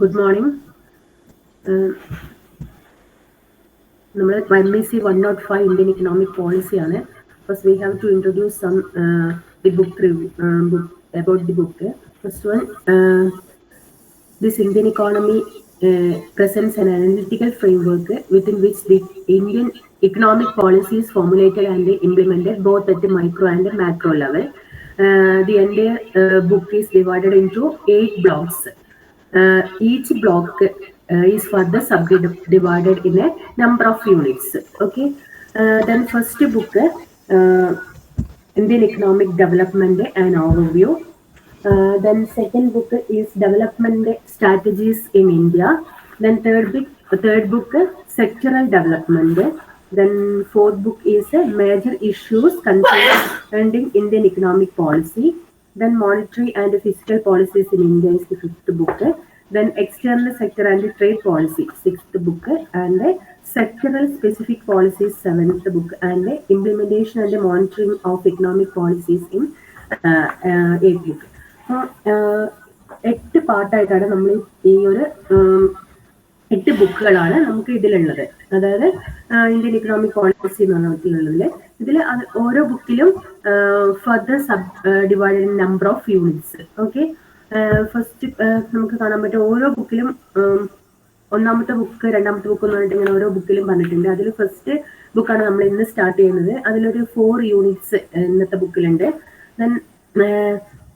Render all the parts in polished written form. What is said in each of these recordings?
Good morning. നമ്മൾ MEC105 Indian economic policy ആണ്. First we have to introduce some the book book about the book. First one, this Indian economy presents an analytical framework within which the Indian economic policy is formulated and implemented both at the micro and the macro level. The entire book is divided into 8 blocks. Each block is further subdivided in a number of units. Okay. Then first book, Indian economic development and overview. Then second book is development strategies in India. Then third book, sectoral development. Then fourth book is major issues concerning Indian economic policy. Then monetary and fiscal policies in India is the fifth book. Then external sector and trade policy, sixth book. And sectoral specific policies, seventh book. And implementation and monitoring of economic policies in eighth book. 8 പാർട്ടായിട്ടാണ് നമ്മൾ ഈ ഒരു 8 ബുക്കുകളാണ് നമുക്ക് ഇതിലുള്ളത്. അതായത് Indian economic policy എന്ന് പറഞ്ഞിട്ടുള്ളതിൽ ഇതിൽ ഓരോ ബുക്കിലും further divided in number of units. Okay. First നമുക്ക് കാണാൻ പറ്റും ഓരോ ബുക്കിലും ഒന്നാമത്തെ ബുക്ക്, രണ്ടാമത്തെ ബുക്ക് എന്ന് പറഞ്ഞിട്ട് ഇങ്ങനെ ഓരോ ബുക്കിലും പറഞ്ഞിട്ടുണ്ട്. അതിൽ ഫസ്റ്റ് ബുക്കാണ് നമ്മൾ ഇന്ന് സ്റ്റാർട്ട് ചെയ്യുന്നത്. അതിലൊരു 4 യൂണിറ്റ്സ് ഇന്നത്തെ ബുക്കിലുണ്ട്. ദെൻ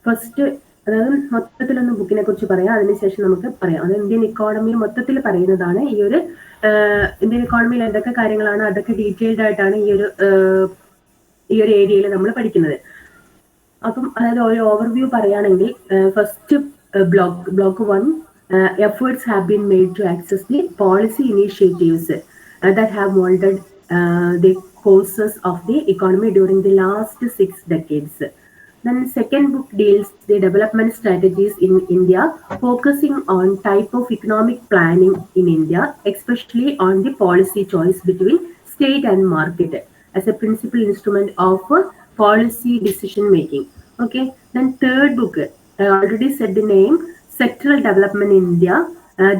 ഫസ്റ്റ്, അതായത് മൊത്തത്തിലൊന്ന് ബുക്കിനെ കുറിച്ച് പറയാം, അതിനുശേഷം നമുക്ക് പറയാം. അത് ഇന്ത്യൻ ഇക്കോണമി മൊത്തത്തിൽ പറയുന്നതാണ്. ഈ ഒരു ഇന്ത്യൻ ഇക്കോണമിയിൽ എന്തൊക്കെ കാര്യങ്ങളാണ് അതൊക്കെ ഡീറ്റെയിൽഡ് ആയിട്ടാണ് ഈ ഒരു ഏരിയയിൽ നമ്മൾ പഠിക്കുന്നത്. അപ്പം അതായത് ഒരു ഓവർവ്യൂ പറയുകയാണെങ്കിൽ first block 1, efforts have been made to access the policy initiatives that have molded the courses of the economy during the last 6 decades. Then second book deals the development strategies in India, focusing on type of economic planning in India, especially on the policy choice between state and market as a principal instrument of policy decision making. Okay. Then third book, I already said the name, sectoral development in India,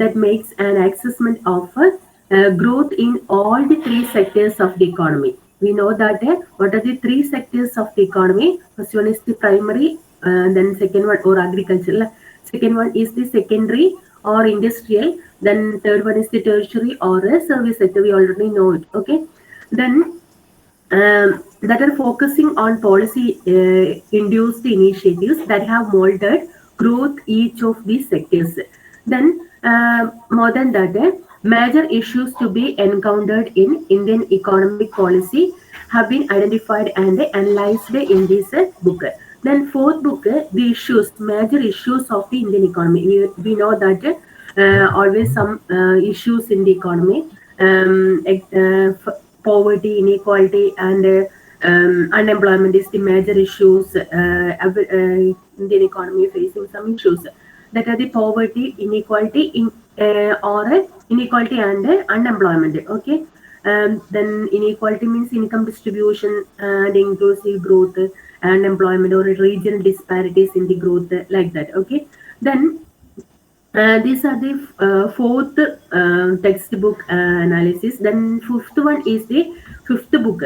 that makes an assessment of growth in all the 3 sectors of the economy. We know that what are the 3 sectors of the economy. First one is the primary, then second one or agricultural, second one is the secondary or industrial, then third one is the tertiary or service sector. We already know it. Okay. Then that are focusing on policy induced initiatives that have molded growth each of these sectors. Then more than that, major issues to be encountered in Indian economic policy have been identified and analyzed in this book. Then fourth book, the major issues of the Indian economy. We know that always some issues in the economy, poverty, inequality, and unemployment is the major issues. Indian economy facing some issues that are the poverty, inequality, or inequality and unemployment. Okay. Then inequality means income distribution and inclusive growth, and employment or regional disparities in the growth, like that. Okay. Then these are the fourth textbook analysis. Then fifth one is the fifth book.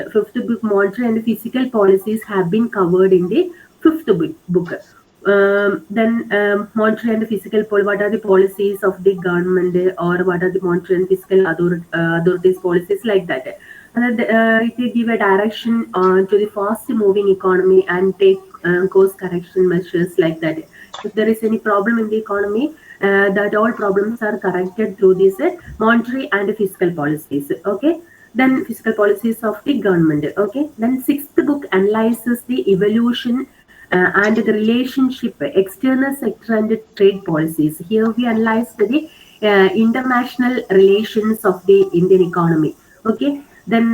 Monetary and fiscal policies have been covered in the fifth book. Then monetary and fiscal what are the policies of the government, or what are the monetary and fiscal authorities policies, like that. It will give a direction to the fast moving economy and take course correction measures, like that. If there is any problem in the economy, that all problems are corrected through these monetary and fiscal policies. Okay. Then fiscal policies of the government. Okay. Then sixth book analyzes the evolution and the relationship external sector and trade policies. Here we analyze the international relations of the Indian economy. Okay. Then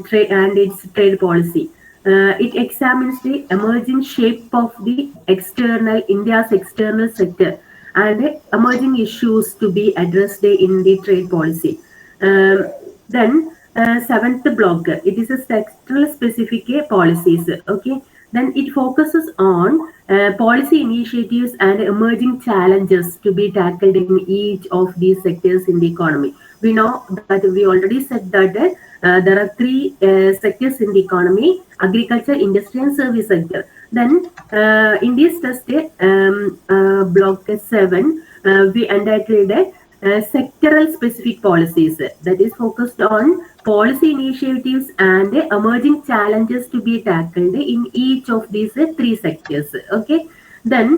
trade and its trade policy. It examines the emerging shape of the India's external sector and emerging issues to be addressed in the trade policy. Then seventh block, it is a sectoral specific policies. Okay. Then it focuses on policy initiatives and emerging challenges to be tackled in each of these sectors in the economy. We know that we already said that there are three sectors in the economy: agriculture, industry, and service sector. Then in this test, block 7, we entitled sectoral specific policies, that is focused on policy initiatives and emerging challenges to be tackled in each of these three sectors. Okay, then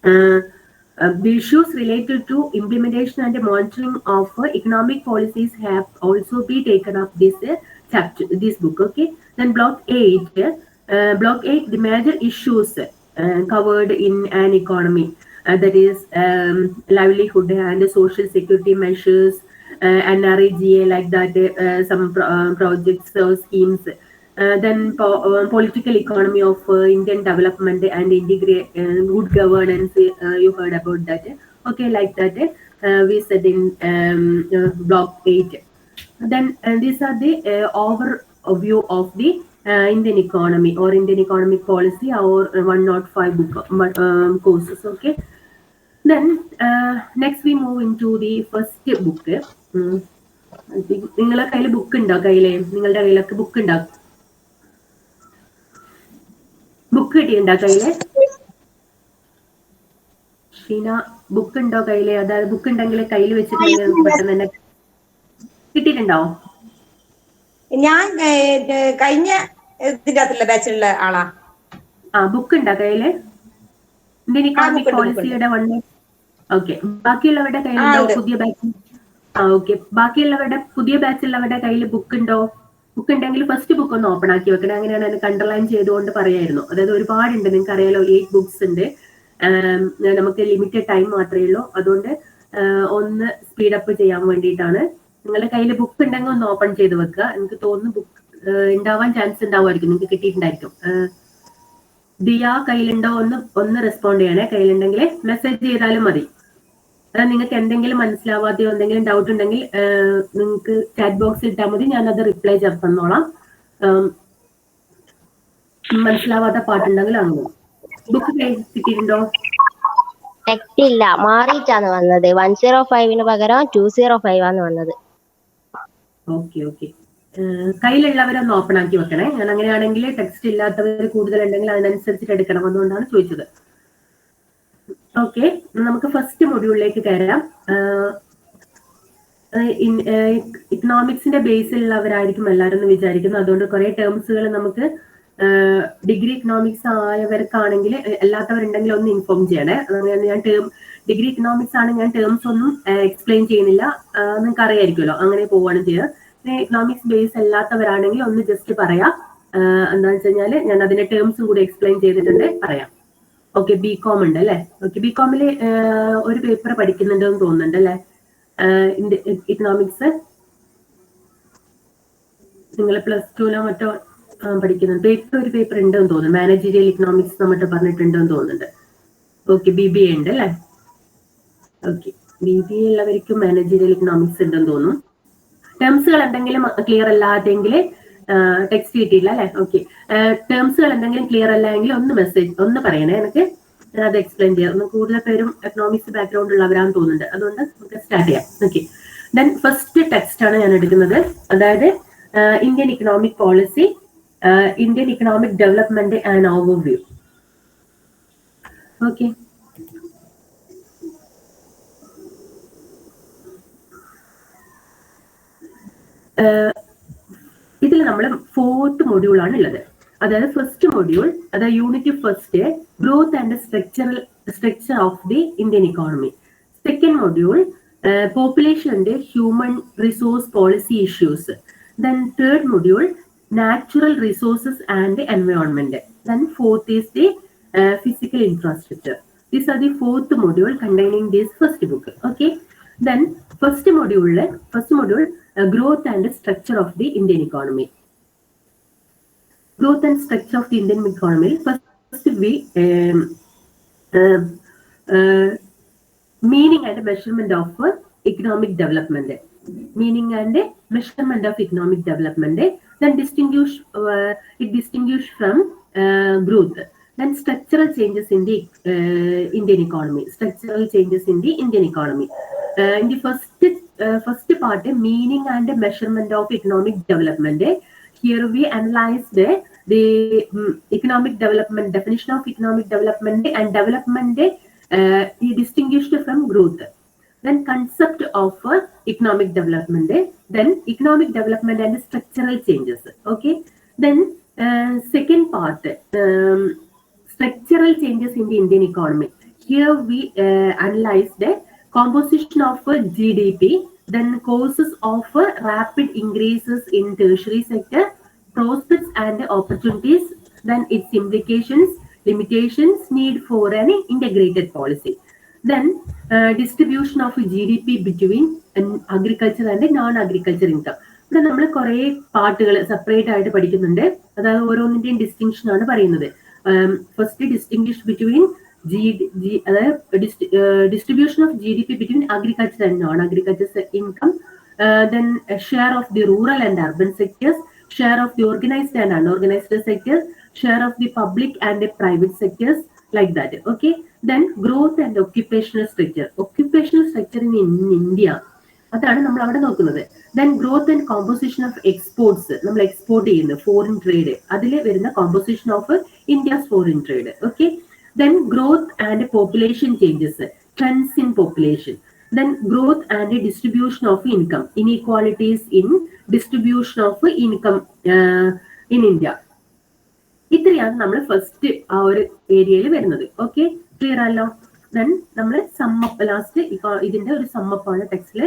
the issues related to implementation and monitoring of economic policies have also been taken up this chapter, this book. Okay, then block 8, the major issues covered in an economy, that is livelihood and social security measures, NREGA, like that, some projects or schemes. Then political economy of Indian development and integrate good governance. You heard about that. Okay, like that. We said in block 8. Then these are the overview of the Indian economy or Indian economic policy, or 105 book courses. Okay. Then next we move into the first book. നിങ്ങളെ കയ്യിൽ book ഉണ്ടോ? നിങ്ങളുടെ കയ്യിലൊക്കെ book ഉണ്ടോ? Book കിട്ടിയിട്ടുണ്ടോ കയ്യില്? Sheena, book ഉണ്ടോ കയ്യില്? അതായത് ബുക്ക് ഉണ്ടെങ്കിൽ കയ്യിൽ വെച്ചിട്ടുണ്ടെങ്കിൽ നമുക്ക് പെട്ടെന്ന് തന്നെ കിട്ടിയിട്ടുണ്ടോ? ഞാൻ കഴിഞ്ഞ ഇതിന്റെ അകത്തുള്ള ബാച്ചിലുള്ള ആളാ. ബുക്ക് ഉണ്ടോ കയ്യില്? ഇന്ത്യൻ ഇക്കണോമിക് പോളിസിയുടെ 1. ഓക്കെ, ബാക്കിയുള്ളവരുടെ കയ്യിലുണ്ടോ പുതിയ ബാച്ച്? ഓക്കെ, ബാക്കിയുള്ളവരുടെ പുതിയ ബാച്ചുള്ളവരുടെ കയ്യിൽ ബുക്ക് ഉണ്ടോ? ബുക്ക് ഉണ്ടെങ്കിൽ ഫസ്റ്റ് ബുക്ക് ഒന്ന് ഓപ്പൺ ആക്കി വെക്കണം. അങ്ങനെയാണ് എനിക്ക് അണ്ടർലൈൻ ചെയ്തുകൊണ്ട് പറയായിരുന്നു. അതായത് ഒരുപാടുണ്ട്, നിങ്ങൾക്ക് അറിയാലോ, 8 ബുക്സ് ഉണ്ട്. നമുക്ക് ലിമിറ്റഡ് ടൈം മാത്രമേ ഉള്ളൂ. അതുകൊണ്ട് ഒന്ന് സ്പീഡപ്പ് ചെയ്യാൻ വേണ്ടിയിട്ടാണ്. നിങ്ങളുടെ കയ്യിൽ ബുക്ക് ഉണ്ടെങ്കിൽ ഒന്ന് ഓപ്പൺ ചെയ്ത് വെക്കുക. എനിക്ക് തോന്നുന്നു ബുക്ക് ഉണ്ടാവാൻ ചാൻസ് ഉണ്ടാവുമായിരിക്കും, നിങ്ങൾക്ക് കിട്ടിയിട്ടുണ്ടായിരിക്കും. ദിയ, കയ്യിലുണ്ടോ? ഒന്ന് റെസ്പോണ്ട് ചെയ്യണേ. കയ്യിലുണ്ടെങ്കിൽ മെസ്സേജ് ചെയ്താലും മതി. നിങ്ങൾക്ക് എന്തെങ്കിലും മനസ്സിലാവാതെയോ എന്തെങ്കിലും ഡൗട്ട് ഉണ്ടെങ്കിൽ നിങ്ങൾക്ക് ചാറ്റ് ബോക്സിൽ ഇട്ടാൽ മതി, ഞാനത് റിപ്ലൈ തന്നോളാം. മനസ്സിലാവാത്ത പാട്ടുണ്ടെങ്കിൽ അങ്ങനെ. ബുക്ക് കിട്ടിയിട്ടുണ്ടോ? ടെക്സ്റ്റ് ഇല്ല, മാറിയിട്ടാണ് വന്നത്. 105 പകരം 205 ആണ് വന്നത്. ഓക്കെ ഓക്കെ, കയ്യിലുള്ളവരൊന്ന് ഓപ്പൺ ആക്കി വെക്കണേ. ഞാൻ അങ്ങനെയാണെങ്കിൽ ടെക്സ്റ്റ് ഇല്ലാത്തവർ കൂടുതലുണ്ടെങ്കിൽ അതിനനുസരിച്ചിട്ട് എടുക്കണം, അതുകൊണ്ടാണ് ചോദിച്ചത്. ഓക്കെ, നമുക്ക് ഫസ്റ്റ് മൊഡ്യൂളിലേക്ക് കയറാം. ഇക്കണോമിക്സിന്റെ ബേസിലുള്ളവരായിരിക്കും എല്ലാവരും എന്ന് വിചാരിക്കുന്നു. അതുകൊണ്ട് കുറെ ടേംസുകൾ നമുക്ക് ഡിഗ്രി ഇക്കണോമിക്സ് ആയവർക്കാണെങ്കിൽ, അല്ലാത്തവരുണ്ടെങ്കിൽ ഒന്ന് ഇൻഫോം ചെയ്യണേ. ഞാൻ ഡിഗ്രി ഇക്കണോമിക്സ് ആണ്, ഞാൻ ടേംസ് ഒന്നും എക്സ്പ്ലെയിൻ ചെയ്യുന്നില്ല, നിങ്ങൾക്ക് അറിയായിരിക്കുമല്ലോ, അങ്ങനെ പോവുകയാണ് ചെയ്യുക. ഇക്കണോമിക്സ് ബേസ് അല്ലാത്തവരാണെങ്കിൽ ഒന്ന് ജസ്റ്റ് പറയാം. എന്താണെന്ന് വെച്ച് കഴിഞ്ഞാൽ ഞാൻ അതിന്റെ ടേംസും കൂടി എക്സ്പ്ലെയിൻ ചെയ്തിട്ടുണ്ട്, പറയാം. ഓക്കെ, ബികോം ഉണ്ട് അല്ലേ? ഓക്കെ, ബികോമില് ഒരു പേപ്പർ പഠിക്കുന്നുണ്ടെന്ന് തോന്നുന്നുണ്ട് അല്ലേ? ഇക്കണോമിക്സ് നിങ്ങൾ +2 മറ്റോ പഠിക്കുന്നുണ്ട്. ഒരു പേപ്പർ ഉണ്ടെന്ന് തോന്നുന്നു, മാനേജീരിയൽ ഇക്കണോമിക്സ് മറ്റോ പറഞ്ഞിട്ടുണ്ടെന്ന് തോന്നുന്നുണ്ട്. ഓക്കെ, BBA ഉണ്ട് അല്ലേ? ഓക്കെ, BBA ഉള്ളവർക്കും മാനേജീരിയൽ ഇക്കണോമിക്സ് ഉണ്ടെന്ന് തോന്നുന്നു. ടേംസുകൾ എന്തെങ്കിലും ക്ലിയർ അല്ലാതെങ്കിൽ, ടെക്സ്റ്റ് കിട്ടിയില്ല അല്ലെ? ഓക്കെ, ടേംസുകൾ എന്തെങ്കിലും ക്ലിയർ അല്ല എങ്കിൽ ഒന്ന് പറയണേ, എനിക്ക് അത് എക്സ്പ്ലെയിൻ ചെയ്യാം. കൂടുതൽ പേരും എക്കണോമിക്സ് ബാക്ക്ഗ്രൗണ്ട് ഉള്ളവരാന്ന് തോന്നുന്നുണ്ട്, അതുകൊണ്ട് നമുക്ക് സ്റ്റാർട്ട് ചെയ്യാം. ഓക്കെ, ദെൻ ഫസ്റ്റ് ടെക്സ്റ്റ് ആണ് ഞാൻ എടുക്കുന്നത്, അതായത് Indian economic policy, Indian economic development and overview. Okay, ഇതിൽ നമ്മൾ 4th മൊഡ്യൂൾ ആണ് ഉള്ളത്. അതായത് ഫസ്റ്റ് മൊഡ്യൂൾ, അതായത് unit first, growth and structure of the Indian economy. Second module, population and human resource policy issues. Then third module, natural resources and environment. Then fourth is the physical infrastructure. These are the 4th module containing this first book. Okay, then first module, growth and structure of the Indian economy. Growth and structure of the Indian economy. First we meaning and measurement of economic development. Meaning and measurement of economic development. Then it distinguish from growth. Then structural changes in the Indian economy. Structural changes in the Indian economy. In the first part, meaning and measurement of economic development. Here we analyzed the economic development, definition of economic development and development distinguished from growth. Then concept of economic development, then economic development and structural changes. Okay. Then second part, structural changes in the Indian economy. Here we analyze the composition of GDP, then causes of rapid increases in tertiary sector, prospects and opportunities, then its implications, limitations, need for an integrated policy. Then distribution of GDP between agriculture and non-agriculture income. ഇവിടെ നമ്മൾ കുറെ പാർട്ടുകൾ separate ആയിട്ട് പഠിക്കുന്നുണ്ട്. അതായത് ഓരോന്നിന്റെയും distinction ആണ് പറയുന്നത്. First distinguish between അതായത് distribution of GDP between agriculture and non-agriculture income, then a share of the rural and urban sectors, share of the organized and unorganized sectors, share of the public and the private sectors, like that. Okay. Then growth and occupational structure. Occupational structure in India, അതാണ് നമ്മൾ അവിടെ നോക്കുന്നത്. Then growth and composition of exports, നമ്മൾ export ചെയ്യുന്ന foreign trade, അതിൽ വരുന്ന composition of India's foreign trade. Okay. Then growth and population changes, trends in population. Then growth and distribution of income, inequalities in distribution of income in India. ഇത്രയാണ് നമ്മൾ first ആ ഒരു ഏരിയയിൽ വരുന്നത്. Okay, clear ആണല്ലോ. Then നമ്മൾ sum up last ഇതിന്റെ ഒരു സമ്മപ്പാണ് ടെക്സ്റ്റിൽ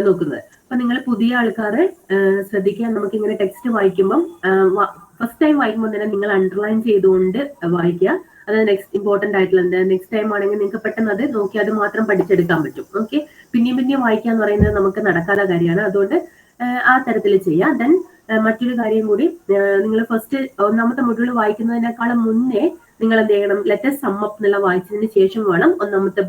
നോക്കുന്നത്. അപ്പൊ നിങ്ങൾ പുതിയ ആൾക്കാർ ശ്രദ്ധിക്കുക, നമുക്ക് ഇങ്ങനെ ടെക്സ്റ്റ് വായിക്കുമ്പം ഫസ്റ്റ് ടൈം വായിക്കുമ്പോൾ തന്നെ നിങ്ങൾ അണ്ടർലൈൻ ചെയ്തുകൊണ്ട് വായിക്കുക. അത് നെക്സ്റ്റ് ഇമ്പോർട്ടന്റ് ആയിട്ടുള്ള നെക്സ്റ്റ് ടൈം ആണെങ്കിൽ നിങ്ങൾക്ക് പെട്ടെന്ന് അത് നോക്കി അത് മാത്രം പഠിച്ചെടുക്കാൻ പറ്റും. ഓക്കെ, പിന്നെയും വായിക്കുക എന്ന് പറയുന്നത് നമുക്ക് നടക്കാത്ത കാര്യമാണ്. അതുകൊണ്ട് ആ തരത്തിൽ ചെയ്യാം. ദെൻ മറ്റൊരു കാര്യം കൂടി, നിങ്ങൾ ഫസ്റ്റ് ഒന്നാമത്തെ മൊഡ്യൂൾ വായിക്കുന്നതിനേക്കാളും മുന്നേ നിങ്ങൾ എന്ത് ചെയ്യണം, ലെറ്റസ് സം അപ്പ് എന്നുള്ള വായിച്ചതിന് ശേഷം വേണം ഒന്നാമത്തെ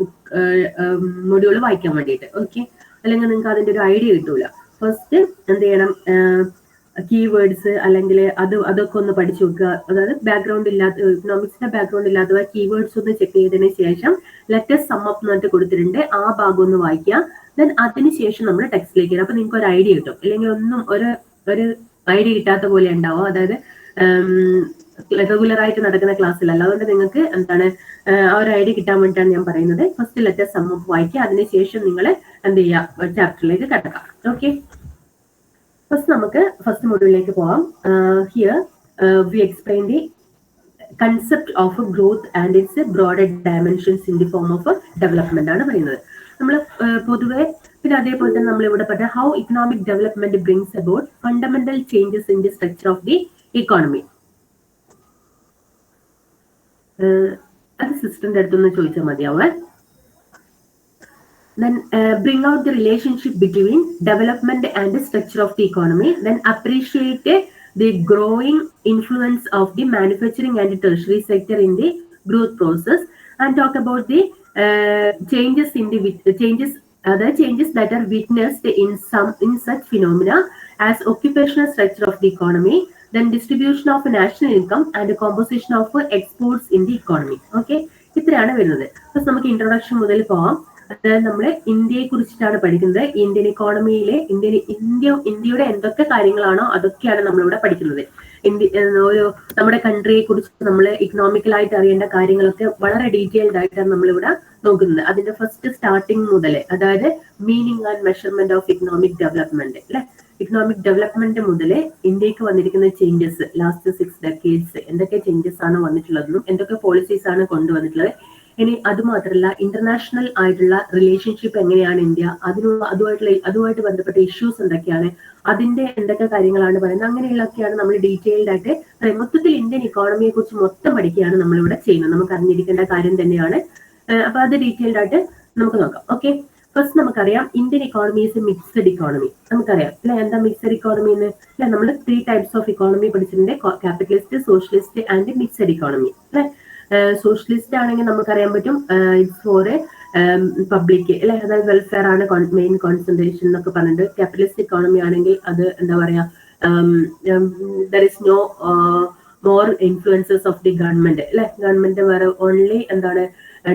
മൊഡ്യൂൾ വായിക്കാൻ വേണ്ടിയിട്ട്. ഓക്കെ, അല്ലെങ്കിൽ നിങ്ങൾക്ക് അതിന്റെ ഒരു ഐഡിയ കിട്ടൂല. ഫസ്റ്റ് എന്ത് ചെയ്യണം, കീവേഡ്സ് അല്ലെങ്കിൽ അതൊക്കെ ഒന്ന് പഠിച്ചു വെക്കുക. അതായത് ബാക്ക്ഗ്രൗണ്ട് ഇല്ലാത്ത ഇക്കണോമിക്സിന്റെ ബാക്ക്ഗ്രൗണ്ട് ഇല്ലാത്തവർ കീവേഡ്സ് ഒന്ന് ചെക്ക് ചെയ്തതിന് ശേഷം ലെറ്റസ് സം അപ്പ് എന്നിട്ട് കൊടുത്തിട്ടുണ്ട്, ആ ഭാഗം ഒന്ന് വായിക്കുക. ദെൻ അതിനുശേഷം നമ്മൾ ടെക്സ്റ്റിലേക്ക് വരാം. അപ്പൊ നിങ്ങൾക്ക് ഒരു ഐഡിയ കിട്ടും. അല്ലെങ്കിൽ ഒന്നും ഒരു ഐഡിയ കിട്ടാത്ത പോലെ ഉണ്ടാവും. അതായത് റെഗുലർ ആയിട്ട് നടക്കുന്ന ക്ലാസ്സിലല്ല. അതുകൊണ്ട് നിങ്ങൾക്ക് എന്താണ് ആ ഒരു ഐഡിയ കിട്ടാൻ വേണ്ടിയിട്ടാണ് ഞാൻ പറയുന്നത്. ഫസ്റ്റ് ലെറ്റർ സം അപ്പ് വായിക്കുക, അതിനുശേഷം നിങ്ങൾ എന്ത് ചെയ്യുക, ചാപ്റ്ററിലേക്ക് കിടക്കാം. ഓക്കെ, ഫസ്റ്റ് നമുക്ക് ഫസ്റ്റ് മൊഡ്യൂളിലേക്ക് പോവാം. Here we explain the concept of growth and it's broader dimensions in the form of development ആണ് പറയുന്നത്. നമ്മൾ പൊതുവെ പിന്നെ അതേപോലെ തന്നെ നമ്മൾ ഇവിടെ പറഞ്ഞ how economic development brings about fundamental changes in the structure of the economy. അത് സിസ്റ്ററിന്റെ അടുത്തൊന്ന് ചോദിച്ചാൽ മതിയാവേ. Then bring out the relationship between development and the structure of the economy. Then appreciate the growing influence of the manufacturing and the tertiary sector in the growth process, and talk about the changes that are witnessed in such phenomena as occupational structure of the economy, then distribution of national income and composition of exports in the economy. Okay, ഇത്രയാണ് വരുന്നത്. First നമുക്ക് introduction മുതൽ പോവാം. അതായത് നമ്മൾ ഇന്ത്യയെ കുറിച്ചിട്ടാണ് പഠിക്കുന്നത്. ഇന്ത്യൻ ഇക്കോണമിയിലെ ഇന്ത്യയുടെ എന്തൊക്കെ കാര്യങ്ങളാണോ അതൊക്കെയാണ് നമ്മളിവിടെ പഠിക്കുന്നത്. ഒരു നമ്മുടെ കൺട്രിയെ കുറിച്ച് നമ്മൾ ഇക്കണോമിക്കലായിട്ട് അറിയേണ്ട കാര്യങ്ങളൊക്കെ വളരെ ഡീറ്റെയിൽഡ് ആയിട്ടാണ് നമ്മളിവിടെ നോക്കുന്നത്. അതിന്റെ ഫസ്റ്റ് സ്റ്റാർട്ടിങ് മുതൽ, അതായത് meaning and measurement of economic development അല്ലെ, ഇക്കണോമിക് ഡെവലപ്മെന്റ് മുതൽ ഇന്ത്യക്ക് വന്നിരിക്കുന്ന ചേഞ്ചസ് ലാസ്റ്റ് 6 decades എന്തൊക്കെ ചേഞ്ചസ് ആണ് വന്നിട്ടുള്ളതെന്നും എന്തൊക്കെ പോളിസീസ് ആണ് കൊണ്ടുവന്നിട്ടുള്ളത്. ഇനി അതുമാത്രമല്ല ഇന്റർനാഷണൽ ആയിട്ടുള്ള റിലേഷൻഷിപ്പ് എങ്ങനെയാണ് ഇന്ത്യ, അതുമായിട്ട് ബന്ധപ്പെട്ട ഇഷ്യൂസ് എന്തൊക്കെയാണ്, അതിന്റെ എന്തൊക്കെ കാര്യങ്ങളാണ് പറയുന്നത്, അങ്ങനെയുള്ളതൊക്കെയാണ് നമ്മൾ ഡീറ്റെയിൽഡ് ആയിട്ട് മൊത്തത്തിൽ ഇന്ത്യൻ ഇക്കോണമിയെ കുറിച്ച് മൊത്തം പഠിക്കുകയാണ് നമ്മളിവിടെ ചെയ്യുന്നത്. നമുക്ക് അറിഞ്ഞിരിക്കേണ്ട കാര്യം തന്നെയാണ്. അപ്പൊ അത് ഡീറ്റെയിൽഡ് ആയിട്ട് നമുക്ക് നോക്കാം. ഓക്കെ, ഫസ്റ്റ് നമുക്കറിയാം Indian economy is A mixed economy. നമുക്കറിയാം അല്ലെ എന്താ മിക്സഡ് ഇക്കോണമി എന്ന്. അല്ലെ നമ്മൾ 3 types ഓഫ് ഇക്കോണമി പഠിച്ചിട്ടുണ്ട്, capitalist, socialist and mixed economy. അല്ലെ, സോഷ്യലിസ്റ്റ് ആണെങ്കിൽ നമുക്കറിയാൻ പറ്റും ഇറ്റ്സ് ഫോർ പബ്ലിക് അല്ലെ, അതായത് വെൽഫെയർ ആണ് മെയിൻ കോൺസെൻട്രേഷൻ എന്നൊക്കെ പറഞ്ഞിട്ട്. ക്യാപിറ്റലിസ്റ്റ് ഇക്കോണമി ആണെങ്കിൽ അത് എന്താ പറയാ, there is no more influences of the government അല്ലെ. ഗവൺമെന്റ് വേറെ ഓൺലി എന്താണ്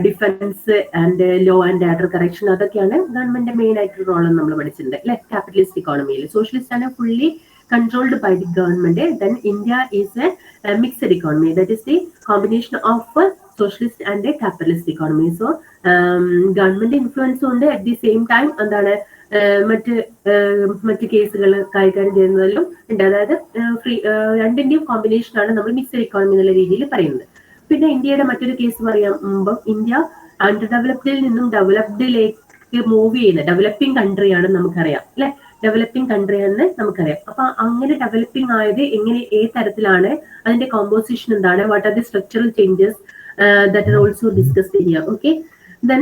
defence and law and order correction, അതൊക്കെയാണ് ഗവൺമെന്റ് മെയിൻ ആയിട്ടുള്ള റോൾ എന്ന് നമ്മൾ പഠിച്ചിട്ടുണ്ട് അല്ലെ. ക്യാപിറ്റലിസ്റ്റ് ഇക്കോണമിയിൽ സോഷ്യലിസ്റ്റ് ആണ് fully controlled by the government. Then India is a mixed economy, that is the combination of socialist and a capitalist economy. So government influence ഉണ്ട്, at the same time എന്താണ് മറ്റ് കേസുകൾ കൈകാര്യം ചെയ്യുന്നതിലും ഉണ്ട്. അതായത് രണ്ടിന്റെയും കോമ്പിനേഷൻ ആണ് നമ്മൾ മിക്സഡ് ഇക്കോണമി എന്നുള്ള രീതിയിൽ പറയുന്നത്. പിന്നെ ഇന്ത്യയുടെ മറ്റൊരു കേസ് പറയുമ്പോൾ ഇന്ത്യ അണ്ടർ ഡെവലപ്ഡിൽ നിന്നും ഡെവലപ്ഡിലേക്ക് മൂവ് ചെയ്യുന്ന ഡെവലപ്പിംഗ് കൺട്രിയാണ് നമുക്കറിയാം അല്ലെ. ഡെവലപ്പിംഗ് കൺട്രി എന്ന് നമുക്കറിയാം. അപ്പൊ അങ്ങനെ ഡെവലപ്പിംഗ് ആയത് എങ്ങനെ, ഏത് തരത്തിലാണ്, അതിന്റെ കോമ്പോസിഷൻ എന്താണ്, what are the structural changes that are also discussed here. Okay, then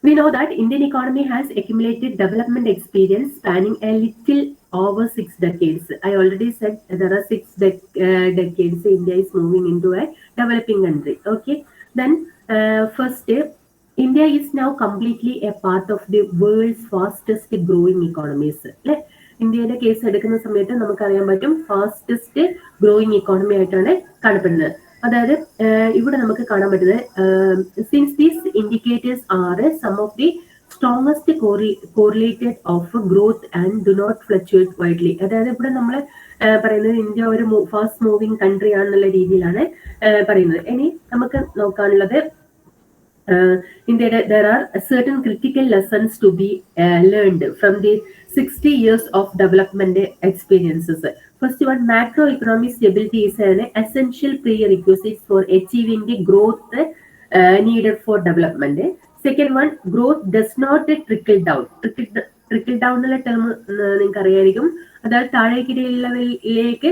we know that Indian economy has accumulated development experience spanning a little over 6 decades. I already said there are 6 decades India is moving into a developing country. Okay, then first India is now completely a part of the world's fastest growing economies. ഇന്ത്യയുടെ case എടുക്കുന്ന സമയത്ത് നമുക്കറിയാൻ പറ്റും fastest growing economy ആയിട്ടാണ് കാണപ്പെടുന്നത്. അതായത് ഇവിടെ നമുക്ക് കാണാൻ പറ്റുന്നത് since these indicators are some of the strongest correlated of growth and do not fluctuate widely. അതായത് ഇവിടെ നമ്മൾ പറയുന്നത് ഇന്ത്യ ഒരു ഫാസ്റ്റ് മൂവിങ് കൺട്രി ആണെന്നുള്ള രീതിയിലാണ് പറയുന്നത്. ഇനി നമുക്ക് നോക്കാനുള്ളത് there are certain critical lessons to be learned from the 60 years of development experiences. First one, macroeconomic stability is an essential prerequisite for achieving the growth needed for development. Second one, growth does not trickle down. Trickle down എന്നുള്ള term നിങ്ങൾക്ക് അറിയായിരിക്കും. അതായത് താഴേക്കിടയിലേക്ക്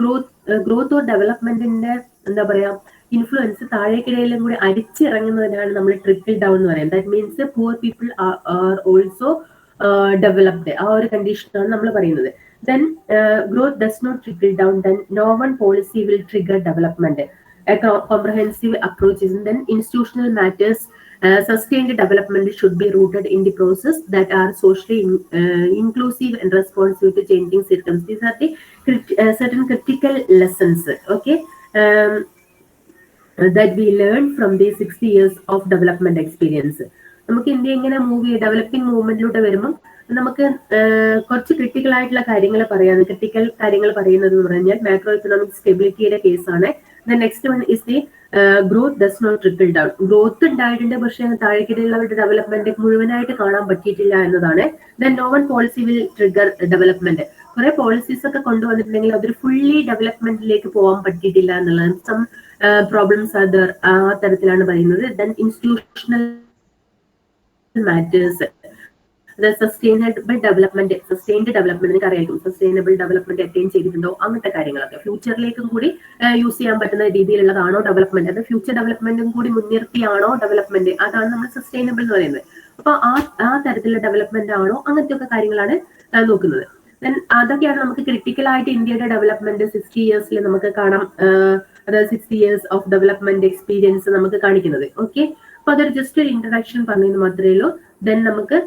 growth or ഡെവലപ്മെന്റിന്റെ എന്താ പറയാ influence താഴേക്കിടയിലും കൂടി അരിച്ചിറങ്ങുന്നതിനാണ് നമ്മൾ trickle down എന്ന് പറയുന്നത്. That means poor people are also developed, ആ ഒരു കണ്ടീഷനാണ് നമ്മൾ പറയുന്നത്. Then growth does not trickle down, then no one policy will trigger development. A comprehensive approach is then institutional matters. Sustained development should be rooted in the process that are socially inclusive and responsive to changing circumstances. These are the certain critical lessons, okay, that we learned from the 60 years of development experience. നമുക്ക് India ഇങ്ങനെ move ചെയ്ത് developing മൂവ്മെന്റിലൂടെ വരുമ്പോൾ നമുക്ക് കുറച്ച് critical ആയിട്ടുള്ള കാര്യങ്ങൾ പറയാം. Critical കാര്യങ്ങൾ പറയുന്നത് എന്ന് പറഞ്ഞാൽ മാക്രോ എക്കണോമിക് സ്റ്റെബിലിറ്റിയുടെ കേസാണ്. Then next one is the growth does not trickle down. Growth ഉണ്ടായിട്ടുണ്ട്, പക്ഷേ താഴേക്കിടയിലുള്ളവരുടെ ഡെവലപ്മെന്റ് മുഴുവനായിട്ട് കാണാൻ പറ്റിയിട്ടില്ല എന്നതാണ്. Then no one policy will trigger development. കുറെ പോളിസീസ് ഒക്കെ കൊണ്ടുവന്നിട്ടുണ്ടെങ്കിൽ അതൊരു ഫുള്ളി ഡെവലപ്മെന്റിലേക്ക് പോകാൻ പറ്റിയിട്ടില്ല എന്നുള്ളത്. സം പ്രോബ്ലംസ് ആർ ദർ, ആ തരത്തിലാണ് പറയുന്നത്. Then institutional matters, sustainable development നിങ്ങൾക്ക് അറിയാം. സസ്റ്റൈനബിൾ ഡെവലപ്മെന്റ് അറ്റൈൻ ചെയ്തിട്ടുണ്ടോ, അങ്ങനത്തെ കാര്യങ്ങളൊക്കെ ഫ്യൂച്ചറിലേക്കും കൂടി യൂസ് ചെയ്യാൻ പറ്റുന്ന രീതിയിലുള്ളതാണോ ഡെവലപ്മെന്റ്, അത് ഫ്യൂച്ചർ ഡെവലപ്മെന്റും കൂടി മുൻനിർത്തിയാണോ ഡെവലപ്മെന്റ്, അതാണ് നമ്മൾ സസ്റ്റൈനബിൾ എന്ന് പറയുന്നത്. അപ്പൊ ആ തരത്തിലുള്ള ഡെവലപ്മെന്റ് ആണോ, അങ്ങനത്തെ ഒക്കെ കാര്യങ്ങളാണ് നോക്കുന്നത്. ദെൻ അതൊക്കെയാണ് നമുക്ക് ക്രിട്ടിക്കൽ ആയിട്ട് ഇന്ത്യയുടെ ഡെവലപ്മെന്റ് 60 ഇയേഴ്സിൽ നമുക്ക് കാണാം. അതായത് 60 ഇയേഴ്സ് ഓഫ് ഡെവലപ്മെന്റ് എക്സ്പീരിയൻസ് നമുക്ക് കാണിക്കുന്നത്. ഓക്കെ, അപ്പൊ അതൊരു ജസ്റ്റ് ഒരു ഇൻട്രഡക്ഷൻ പറഞ്ഞത് മാത്രമേ ഉള്ളൂ. ദെൻ നമുക്ക്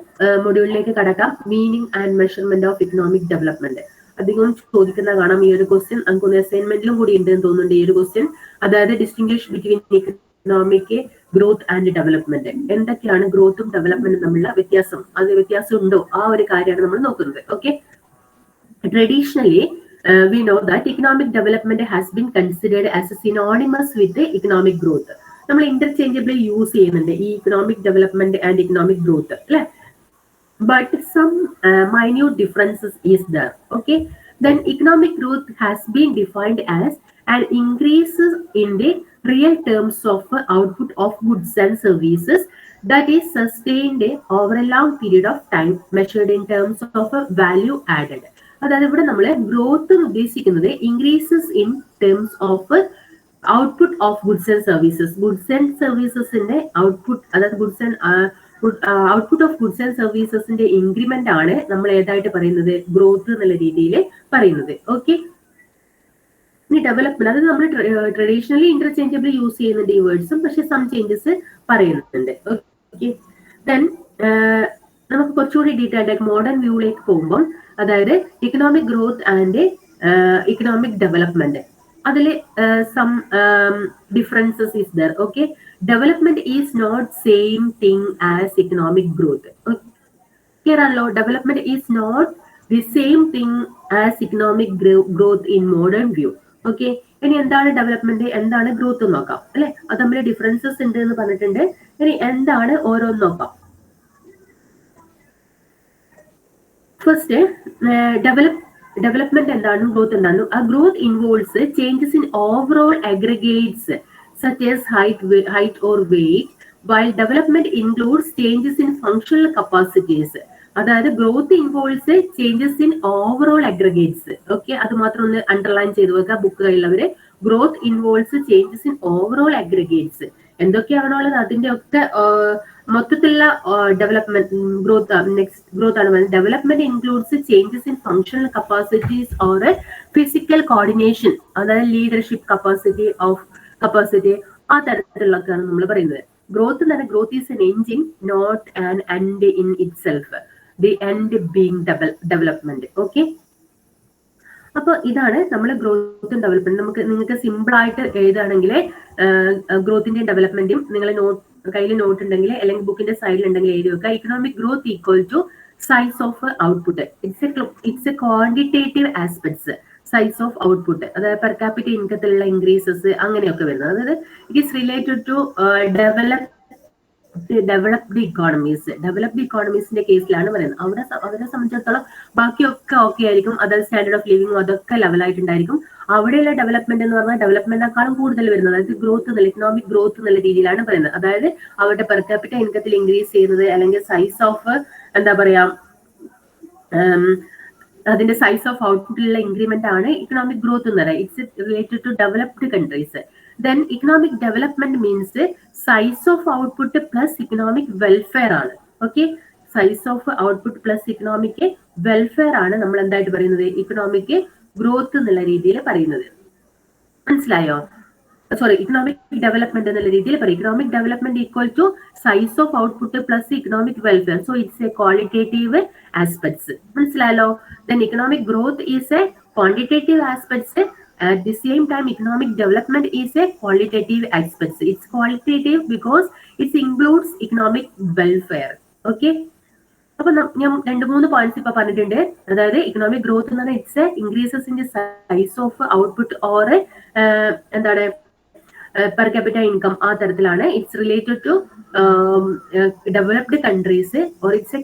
മൊഡ്യൂളിലേക്ക് കടക്കാം. Meaning and measurement of economic development. അധികം ചോദിക്കുന്ന കാണാം ഈ ഒരു ക്വസ്റ്റ്യൻ. നമുക്കൊന്ന് അസൈൻമെന്റിലും കൂടി ഉണ്ടെന്ന് തോന്നുന്നുണ്ട് ഈ ഒരു ക്വസ്റ്റ്യൻ. അതായത് distinguish between economic growth and development. എന്തൊക്കെയാണ് ഗ്രോത്തും ഡെവലപ്മെന്റും തമ്മിലുള്ള വ്യത്യാസം, അത് വ്യത്യാസം ഉണ്ടോ, ആ ഒരു കാര്യമാണ് നമ്മൾ നോക്കുന്നത്. Okay, traditionally we know that economic development has been considered as synonymous with the economic growth. നമ്മൾ ഇന്റർചേഞ്ചബിളി യൂസ് ചെയ്യുന്നുണ്ട് ഈ economic development and economic growth അല്ലെ. But some minute differences is there. Okay, then economic growth has been defined as an increase in the real terms of output of goods and services that is sustained over a long period of time measured in terms of value added. അതായത് ഇവിടെ നമ്മൾ growth ഉദ്ദേശിക്കുന്നത് increases in terms of output of goods and services. Goods and സർവീസസിന്റെ output, അതായത് output of goods and സർവീസസിന്റെ increment ആണ് നമ്മൾ ഏതായിട്ട് പറയുന്നത്, ഗ്രോത്ത് എന്നുള്ള രീതിയിൽ പറയുന്നത്. ഓക്കെ, ഇനി ഡെവലപ്മെന്റ്, അത് നമ്മൾ ട്രഡീഷണലി ഇന്റർചേഞ്ചബിളി യൂസ് ചെയ്യുന്നുണ്ട് ഈ വേർഡ്സും, പക്ഷെ സം ചേഞ്ചസ് പറയുന്നുണ്ട്. ഓക്കെ, ദെൻ നമുക്ക് കുറച്ചുകൂടി ഡീറ്റെയിൽഡ് ആയിട്ട് മോഡേൺ വ്യൂയിലേക്ക് പോകുമ്പോൾ, അതായത് economic growth and economic development. Some differences is there. Okay, development is not same thing as economic growth. Clear ആണല്ലോ? Development is not the same thing as economic growth in modern view. Okay, ഇനി എന്താണ് development, എന്താണ് growth നോക്കാം അല്ലെ. അത് തമ്മിൽ differences ഉണ്ട് എന്ന് പറഞ്ഞിട്ടുണ്ട്. ഇനി എന്താണ് ഓരോന്ന് നോക്കാം. ഫസ്റ്റ് development എന്താണ്, ഗ്രോത്ത് എന്താണ്. ആ growth involves changes in overall aggregates such as height or weight, while development includes changes in functional capacities. അതായത് growth involves changes in overall aggregates. Okay, അത് മാത്രം ഒന്ന് അണ്ടർലൈൻ ചെയ്ത് വെക്കുക ബുക്ക് കയ്യിലുള്ളവര്. Growth involves changes in overall aggregates എന്തൊക്കെയാണോ ഉള്ളത് അതിന്റെ ഒക്കെ മൊത്തത്തിലുള്ള ഡെവലപ്മെന്റ് ഗ്രോത്ത് ആണ്. Development includes changes in functional capacities or physical coordination, അതായത് ലീഡർഷിപ്പ് കപ്പാസിറ്റി ആ തരത്തിലുള്ളതൊക്കെയാണ് നമ്മൾ പറയുന്നത്. ഗ്രോത്ത് എന്ന് പറഞ്ഞാൽ growth is an engine, not an end in itself, the end being development. Okay, അപ്പൊ ഇതാണ് നമ്മൾ ഗ്രോത്തും ഡെവലപ്മെന്റ്. നിങ്ങൾക്ക് സിമ്പിൾ ആയിട്ട് എഴുതുകയാണെങ്കിൽ ഗ്രോത്തിന്റെയും ഡെവലപ്മെന്റും നിങ്ങൾ കയ്യിൽ നോട്ട് ഉണ്ടെങ്കിൽ അല്ലെങ്കിൽ ബുക്കിന്റെ സൈഡിൽ ഉണ്ടെങ്കിൽ എഴുതി വെക്കുക. Economic growth equal to size of output. It's a quantitative aspects, size of output, അതായത് പെർ ക്യാപിറ്റൽ ഇൻകത്തിലുള്ള ഇൻക്രീസസ് അങ്ങനെയൊക്കെ വരുന്നത്. അതായത് it is related to developed ഇക്കോണമീസിന്റെ കേസിലാണ് പറയുന്നത്. അവരെ സംബന്ധിച്ചിടത്തോളം ബാക്കിയൊക്കെ ഓക്കെ ആയിരിക്കും, അതായത് സ്റ്റാൻഡേർഡ് ഓഫ് ലിവിംഗും അതൊക്കെ ലെവലായിട്ടുണ്ടായിരിക്കും. അവിടെയുള്ള ഡെവലപ്മെന്റ് എന്ന് പറഞ്ഞാൽ ഡെവലപ്മെന്റിനേക്കാളും കൂടുതൽ വരുന്നത്, അതായത് ഗ്രോത്ത് എന്നുള്ള ഇക്കണോമിക് ഗ്രോത്ത് എന്നുള്ള രീതിയിലാണ് പറയുന്നത്. അതായത് അവരുടെ പെർ ക്യാപിറ്റൽ ഇൻകത്തിൽ ഇൻക്രീസ് ചെയ്യുന്നത്, അല്ലെങ്കിൽ സൈസ് ഓഫ് എന്താ പറയാ അതിന്റെ സൈസ് ഓഫ് ഔട്ട്പുട്ടിലുള്ള ഇൻക്രിമെന്റ് ആണ് ഇക്കണോമിക് ഗ്രോത്ത് എന്ന് പറയുന്നത്. It's related to developed countries. Then economic development means size of output plus economic welfare ആണ്. Okay, size of output plus economic welfare ആണ് നമ്മൾ എന്തായിട്ട് പറയുന്നത്, ഇക്കണോമിക് ഗ്രോത്ത് എന്നുള്ള രീതിയിൽ പറയുന്നത്. മനസ്സിലായോ? സോറി, ഇക്കണോമിക് ഡെവലപ്മെന്റ് എന്നുള്ള രീതിയിൽ പറയും. Economic development equal to size of output plus economic welfare. So it's a qualitative aspects. മനസ്സിലായല്ലോ? Then economic growth is a quantitative aspects. At the same time, economic development is a qualitative aspect. It's qualitative because it includes economic welfare. Okay. അപ്പൊ ഞാൻ 2-3 points ഇപ്പൊ പറഞ്ഞിട്ടുണ്ട്. അതായത് economic growth എന്ന് പറഞ്ഞാൽ it's increases in the size of output or എന്താണ് per capital income ആ തരത്തിലാണ്. It's related to developed countries or it's a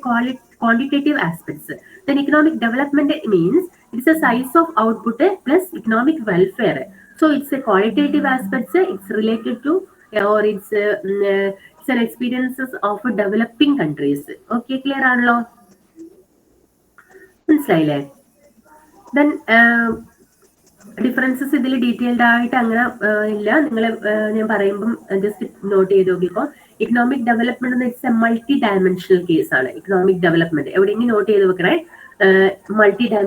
quantitative aspects. Then economic development means it's a size of output plus economic welfare. So it's a qualitative aspects. It's related to or it's an experiences of developing countries. Okay, clear ആണല്ലോ? മനസ്സിലായില്ലേ? Then differences ഇതിൽ detailed ആയിട്ട് അങ്ങനെ ഇല്ല. നിങ്ങൾ ഞാൻ പറയുമ്പം just not ചെയ്ത് നോക്കിക്കോ. Economic development it's A multi dimensional case ആണ്. ഇക്കണോമിക് ഡെവലപ്മെന്റ് എവിടെയെങ്കിലും നോട്ട് ചെയ്ത് വെക്കണേ.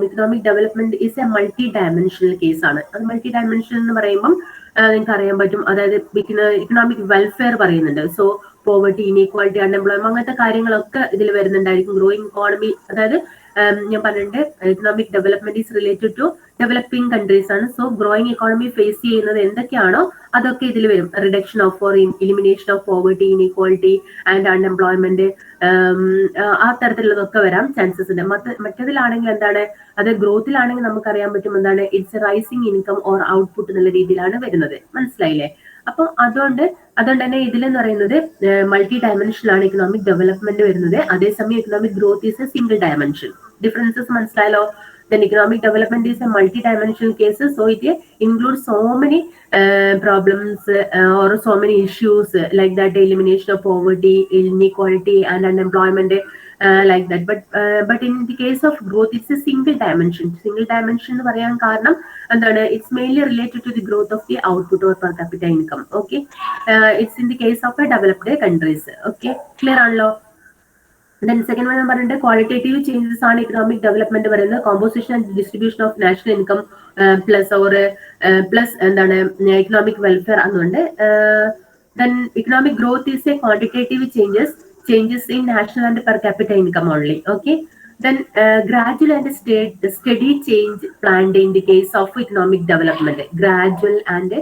Economic development is A multi dimensional case ആണ്. അത് മൾട്ടി ഡയമെൻഷണൽ എന്ന് പറയുമ്പം നിങ്ങൾക്ക് അറിയാൻ പറ്റും. അതായത് ഇക്കണോമിക് വെൽഫെയർ പറയുന്നുണ്ട്. സോ പോവർട്ടി, ഇനീക്വാളിറ്റി, അൺഎംപ്ലോയ്മെന്റ് അങ്ങനത്തെ കാര്യങ്ങളൊക്കെ ഇതിൽ വരുന്നുണ്ടായിരിക്കും. ഗ്രോയിങ് ഇക്കോണമി, അതായത് ഞാൻ പറഞ്ഞിട്ടുണ്ട് economic development is related to developing countries ആണ്. സോ ഗ്രോയിങ് ഇക്കോണമി ഫേസ് ചെയ്യുന്നത് എന്തൊക്കെയാണോ അതൊക്കെ ഇതിൽ വരും. Reduction of or elimination of poverty, inequality and unemployment ആ തരത്തിലുള്ളതൊക്കെ വരാൻ ചാൻസസ് ഉണ്ട്. മറ്റതിലാണെങ്കിൽ എന്താണ്, അത് ഗ്രോത്തിലാണെങ്കിൽ നമുക്കറിയാൻ പറ്റും എന്താണ്, it's rising income or output എന്നുള്ള രീതിയിലാണ് വരുന്നത്. മനസ്സിലായില്ലേ? അപ്പൊ അതുകൊണ്ട് തന്നെ ഇതിലെന്ന് പറയുന്നത് മൾട്ടി ഡയമെൻഷനിൽ ആണ് ഇക്കണോമിക് ഡെവലപ്മെന്റ് വരുന്നത്. അതേസമയം economic growth is A single dimension. Differences മനസ്സിലായല്ലോ? Then economic development is a multi-dimensional case, so it includes so many problems or so many issues like that, elimination of poverty, inequality and unemployment, like that. But in the case of growth, it's a single dimension. Single dimension എന്ന് പറയാൻ കാരണം എന്താണ്, it's mainly related to the growth of the output or per capita income. Okay, it's in the case of a developed countries. Okay, clear ആണല്ലോ? Then second one പറഞ്ഞിട്ട് qualitative changes ആണ് economic development പറയുന്നത്. Composition and distribution of national income plus എന്താണ് economic welfare എന്നുണ്ട്. Then economic growth is a quantitative changes in national and per capita income only. Okay, Then gradual and steady change planned in the case of economic development. Gradual and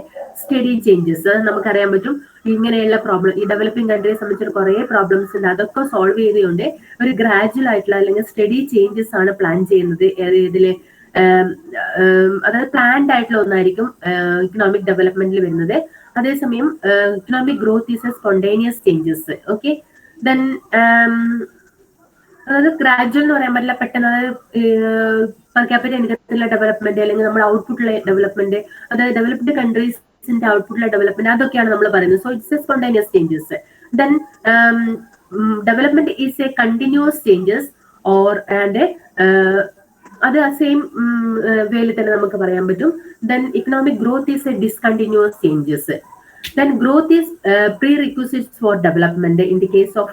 steady changes. നമുക്കറിയാൻ പറ്റും ഇങ്ങനെയുള്ള problem ഈ developing കൺട്രിയെ സംബന്ധിച്ച് കുറേ problems ഉണ്ട്. അതൊക്കെ solve ചെയ്തുകൊണ്ട് ഒരു ഗ്രാജുവൽ ആയിട്ടുള്ള അല്ലെങ്കിൽ സ്റ്റഡി ചേഞ്ചസ് ആണ് പ്ലാൻ ചെയ്യുന്നത്. ഇതില് അതായത് പ്ലാൻഡ് ആയിട്ടുള്ള ഒന്നായിരിക്കും ഇക്കണോമിക് ഡെവലപ്മെന്റിൽ വരുന്നത്. അതേസമയം economic growth is A spontaneous changes. Okay, then അതായത് ഗ്രാജുവൽ എന്ന് പറയാൻ പറ്റില്ല, പെട്ടെന്ന് പെർ ക്യാപിറ്റൽ ഇൻകത്തിലെ ഡെവലപ്മെന്റ് അല്ലെങ്കിൽ നമ്മുടെ ഔട്ട്പുട്ടിലെ ഡെവലപ്മെന്റ്, അതായത് ഡെവലപ്ഡ് കൺട്രീസിന്റെ ഔട്ട്പുട്ടിലെ ഡെവലപ്മെന്റ്, അതൊക്കെയാണ് നമ്മൾ പറയുന്നത്. So it's A spontaneous changes. Then development is A continuous changes or and അത് സെയിം വേയിൽ തന്നെ നമുക്ക് പറയാൻ പറ്റും. Then economic growth is A discontinuous changes. Then growth is prerequisites for development. In the case of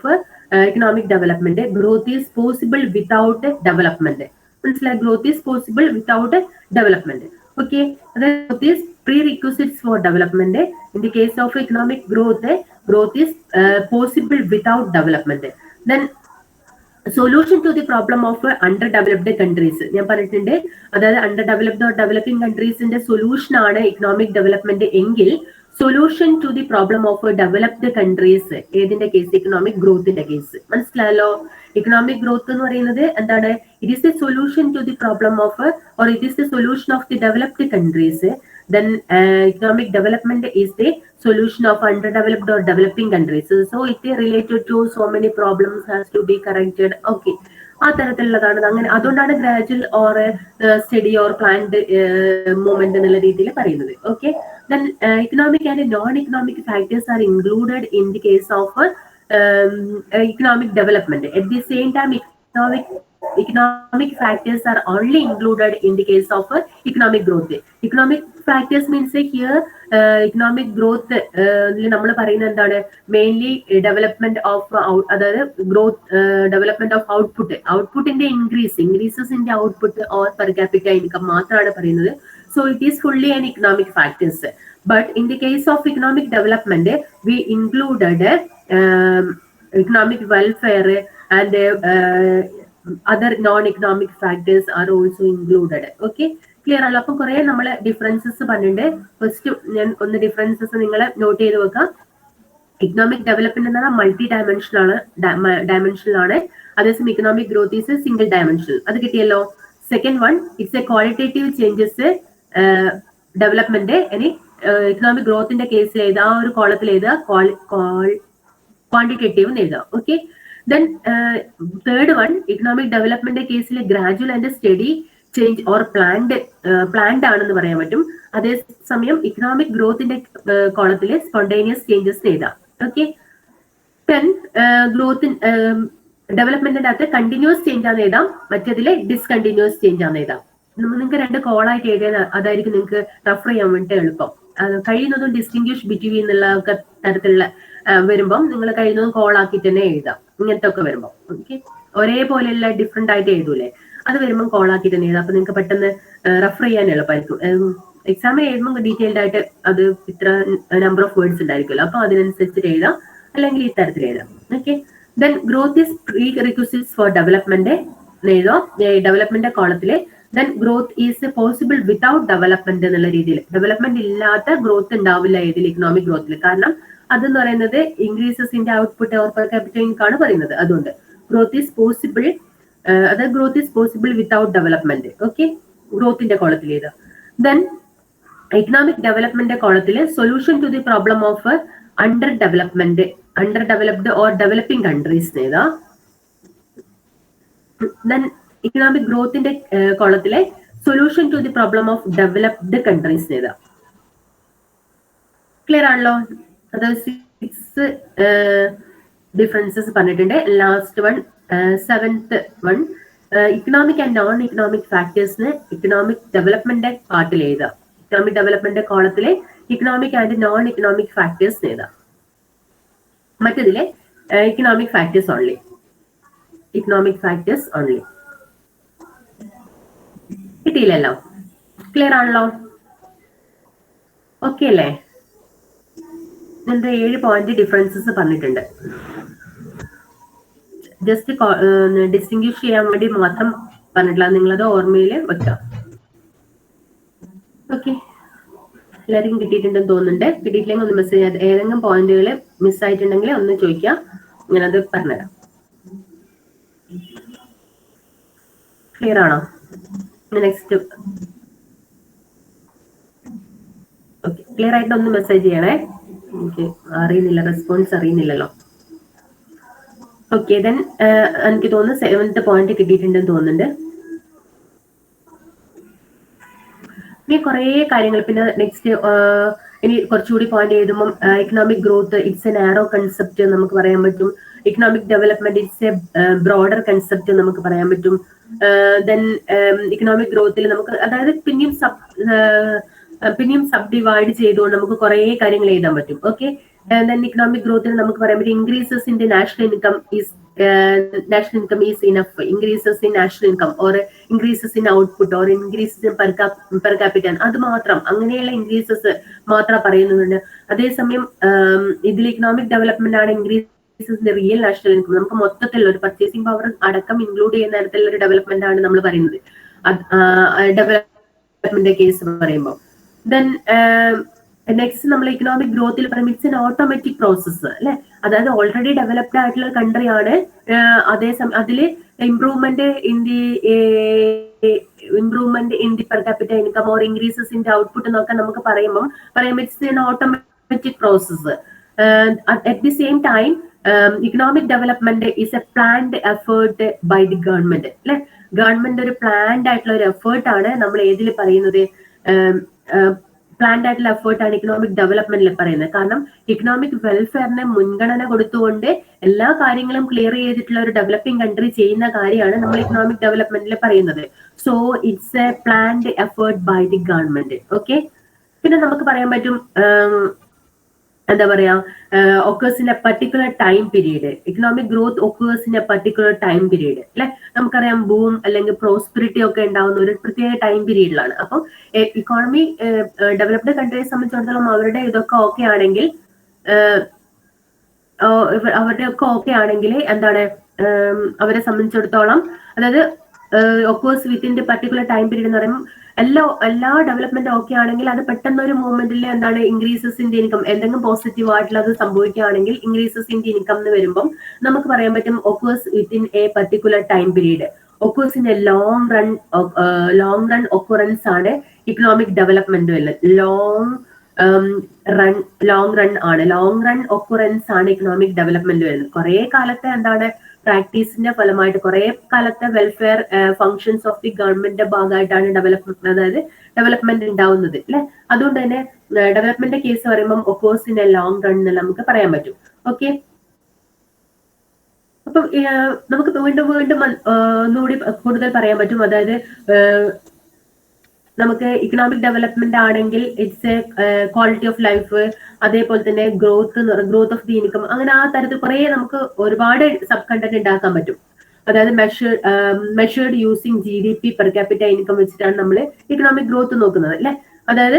economic development, growth is possible without development. It's like growth is possible without development. Okay, growth is prerequisites for development. In the case of economic growth, growth is possible without development. Then solution to the problem of underdeveloped countries ഞാൻ പറഞ്ഞിട്ടുണ്ട്. അതായത് underdeveloped or developing കൺട്രീസിന്റെ solution ആണ് economic development എങ്കിൽ solution to the problem of developed countries ഏതിന്റെ case? Economic ഗ്രോത്തിന്റെ case. മനസ്സിലായല്ലോ? Economic growth എന്ന് പറയുന്നത് എന്താണ്? It is the solution to the problem of or it is the solution of the developed countries. Then economic development is the solution of underdeveloped or developing countries. So it is related to so many problems has to be corrected. Okay, ആ തരത്തിലുള്ളതാണ്. അങ്ങനെ അതുകൊണ്ടാണ് gradual or study or planned movement എന്നുള്ള രീതിയിൽ പറയുന്നത്. Okay, then economic and non-economic factors are included in the case of economic development. At the same time, economic factors are only included in the case of economic growth. Economic factors means here economic growth നമ്മൾ പറയുന്നത് എന്താണ്? Mainly development of അതായത് growth development of ഔട്ട്പുട്ടിന്റെ increases in output or per capita income മാത്രമാണ് പറയുന്നത്. So it is fully an economic factors. But in the case of economic development we included economic welfare and other non-economic factors are also included. Okay, clear ആണല്ലോ? അപ്പൊ കുറെ നമ്മള് differences പറഞ്ഞിട്ടുണ്ട്. First ഞാൻ ഒന്ന് differences നിങ്ങൾ നോട്ട് ചെയ്ത് വെക്കാം. ഇക്കണോമിക് ഡെവലപ്മെന്റ് എന്ന് പറഞ്ഞാൽ മൾട്ടി ഡയമെൻഷണൽ ആണ്. അതേസമയം economic growth is single dimensional. അത് കിട്ടിയല്ലോ. Second one, it's a qualitative changes development. ഇനി ഇക്കണോമിക് ഗ്രോത്തിന്റെ കേസിൽ ഏതാ ഒരു കോളത്തിൽ ഏതാ ക്വാണ്ടിറ്റേറ്റീവ് എന്ന് എഴുതാം. Okay, then third one, economic development കേസിൽ gradual and steady change or planned ആണെന്ന് പറയാൻ പറ്റും. അതേസമയം ഇക്കണോമിക് ഗ്രോത്തിന്റെ കോളത്തില് സ്പോണ്ടേനിയസ് ചേഞ്ചസ് എഴുതാം. ഓക്കെ, ദെൻ ഗ്രോത്ത് ഡെവലപ്മെന്റിന്റെ അകത്ത് കണ്ടിന്യൂസ് ചേഞ്ച് ആണെന്ന് എഴുതാം, മറ്റേതില് ഡിസ്കണ്ടിന്യൂസ് ചേഞ്ച് ആണെന്ന് എഴുതാം. നിങ്ങൾക്ക് രണ്ട് കോളായിട്ട് എഴുതിയാൽ അതായിരിക്കും നിങ്ങൾക്ക് റെഫർ ചെയ്യാൻ വേണ്ടിയിട്ട് എളുപ്പം. കഴിയുന്നതും ഡിസ്റ്റിങ്വിഷ് ബിറ്റ്വീൻ എന്നുള്ള തരത്തിലുള്ള വരുമ്പം നിങ്ങൾ കഴിയുന്നതും കോൾ ആക്കിയിട്ട് തന്നെ എഴുതാം. ഇങ്ങനത്തെ ഒക്കെ വരുമ്പോൾ ഓക്കെ, ഒരേപോലെയുള്ള ഡിഫറെന്റ് ആയിട്ട് എഴുതൂലേ, അത് വരുമ്പോൾ കോൾ ആക്കിയിട്ട് തന്നെ എഴുതാം. അപ്പൊ നിങ്ങൾക്ക് പെട്ടെന്ന് റെഫർ ചെയ്യാൻ എളുപ്പമായിരിക്കും. എക്സാമിന് എഴുതുമ്പോൾ ഡീറ്റെയിൽഡ് ആയിട്ട് അത് ഇത്ര നമ്പർ ഓഫ് വേർഡ്സ് ഉണ്ടായിരിക്കുമല്ലോ, അപ്പൊ അതിനനുസരിച്ചിട്ട് എഴുതാം, അല്ലെങ്കിൽ ഈ തരത്തിൽ എഴുതാം. Okay, then growth is prerequisites for development എഴുതാം ഡെവലപ്മെന്റ് കോളത്തില്. Then growth is possible without development എന്നുള്ള രീതിയിൽ ഡെവലപ്മെന്റ് ഇല്ലാത്ത ഗ്രോത്ത് ഉണ്ടാവില്ല ഏതിൽ? ഇക്കണോമിക് ഗ്രോത്തിൽ. കാരണം അതെന്ന് പറയുന്നത് increases in output or per capita income ആണ് പറയുന്നത്. അതുകൊണ്ട് ഗ്രോത്ത് ഈസ് പോസിബിൾ, അതായത് growth is possible without development. Okay, ഗ്രോത്തിന്റെ കോളത്തിൽ എഴുതാം. ദെൻ ഇക്കണോമിക് ഡെവലപ്മെന്റ് കോളത്തില് solution to the problem of underdeveloped or developing countries എഴുതാം. ദെൻ ഇക്കണോമിക് ഗ്രോത്തിന്റെ കോളത്തിലെ solution to the problem of developed countries എഴുതാം. Clear ആണല്ലോ? അത് 6 ഡിഫറൻസസ് പറഞ്ഞിട്ടുണ്ട്. Last one, 7th one, economic and non economic ഫാക്ടേഴ്സിന് economic development പാർട്ടിൽ എഴുതാം. ഇക്കണോമിക് ഡെവലപ്മെന്റ് കോളത്തിലെ economic and non economic factors എഴുതാം. മറ്റതിലെ ഇക്കണോമിക് ഫാക്ടേഴ്സ് ഓൺലി. കിട്ടിയില്ലല്ലോ? ക്ലിയർ ആണല്ലോ? ഓക്കെ അല്ലേ? എന്താ 7 പോയിന്റ് ഡിഫറൻസസ് പറഞ്ഞിട്ടുണ്ട്. ജസ്റ്റ് ഡിസ്റ്റിങ്വിഷ് ചെയ്യാൻ വേണ്ടി മാത്രം പറഞ്ഞിട്ടില്ല, നിങ്ങളത് ഓർമ്മയിൽ വെക്കാം. ഓക്കെ, എല്ലാവർക്കും കിട്ടിയിട്ടുണ്ടെന്ന് തോന്നുന്നുണ്ട്. കിട്ടിയിട്ടില്ലെങ്കിൽ ഒന്ന് മെസ്സേജ്, ഏതെങ്കിലും പോയിന്റുകൾ മിസ്സായിട്ടുണ്ടെങ്കിൽ ഒന്ന് ചോദിക്കാം, ഞാനത് പറഞ്ഞുതരാം. ക്ലിയർ ആണോ? നെക്സ്റ്റ്. ഓക്കെ, ക്ലിയർ ആയിട്ട് ഒന്ന് മെസ്സേജ് ചെയ്യണേ, എനിക്ക് അറിയുന്നില്ല, റെസ്പോൺസ് അറിയുന്നില്ലല്ലോ. ഓക്കെ, ദെൻ എനിക്ക് തോന്നുന്നു 7th പോയിന്റ് കിട്ടിയിട്ടുണ്ടെന്ന് തോന്നുന്നുണ്ട്. ഇനി കുറേ കാര്യങ്ങൾ, പിന്നെ നെക്സ്റ്റ് ഇനി കുറച്ചുകൂടി പോയിന്റ് എഴുതുമ്പോൾ economic growth it's A narrow concept നമുക്ക് പറയാൻ പറ്റും. Economic development it's a broader concept നമുക്ക് പറയാൻ പറ്റും. ദെൻ ഇക്കണോമിക് ഗ്രോത്തിൽ നമുക്ക് അതായത് പിന്നെയും സബ് ഡിവൈഡ് ചെയ്തുകൊണ്ട് നമുക്ക് കുറെ കാര്യങ്ങൾ എഴുതാൻ പറ്റും. ഓക്കെ, ദെൻ ഇക്കണോമിക് ഗ്രോത്തിൽ നമുക്ക് പറയാൻ പറ്റും increases in the national income is enough, increases in national income or increases in output or increases in per capital, അത് മാത്രം, അങ്ങനെയുള്ള ഇൻക്രീസസ് മാത്രം പറയുന്നുണ്ട്. അതേസമയം ഇതിൽ ഇക്കണോമിക് ഡെവലപ്മെന്റ് ആണ് ഇൻക്രീസസ് റിയൽ നാഷണൽ ഇൻകം, നമുക്ക് മൊത്തത്തിലുള്ള ഒരു പർച്ചേസിംഗ് പവർ അടക്കം ഇൻക്ലൂഡ് ചെയ്യുന്ന തരത്തിലുള്ള ഒരു ഡെവലപ്മെന്റ് ആണ് നമ്മൾ പറയുന്നത് ഡെവലപ്മെന്റ് കേസ് പറയുമ്പോൾ. ദെൻ നെക്സ്റ്റ് നമ്മൾ ഇക്കണോമിക് ഗ്രോത്തിൽ പറയുമ്പോൾ ഇറ്റ്സ് എൻ ഓട്ടോമാറ്റിക് പ്രോസസ്സ് അല്ലെ, അതായത് ഓൾറെഡി ഡെവലപ്ഡ് ആയിട്ടുള്ള കൺട്രി ആണ്, അതേസമയം അതില് improvement in the per capital income or increases in the output എന്നൊക്കെ നമുക്ക് പറയുമ്പോൾ it's an automatic process. At the same time economic development is a planned effort by the government അല്ലെ, government ഒരു planned ആയിട്ടുള്ള ഒരു എഫേർട്ട് ആണ് നമ്മൾ ഏതിൽ പറയുന്നത്, പ്ലാൻഡ് ആയിട്ടുള്ള എഫേർട്ടാണ് ഇക്കണോമിക് ഡെവലപ്മെന്റിൽ പറയുന്നത്. കാരണം ഇക്കണോമിക് വെൽഫെയറിന് മുൻഗണന കൊടുത്തുകൊണ്ട് എല്ലാ കാര്യങ്ങളും ക്ലിയർ ചെയ്തിട്ടുള്ള ഒരു ഡെവലപ്പിംഗ് കൺട്രി ചെയ്യുന്ന കാര്യമാണ് നമ്മൾ ഇക്കണോമിക് ഡെവലപ്മെന്റിൽ പറയുന്നത്. So it's a planned effort by the government. Okay, പിന്നെ നമുക്ക് പറയാൻ പറ്റും എന്താ പറയാ, occurs in a particular time period. Economic growth occurs in a particular time period അല്ലെ, നമുക്കറിയാം ബൂം അല്ലെങ്കിൽ പ്രോസ്പെരിറ്റി ഒക്കെ ഉണ്ടാവുന്ന ഒരു പ്രത്യേക ടൈം പീരീഡിലാണ്. അപ്പം ഇക്കോണമി ഡെവലപ്ഡ് കൺട്രീയെ സംബന്ധിച്ചിടത്തോളം അവരുടെ ഇതൊക്കെ ഓക്കെ ആണെങ്കിൽ എന്താണ് അവരെ സംബന്ധിച്ചിടത്തോളം, അതായത് occurs within the particular time period എന്ന് പറയുമ്പോൾ എല്ലാ ഡെവലപ്മെന്റ് ഓക്കെ ആണെങ്കിൽ അത് പെട്ടെന്ന് ഒരു മൂവ്മെന്റിൽ എന്താണ് ഇൻക്രീസസ് ഇൻ ദി ഇൻകം, എന്തെങ്കിലും പോസിറ്റീവ് ആയിട്ടുള്ള അത് സംഭവിക്കുകയാണെങ്കിൽ ഇൻക്രീസസ് ഇൻ ദി ഇൻകം എന്ന് വരുമ്പം നമുക്ക് പറയാൻ പറ്റും occurs within a particular time period. occurs in a long run occurrence ആണ് ഇക്കണോമിക് ഡെവലപ്മെന്റ് വരുന്നത്. ലോങ് റൺ ഒക്കുറൻസ് ആണ് ഇക്കണോമിക് ഡെവലപ്മെന്റ് വരുന്നത്. കുറെ കാലത്തെ എന്താണ് പ്രാക്ടീസിന്റെ ഫലമായിട്ട്, കുറെ കാലത്തെ വെൽഫെയർ ഫങ്ഷൻസ് ഓഫ് ദി ഗവൺമെന്റിന്റെ ഭാഗമായിട്ടാണ് ഡെവലപ്മെന്റ് ഉണ്ടാവുന്നത് അല്ലെ. അതുകൊണ്ട് തന്നെ ഡെവലപ്മെന്റ് കേസ് പറയുമ്പോൾ occurs in A long run എന്ന് നമുക്ക് പറയാൻ പറ്റും. ഓക്കെ, അപ്പം നമുക്ക് വീണ്ടും ഒന്നുകൂടി കൂടുതൽ പറയാൻ പറ്റും. അതായത് നമുക്ക് ഇക്കണോമിക് ഡെവലപ്മെന്റ് ആണെങ്കിൽ it's A quality of life, അതേപോലെ തന്നെ ഗ്രോത്ത് ഓഫ് ദി ഇൻകം, അങ്ങനെ ആ തരത്തിൽ കുറെ നമുക്ക് ഒരുപാട് സബ് കണ്ടന്റ് ഉണ്ടാക്കാൻ പറ്റും. അതായത് measured using GDP per capita income വെച്ചിട്ടാണ് നമ്മൾ ഇക്കണോമിക് ഗ്രോത്ത് നോക്കുന്നത് അല്ലെ. അതായത്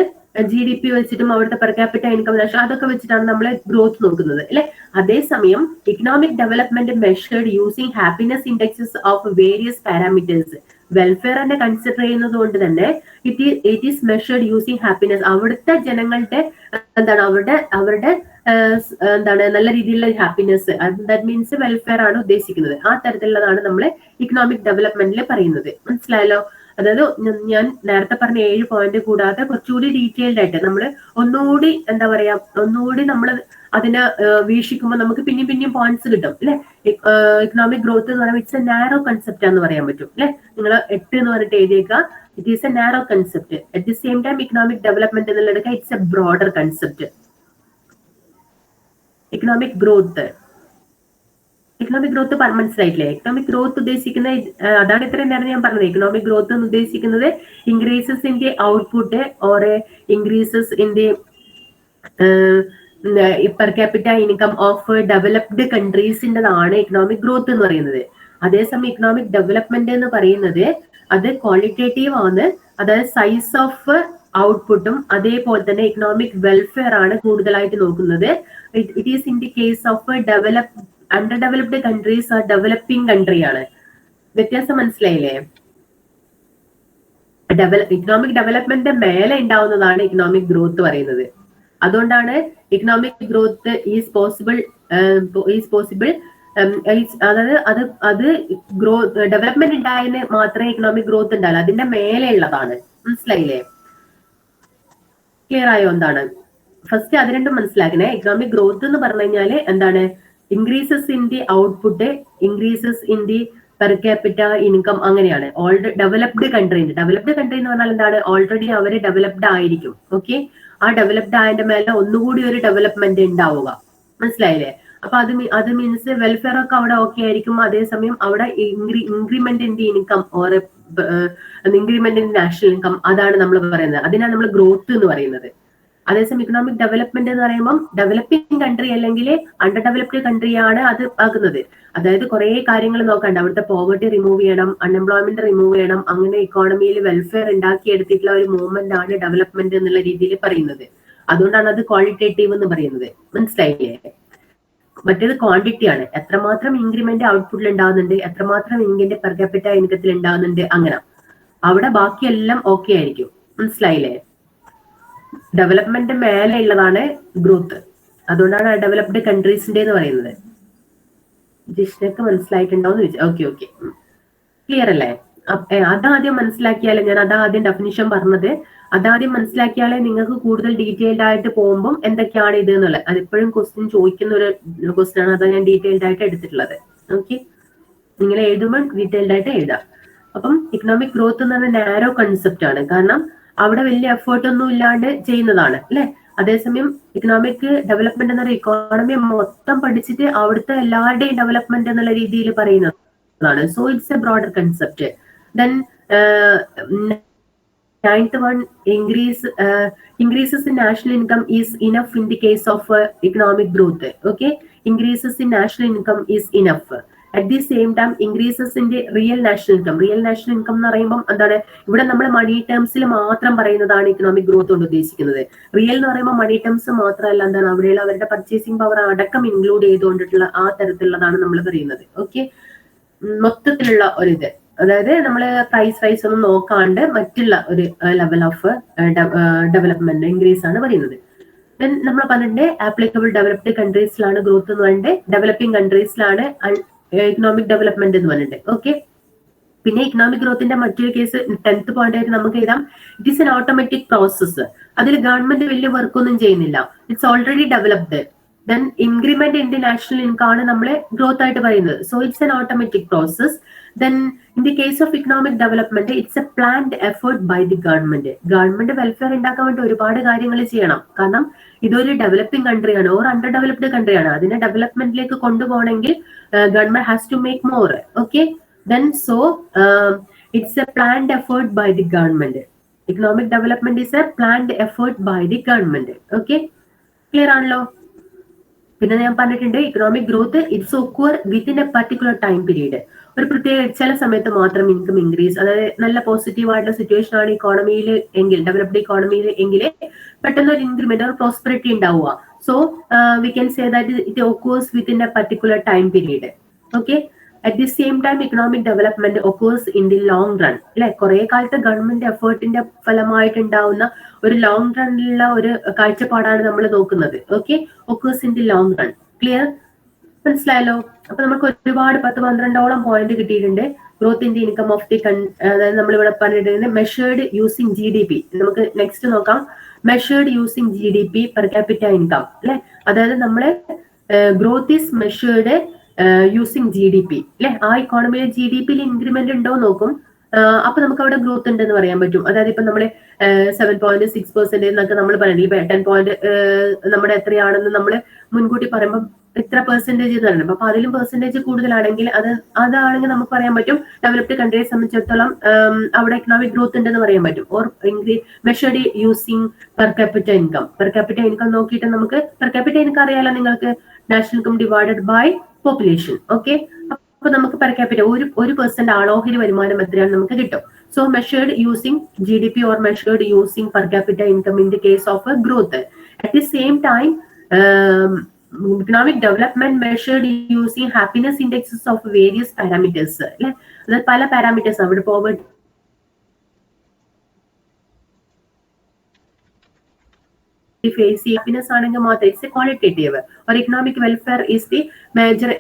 GDP വെച്ചിട്ടും അവിടുത്തെ പെർ ക്യാപിറ്റ ഇൻകം അതൊക്കെ വെച്ചിട്ടാണ് നമ്മൾ ഗ്രോത്ത് നോക്കുന്നത് അല്ലെ. അതേസമയം economic development measured using happiness indexes of various parameters, welfare തന്നെ കൺസിഡർ ചെയ്യുന്നത് കൊണ്ട് തന്നെ it is measured using happiness, അവിടുത്തെ ജനങ്ങളുടെ എന്താണ് അവരുടെ എന്താണ് നല്ല രീതിയിലുള്ള ഹാപ്പിനെസ്, ദാറ്റ് മീൻസ് വെൽഫെയർ ആണ് ഉദ്ദേശിക്കുന്നത്. ആ തരത്തിലുള്ളതാണ് നമ്മൾ ഇക്കണോമിക് ഡെവലപ്മെന്റിൽ പറയുന്നത്. മനസ്സിലായല്ലോ? അതായത് ഞാൻ നേരത്തെ പറഞ്ഞ 7 പോയിന്റ് കൂടാതെ കുറച്ചുകൂടി ഡീറ്റെയിൽഡ് ആയിട്ട് നമ്മൾ ഒന്നുകൂടി നമ്മൾ അതിനെ വീക്ഷിക്കുമ്പോൾ നമുക്ക് പിന്നെയും പോയിന്റ്സ് കിട്ടും അല്ലെ. ഇക്കണോമിക് ഗ്രോത്ത് എന്ന് പറയുമ്പോൾ ഇറ്റ്സ് എ നാരോ കൺസെപ്റ്റ് എന്ന് പറയാൻ പറ്റും അല്ലെ. നിങ്ങൾ 8 എന്ന് പറഞ്ഞിട്ട് എഴുതിയേക്കുക. It is a narrow concept. At the same time economic development എന്നുള്ളത് it's a broader concept. Economic growth മനസ്സിലായിട്ടില്ലേ? ഇക്കണോമിക് ഗ്രോത്ത് ഉദ്ദേശിക്കുന്ന അതാണ് ഇത്രയും നേരം ഞാൻ പറഞ്ഞത്. ഇക്കണോമിക് ഗ്രോത്ത് എന്ന് ഉദ്ദേശിക്കുന്നത് increases in the output or increases in the per capita income of developed കൺട്രീസിൻ്റെതാണ് ഇക്കണോമിക് ഗ്രോത്ത് എന്ന് പറയുന്നത്. അതേസമയം ഇക്കണോമിക് ഡെവലപ്മെന്റ് എന്ന് പറയുന്നത് അത് ക്വാളിറ്റേറ്റീവ് ആണ്. അതായത് സൈസ് ഓഫ് ഔട്ട്പുട്ടും അതേപോലെ തന്നെ ഇക്കണോമിക് വെൽഫെയർ ആണ് കൂടുതലായിട്ട് നോക്കുന്നത്. It is in the case of underdeveloped countries ആ ഡെവലപ്പിംഗ് കൺട്രിയാണ്. വ്യത്യാസം മനസ്സിലായില്ലേ? ഇക്കണോമിക് ഡെവലപ്മെന്റ് മേലെ ഉണ്ടാവുന്നതാണ് ഇക്കണോമിക് ഗ്രോത്ത് പറയുന്നത്. അതുകൊണ്ടാണ് ഇക്കണോമിക് ഗ്രോത്ത് ഈസ് പോസിബിൾ അതായത് അത് ഡെവലപ്മെന്റ് ഉണ്ടായതിന് മാത്രമേ ഇക്കണോമിക് ഗ്രോത്ത് ഉണ്ടാവില്ല, അതിന്റെ മേലെ ഉള്ളതാണ്. മനസ്സിലായില്ലേ? ക്ലിയർ ആയോ എന്താണ്? ഫസ്റ്റ് അത് രണ്ടും മനസ്സിലാക്കണേ. ഇക്കണോമിക് ഗ്രോത്ത് എന്ന് പറഞ്ഞു കഴിഞ്ഞാല് എന്താണ്? Increases in the output, increases in the per capita income, അങ്ങനെയാണ്. ഡെവലപ്ഡ് കൺട്രി എന്ന് പറഞ്ഞാൽ എന്താണ്? ഓൾറെഡി അവര് ഡെവലപ്ഡ് ആയിരിക്കും. ഓക്കെ, ആ ഡെവലപ്ഡ് ആയതിന്റെ മേലെ ഒന്നുകൂടി ഒരു ഡെവലപ്മെന്റ് ഉണ്ടാവുക. മനസ്സിലായില്ലേ? അപ്പൊ അത് മീൻസ് വെൽഫെയർ ഒക്കെ അവിടെ ഓക്കെ ആയിരിക്കും. അതേസമയം അവിടെ increment in the income or increment in national income, അതാണ് നമ്മൾ പറയുന്നത്. അതിനാണ് നമ്മൾ ഗ്രോത്ത് എന്ന് പറയുന്നത്. അതേസമയം ഇക്കണോമിക് ഡെവലപ്മെന്റ് എന്ന് പറയുമ്പോൾ ഡെവലപ്പിംഗ് കൺട്രി അല്ലെങ്കിൽ അണ്ടർ ഡെവലപ്ഡ് കൺട്രിയാണ് അത് ആക്കുന്നത്. അതായത് കുറെ കാര്യങ്ങൾ നോക്കാണ്ട്, അവിടുത്തെ പോവർട്ടി റിമൂവ് ചെയ്യണം, അൺഎംപ്ലോയ്മെന്റ് റിമൂവ് ചെയ്യണം, അങ്ങനെ ഇക്കോണമിയിൽ വെൽഫെയർ ഉണ്ടാക്കിയെടുത്തിട്ടുള്ള ഒരു മൂവ്മെന്റ് ആണ് ഡെവലപ്മെന്റ് എന്നുള്ള രീതിയിൽ പറയുന്നത്. അതുകൊണ്ടാണ് അത് ക്വാളിറ്റേറ്റീവ് എന്ന് പറയുന്നത്. മനസ്സിലായില്ലേ? മറ്റേത് ക്വാണ്ടിറ്റി ആണ്, എത്രമാത്രം ഇൻക്രിമെന്റ് ഔട്ട്പുട്ടിൽ ഉണ്ടാകുന്നുണ്ട്, എത്രമാത്രം ഇൻകത്തിന്റെ പെർ ക്യാപിറ്റ ഇൻകത്തിൽ ഉണ്ടാകുന്നുണ്ട്, അങ്ങനെ. അവിടെ ബാക്കിയെല്ലാം ഓക്കെ ആയിരിക്കും. മനസ്സിലായില്ലേ? ഡെവലപ്മെന്റ് മേലെ ഉള്ളതാണ് ഗ്രോത്ത്. അതുകൊണ്ടാണ് ഡെവലപ്ഡ് കൺട്രീസിന്റെ എന്ന് പറയുന്നത്. ജിഷ്ണക്ക് മനസ്സിലായിട്ടുണ്ടാവും എന്ന് ചോദിച്ചു. ഓക്കെ, ക്ലിയർ അല്ലേ? അതാദ്യം മനസ്സിലാക്കിയാലേ, ഞാൻ അതാദ്യം ഡെഫിനിഷൻ പറഞ്ഞത്, അതാദ്യം മനസ്സിലാക്കിയാലേ നിങ്ങൾക്ക് കൂടുതൽ ഡീറ്റെയിൽഡ് ആയിട്ട് പോകുമ്പോൾ എന്തൊക്കെയാണ് ഇത് എന്നുള്ളത്. അതിപ്പോഴും ക്വസ്റ്റ്യൻ ചോദിക്കുന്ന ഒരു ക്വസ്റ്റ്യൻ ആണ്, അതാണ് ഞാൻ ഡീറ്റെയിൽഡ് ആയിട്ട് എടുത്തിട്ടുള്ളത്. ഓക്കെ, നിങ്ങൾ എഴുതുമ്പോൾ ഡീറ്റെയിൽഡ് ആയിട്ട് എഴുതാം. അപ്പം ഇക്കണോമിക് ഗ്രോത്ത് എന്ന് പറഞ്ഞാൽ നാരോ കൺസെപ്റ്റ് ആണ്, കാരണം അവിടെ വലിയ എഫേർട്ട് ഒന്നും ഇല്ലാണ്ട് ചെയ്യുന്നതാണ് അല്ലെ. അതേസമയം ഇക്കണോമിക് ഡെവലപ്മെന്റ് എന്ന ഇക്കോണമി മൊത്തം പഠിച്ചിട്ട് അവിടുത്തെ എല്ലാവരുടെയും ഡെവലപ്മെന്റ് എന്നുള്ള രീതിയിൽ പറയുന്നതാണ്. So it's a broader concept. Then ninth one, increases in national income is enough in the case of economic growth. Okay, increases in national income is enough. At the same time, increases in the real national income എന്ന് പറയുമ്പോൾ എന്താണ്? ഇവിടെ നമ്മൾ മണി ടേംസിൽ മാത്രം പറയുന്നതാണ് economic growth കൊണ്ട് ഉദ്ദേശിക്കുന്നത്. Real എന്ന് പറയുമ്പോൾ മണി ടേംസ് മാത്രമല്ല, എന്താണ് അവിടെയുള്ള അവരുടെ പർച്ചേസിംഗ് പവർ അടക്കം ഇൻക്ലൂഡ് ചെയ്തുകൊണ്ടിട്ടുള്ള ആ തരത്തിലുള്ളതാണ് നമ്മൾ പറയുന്നത്. ഓക്കെ, മൊത്തത്തിലുള്ള ഒരിത്, അതായത് നമ്മൾ പ്രൈസ് റൈസ് ഒന്നും നോക്കാണ്ട് മറ്റുള്ള ഒരു ലെവൽ ഓഫ് ഡെവലപ്മെന്റ് ഇൻക്രീസ് ആണ് പറയുന്നത്. ദെൻ നമ്മൾ പറഞ്ഞിട്ടുണ്ട് ആപ്ലിക്കബിൾ ഡെവലപ്ഡ് കൺട്രീസിലാണ് ഗ്രോത്ത് എന്ന് പറഞ്ഞിട്ട്, ഡെവലപ്പിംഗ് കൺട്രീസിലാണ് ഇക്കണോമിക് ഡെവലപ്മെന്റ് എന്ന് പറഞ്ഞിട്ട്. ഓക്കെ, പിന്നെ ഇക്കണോമിക് ഗ്രോത്തിന്റെ മറ്റൊരു കേസ് 10th പോയിന്റ് ആയിട്ട് നമുക്ക് എഴുതാം. It is N automatic process. അതിൽ ഗവൺമെന്റ് വലിയ വർക്ക് ഒന്നും ചെയ്യുന്നില്ല, it's already developed. Then increment in the national income ആണ് നമ്മൾ ഗ്രോത്ത് ആയിട്ട് പറയുന്നത്. So it's an automatic process. Then in the case of economic development, it's a planned effort by the government. Government welfare ഉണ്ടാക്കാൻ വേണ്ടി ഒരുപാട് കാര്യങ്ങൾ ചെയ്യണം, കാരണം ഇതൊരു ഡെവലപ്പിംഗ് കൺട്രിയാണ് ഓർ അണ്ടർ ഡെവലപ്ഡ് കൺട്രിയാണ്. അതിനെ ഡെവലപ്മെന്റിലേക്ക് കൊണ്ടുപോകണമെങ്കിൽ government has to make more. Okay, then so it's a planned effort by the government. Economic development is a planned effort by the government. Okay, clear ആണല്ലോ? പിന്നെ ഞാൻ പറഞ്ഞിട്ടുണ്ട് economic growth it's occur within A particular time period. ഒരു പ്രത്യേക ചില സമയത്ത് മാത്രം income increase, അതായത് നല്ല പോസിറ്റീവ് ആയിട്ടുള്ള സിറ്റുവേഷൻ ആണ് ഇക്കോണമിയിൽ എങ്കിൽ, ഡെവലപ്ഡ് ഇക്കോണമിയിൽ എങ്കിൽ പെട്ടെന്ന് ഒരു ഇൻക്രിമെന്റ് ഒരു പ്രോസ്പെറിറ്റി ഉണ്ടാവുക. So we can say that it occurs within A particular time period. Okay, at the same time economic development occurs in the long run. അല്ലെ, കുറെ കാലത്തെ ഗവൺമെന്റ് എഫേർട്ടിന്റെ ഫലമായിട്ടുണ്ടാവുന്ന ഒരു ലോങ് റണ്ണിലുള്ള ഒരു കാഴ്ചപ്പാടാണ് നമ്മൾ നോക്കുന്നത്. Okay, occurs in the long run. Clear? മനസ്സിലായല്ലോ? അപ്പൊ നമുക്ക് ഒരുപാട് 10-12ഓളം പോയിന്റ് കിട്ടിയിട്ടുണ്ട്. Growth in the income of the അതായത് നമ്മളിവിടെ പറഞ്ഞിട്ടുണ്ട് മെഷേർഡ് യൂസിങ് GDP. നമുക്ക് നെക്സ്റ്റ് നോക്കാം. Measured using GDP per capita income അല്ലെ. അതായത് നമ്മള് growth is measured using GDP അല്ലെ. ആ ഇക്കോണമിയിലെ GDPയിൽ ഇൻക്രിമെന്റ് ഉണ്ടോ നോക്കും. അപ്പൊ നമുക്ക് അവിടെ ഗ്രോത്ത് ഉണ്ടെന്ന് പറയാൻ പറ്റും. അതായത് ഇപ്പൊ നമ്മള് 7.6% എന്നൊക്കെ നമ്മൾ പറയുന്നത്, ഇപ്പൊ 10 നമ്മുടെ എത്രയാണെന്ന് നമ്മൾ മുൻകൂട്ടി പറയുമ്പോൾ ഇത്ര പെർസെന്റേജ് തരണം. അപ്പൊ അതിലും പെർസെന്റേജ് കൂടുതലാണെങ്കിൽ അതാണെങ്കിൽ നമുക്ക് പറയാൻ പറ്റും ഡെവലപ്ഡ് കൺട്രിയെ സംബന്ധിച്ചിടത്തോളം അവിടെ എക്കണോമിക് ഗ്രോത്ത് ഉണ്ടെന്ന് പറയാൻ പറ്റും. Or measured using per capita income. Per capita income നോക്കിയിട്ട് നമുക്ക് പെർ ക്യാപിറ്റ ഇൻകം അറിയാലോ നിങ്ങൾക്ക്, national income divided by population. Okay, അപ്പൊ നമുക്ക് പെർ ക്യാപിറ്റ ഒരു പെർസെന്റ് ആളോഹരി വരുമാനം എത്രയാണ് നമുക്ക് കിട്ടും. So measured using GDP or measured using per capita income in the case of growth. At the same time economic development measured using happiness indexes of various parameters. അല്ലെ, അതായത് പല parameters അവിടെ പോവർട്ടി face happiness ആണെങ്കിൽ മാത്രം it's a qualitative. or economic welfare is the major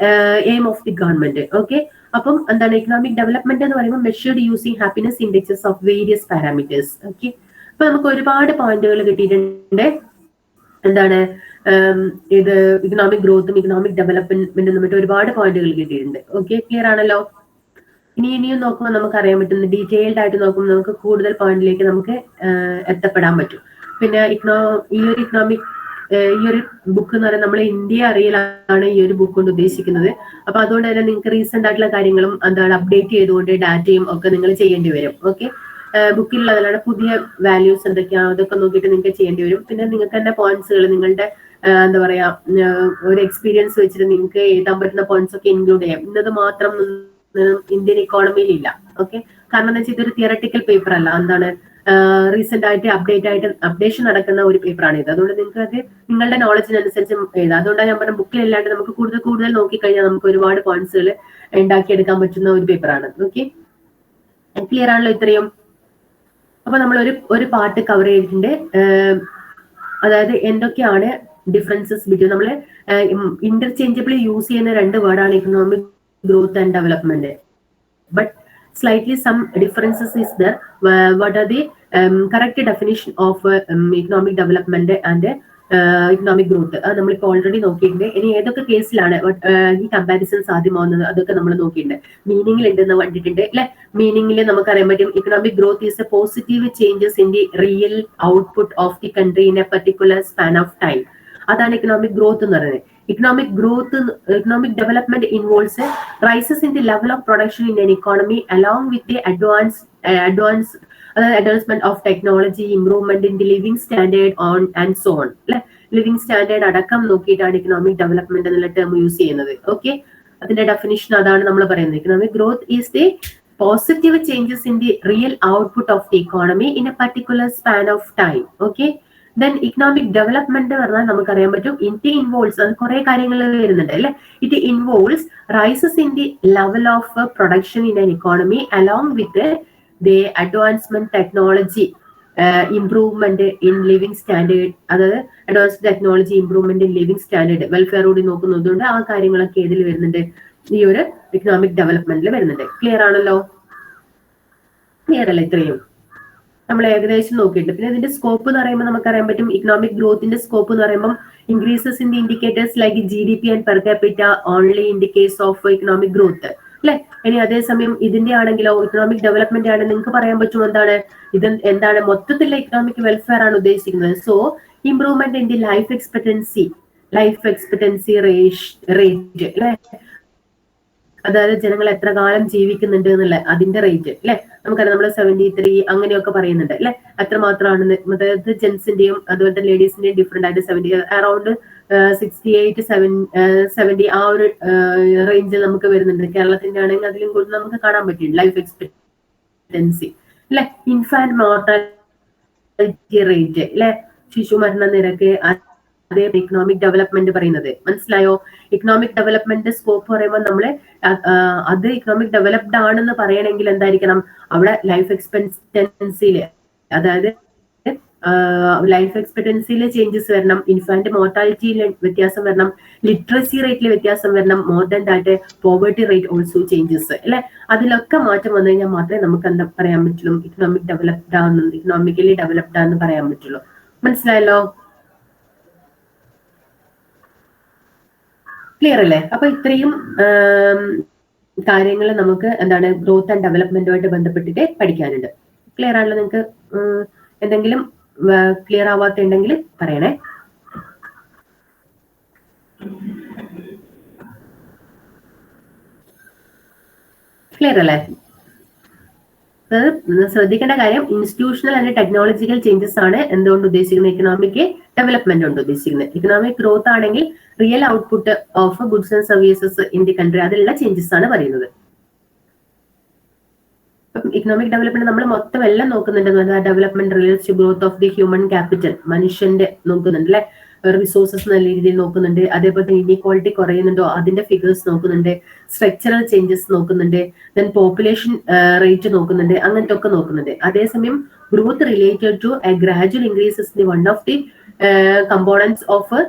aim of the government. Okay, അപ്പം എന്താണ് economic development എന്ന് പറയുമ്പോൾ measured using happiness indexes of various parameters. Okay, അപ്പൊ നമുക്ക് ഒരുപാട് പോയിന്റുകൾ കിട്ടിയിട്ടുണ്ട്. എന്താണ് ഇത് ഇക്കണോമിക് ഗ്രോത്തും ഇക്കണോമിക് ഡെവലപ്മെന്റും തമ്മിൽ ഒരുപാട് പോയിന്റുകൾ കിട്ടിയിട്ടുണ്ട്. ഓക്കെ, ക്ലിയർ ആണല്ലോ. ഇനിയും നോക്കുമ്പോൾ നമുക്ക് അറിയാൻ പറ്റുന്ന ഡീറ്റെയിൽഡ് ആയിട്ട് നോക്കുമ്പോൾ നമുക്ക് കൂടുതൽ പോയിന്റിലേക്ക് നമുക്ക് എത്തപ്പെടാൻ പറ്റും. പിന്നെ ഈ ഒരു ബുക്ക് എന്ന് പറയുന്നത് നമ്മൾ ഇന്ത്യ അറിയലാണ് ഈ ഒരു ബുക്ക് കൊണ്ട് ഉദ്ദേശിക്കുന്നത്. അപ്പൊ അതുകൊണ്ട് തന്നെ നിങ്ങൾക്ക് റീസെന്റ് ആയിട്ടുള്ള കാര്യങ്ങളും എന്താണ് അപ്ഡേറ്റ് ചെയ്തുകൊണ്ട് ഡാറ്റയും ഒക്കെ നിങ്ങൾ ചെയ്യേണ്ടി വരും. ഓക്കെ, ബുക്കിലുള്ളതല്ലാതെ പുതിയ വാല്യൂസ് എന്തൊക്കെയാണ് അതൊക്കെ നോക്കിയിട്ട് നിങ്ങൾക്ക് ചെയ്യേണ്ടി വരും. പിന്നെ നിങ്ങൾക്ക് തന്നെ പോയിന്റ്സുകൾ നിങ്ങളുടെ എന്താ പറയാ ഒരു എക്സ്പീരിയൻസ് വെച്ചിട്ട് നിങ്ങൾക്ക് എഴുതാൻ പറ്റുന്ന പോയിന്റ്സ് ഒക്കെ ഇൻക്ലൂഡ് ചെയ്യാം. ഇന്നത് മാത്രം ഇന്ത്യൻ ഇക്കോണമിയിൽ ഇല്ല. ഓക്കെ, കാരണം എന്താ വെച്ചാൽ ഇതൊരു തിയറട്ടിക്കൽ പേപ്പർ അല്ല, എന്താണ് റീസെന്റ് ആയിട്ട് അപ്ഡേഷൻ നടക്കുന്ന ഒരു പേപ്പറാണ് ഇത്. അതുകൊണ്ട് നിങ്ങൾക്ക് അത് നിങ്ങളുടെ നോളജിനനുസരിച്ച് എഴുതാം. അതുകൊണ്ടാണ് ഞാൻ പറഞ്ഞ ബുക്കിലല്ലാണ്ട് നമുക്ക് കൂടുതൽ നോക്കിക്കഴിഞ്ഞാൽ നമുക്ക് ഒരുപാട് പോയിന്റ്സുകൾ ഉണ്ടാക്കിയെടുക്കാൻ പറ്റുന്ന ഒരു പേപ്പറാണ്. ഓക്കെ, ക്ലിയർ ആണല്ലോ ഇത്രയും. അപ്പൊ നമ്മൾ ഒരു പാർട്ട് കവർ ചെയ്തിട്ടുണ്ട്. അതായത് എന്തൊക്കെയാണ് ഡിഫറൻസസ് ബിറ്റ്വീൻ നമ്മൾ ഇന്റർചേഞ്ചബിളി യൂസ് ചെയ്യുന്ന രണ്ട് വേർഡാണ് economic growth and development, but slightly some differences is there. What are the correct definition of economic development and economic growth? നമ്മളിപ്പോൾ ഓൾറെഡി നോക്കിയിട്ടുണ്ട്. ഇനി ഏതൊക്കെ കേസിലാണ് ഈ കമ്പാരിസൺ സാധ്യമാവുന്നത് അതൊക്കെ നമ്മൾ നോക്കിയിട്ടുണ്ട്. മീനിങ്ങിൽ ഉണ്ടെന്ന് കണ്ടിട്ടുണ്ട് അല്ലെ. മീനിങ്ങിൽ നമുക്കറിയാൻ പറ്റും economic growth is A positive changes in the real output of the country in A particular span of time. അതാണ് ഇക്കണോമിക് ഗ്രോത്ത് എന്ന് പറയുന്നത്. Economic development involves rises in the level of production in an economy along with the advancement of technology, improvement in the living standard and so on. Living standard അടക്കം നോക്കിയിട്ടാണ് economic development എന്നുള്ള term use ചെയ്യുന്നത്. Okay, അതിന്റെ definition അതാണ് നമ്മൾ പറയുന്നത്. economic growth is the positive changes in the real output of the economy in a particular span of time. Okay, then economic development പറഞ്ഞാൽ നമുക്കറിയാൻ പറ്റും it involves അത് കുറെ കാര്യങ്ങൾ വരുന്നുണ്ട് അല്ലെ. it involves rises in the level of production in an economy along with the advancement technology, improvement in living standard, അതായത് advanced technology, improvement in living standard, welfare കൂടി നോക്കുന്നതുകൊണ്ട് ആ കാര്യങ്ങളൊക്കെ ഇതിൽ വരുന്നുണ്ട്, ഈ ഒരു ഇക്കണോമിക് ഡെവലപ്മെന്റിൽ വരുന്നുണ്ട്. ക്ലിയർ ആണല്ലോ? ക്ലിയർ അല്ലേ ഇത്രയും നമ്മൾ ഏകദേശം നോക്കിയിട്ട്. പിന്നെ ഇതിന്റെ സ്കോപ്പ് എന്ന് പറയുമ്പോൾ നമുക്കറിയാൻ പറ്റും ഇക്കണോമിക് ഗ്രോത്തിന്റെ സ്കോപ്പ് എന്ന് പറയുമ്പോൾ increases in the indicators like GDP and per capita only in the case of economic growth അല്ലെ. ഇനി അതേസമയം ഇതിന്റെ ആണെങ്കിലോ ഇക്കണോമിക് ഡെവലപ്മെന്റ് ആണ് നിങ്ങൾക്ക് പറയാൻ പറ്റും എന്താണ് ഇത് എന്താണ് മൊത്തത്തിലുള്ള ഇക്കണോമിക് വെൽഫെയർ ആണ് ഉദ്ദേശിക്കുന്നത്. So improvement in the life expectancy rate അല്ലെ, അതായത് ജനങ്ങൾ എത്ര കാലം ജീവിക്കുന്നുണ്ട് എന്നുള്ള അതിന്റെ റേറ്റ് അല്ലെ. നമുക്കറിയാം നമ്മൾ 73 അങ്ങനെയൊക്കെ പറയുന്നുണ്ട് അല്ലെ. എത്രമാത്രമാണ് അതായത് ജെൻസിന്റെയും അതുപോലെ തന്നെ ലേഡീസിന്റെയും ഡിഫറെന്റ് ആയിട്ട് 70 അറൌണ്ട് 68 70 ആ ഒരു റേഞ്ചിൽ നമുക്ക് വരുന്നുണ്ട്. കേരളത്തിന്റെ ആണെങ്കിൽ അതിലും കൂടുതൽ നമുക്ക് കാണാൻ പറ്റും ലൈഫ് എക്സ്പെക്ടൻസി അല്ലെ. ഇൻഫാന്റ് മോർട്ടാലിറ്റി റേറ്റ് അല്ലെ, ശിശു മരണ നിരക്ക്, അതേ ഇക്കണോമിക് ഡെവലപ്മെന്റ് പറയുന്നത്. മനസ്സിലായോ? ഇക്കണോമിക് ഡെവലപ്മെന്റ് സ്കോപ്പ് പറയുമ്പോൾ നമ്മള് അത് ഇക്കണോമിക് ഡെവലപ്ഡ് ആണെന്ന് പറയണമെങ്കിൽ എന്തായിരിക്കണം അവിടെ ലൈഫ് എക്സ്പെക്ടൻസിയില്, അതായത് ലൈഫ് എക്സ്പെക്ടൻസിയിലെ ചേഞ്ചസ് വരണം, ഇൻഫാന്റ് മോർട്ടാലിറ്റിയിൽ വ്യത്യാസം വരണം, ലിറ്ററസി റേറ്റിൽ വ്യത്യാസം വരണം, more than that poverty rate also changes അല്ലെ. അതിലൊക്കെ മാറ്റം വന്നു കഴിഞ്ഞാൽ മാത്രമേ നമുക്ക് എന്താ പറയാൻ പറ്റുള്ളൂ ഇക്കണോമിക് ഡെവലപ്ഡ് ആണെന്ന്, ഇക്കണോമിക്കലി ഡെവലപ്ഡ് ആണെന്ന് പറയാൻ പറ്റുള്ളൂ. മനസ്സിലായല്ലോ? ക്ലിയർ അല്ലേ? അപ്പൊ ഇത്രയും കാര്യങ്ങൾ നമുക്ക് എന്താണ് ഗ്രോത്ത് ആൻഡ് ഡെവലപ്മെന്റുമായിട്ട് ബന്ധപ്പെട്ടിട്ട് പഠിക്കാനുണ്ട്. ക്ലിയർ ആണല്ലോ? നിങ്ങൾക്ക് എന്തെങ്കിലും ക്ലിയർ ആവാത്ത ഉണ്ടെങ്കിൽ പറയണേ. ക്ലിയർ അല്ലേ? ശ്രദ്ധിക്കേണ്ട കാര്യം ഇൻസ്റ്റിറ്റ്യൂഷണൽ ആൻഡ് ടെക്നോളജിക്കൽ ചേഞ്ചസ് ആണ് എന്തുകൊണ്ട് ഉദ്ദേശിക്കുന്നത് ഇക്കണോമിക് ഡെവലപ്മെന്റ് കൊണ്ട് ഉദ്ദേശിക്കുന്നത്. ഇക്കണോമിക് ഗ്രോത്ത് ആണെങ്കിൽ real output of goods and services in the country, അതിലുള്ള ചേഞ്ചസ് ആണ് പറയുന്നത്. ഇക്കണോമിക് ഡെവലപ്മെന്റ് നമ്മൾ മൊത്തം എല്ലാം നോക്കുന്നുണ്ട്. Development relates to growth of the human capital, മനുഷ്യന്റെ നോക്കുന്നുണ്ട് അല്ലെ. റിസോഴ്സസ് നല്ല രീതിയിൽ നോക്കുന്നുണ്ട്, അതേപോലെ തന്നെ ഇനീക്വാളിറ്റി കുറയുന്നുണ്ടോ അതിന്റെ ഫിഗേഴ്സ് നോക്കുന്നുണ്ട്, സ്ട്രക്ചറൽ ചേഞ്ചസ് നോക്കുന്നുണ്ട്, ദെൻ പോപ്പുലേഷൻ റേറ്റ് നോക്കുന്നുണ്ട്, അങ്ങനത്തെ ഒക്കെ നോക്കുന്നുണ്ട്. അതേസമയം growth related to a gradual increases the one of the components of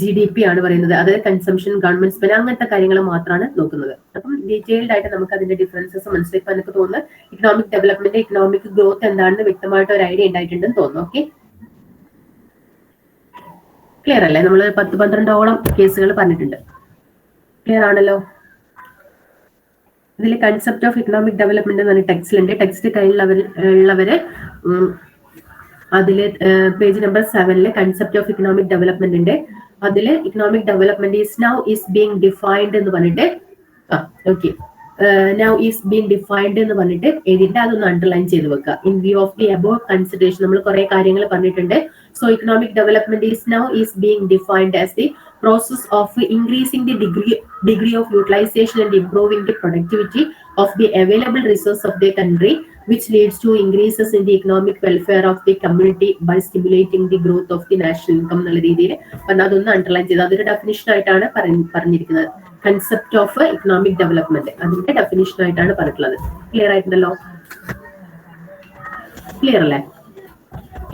GDP ആണ് പറയുന്നത്. അതായത് കൺസംഷൻ, ഗവൺമെന്റ് സ്പെൻഡ്, അങ്ങനത്തെ കാര്യങ്ങൾ മാത്രമാണ് നോക്കുന്നത്. അപ്പം ഡീറ്റെയിൽഡ് ആയിട്ട് നമുക്ക് അതിന്റെ ഡിഫറൻസസ് മനസ്സിലാക്കാൻ എനിക്ക് തോന്നുന്നു ഇക്കണോമിക് ഡെവലപ്മെന്റ്, ഇക്കണോമിക് ഗ്രോത്ത് എന്താണെന്ന് വ്യക്തമായിട്ട് ഒരു ഐഡിയ ഉണ്ടായിട്ടുണ്ടെന്ന് തോന്നുന്നു. ഓക്കെ, ക്ലിയർ അല്ലേ? നമ്മൾ 10-12ഓളം കേസുകൾ പറഞ്ഞിട്ടുണ്ട്. ക്ലിയർ ആണല്ലോ? ഇതിൽ കൺസെപ്റ്റ് ഓഫ് ഇക്കണോമിക് ഡെവലപ്മെന്റ് എന്ന് പറഞ്ഞ ടെക്സ്റ്റിലുണ്ട്. ടെക്സ്റ്റ് കയ്യിലുള്ളവര് അതില് page number 7 concept of economic development ഉണ്ട്. അതില് economic development is now is being defined എന്ന് പറഞ്ഞിട്ട് okay now is being defined എന്ന് പറഞ്ഞിട്ട് എഴുതിയിട്ട് അതൊന്ന് അണ്ടർലൈൻ ചെയ്ത് വെക്കുക. In view of the above consideration നമ്മൾ കുറെ കാര്യങ്ങൾ പറഞ്ഞിട്ടുണ്ട്. So economic development is now is being defined as the process of increasing the degree of utilization and improving the productivity of the available resources of the country, which leads to increases in the economic welfare of the community by stimulating the growth of the national income എന്നുള്ള രീതിയിൽ അതൊന്ന് underline ചെയ്ത് അതൊരു definition ആയിട്ടാണ് പറഞ്ഞിരിക്കുന്നത്. Concept of economic development അതിന്റെ definition ആയിട്ടാണ് പറഞ്ഞിട്ടുള്ളത്. ക്ലിയർ ആയിട്ടുണ്ടല്ലോ? ക്ലിയർ അല്ലേ?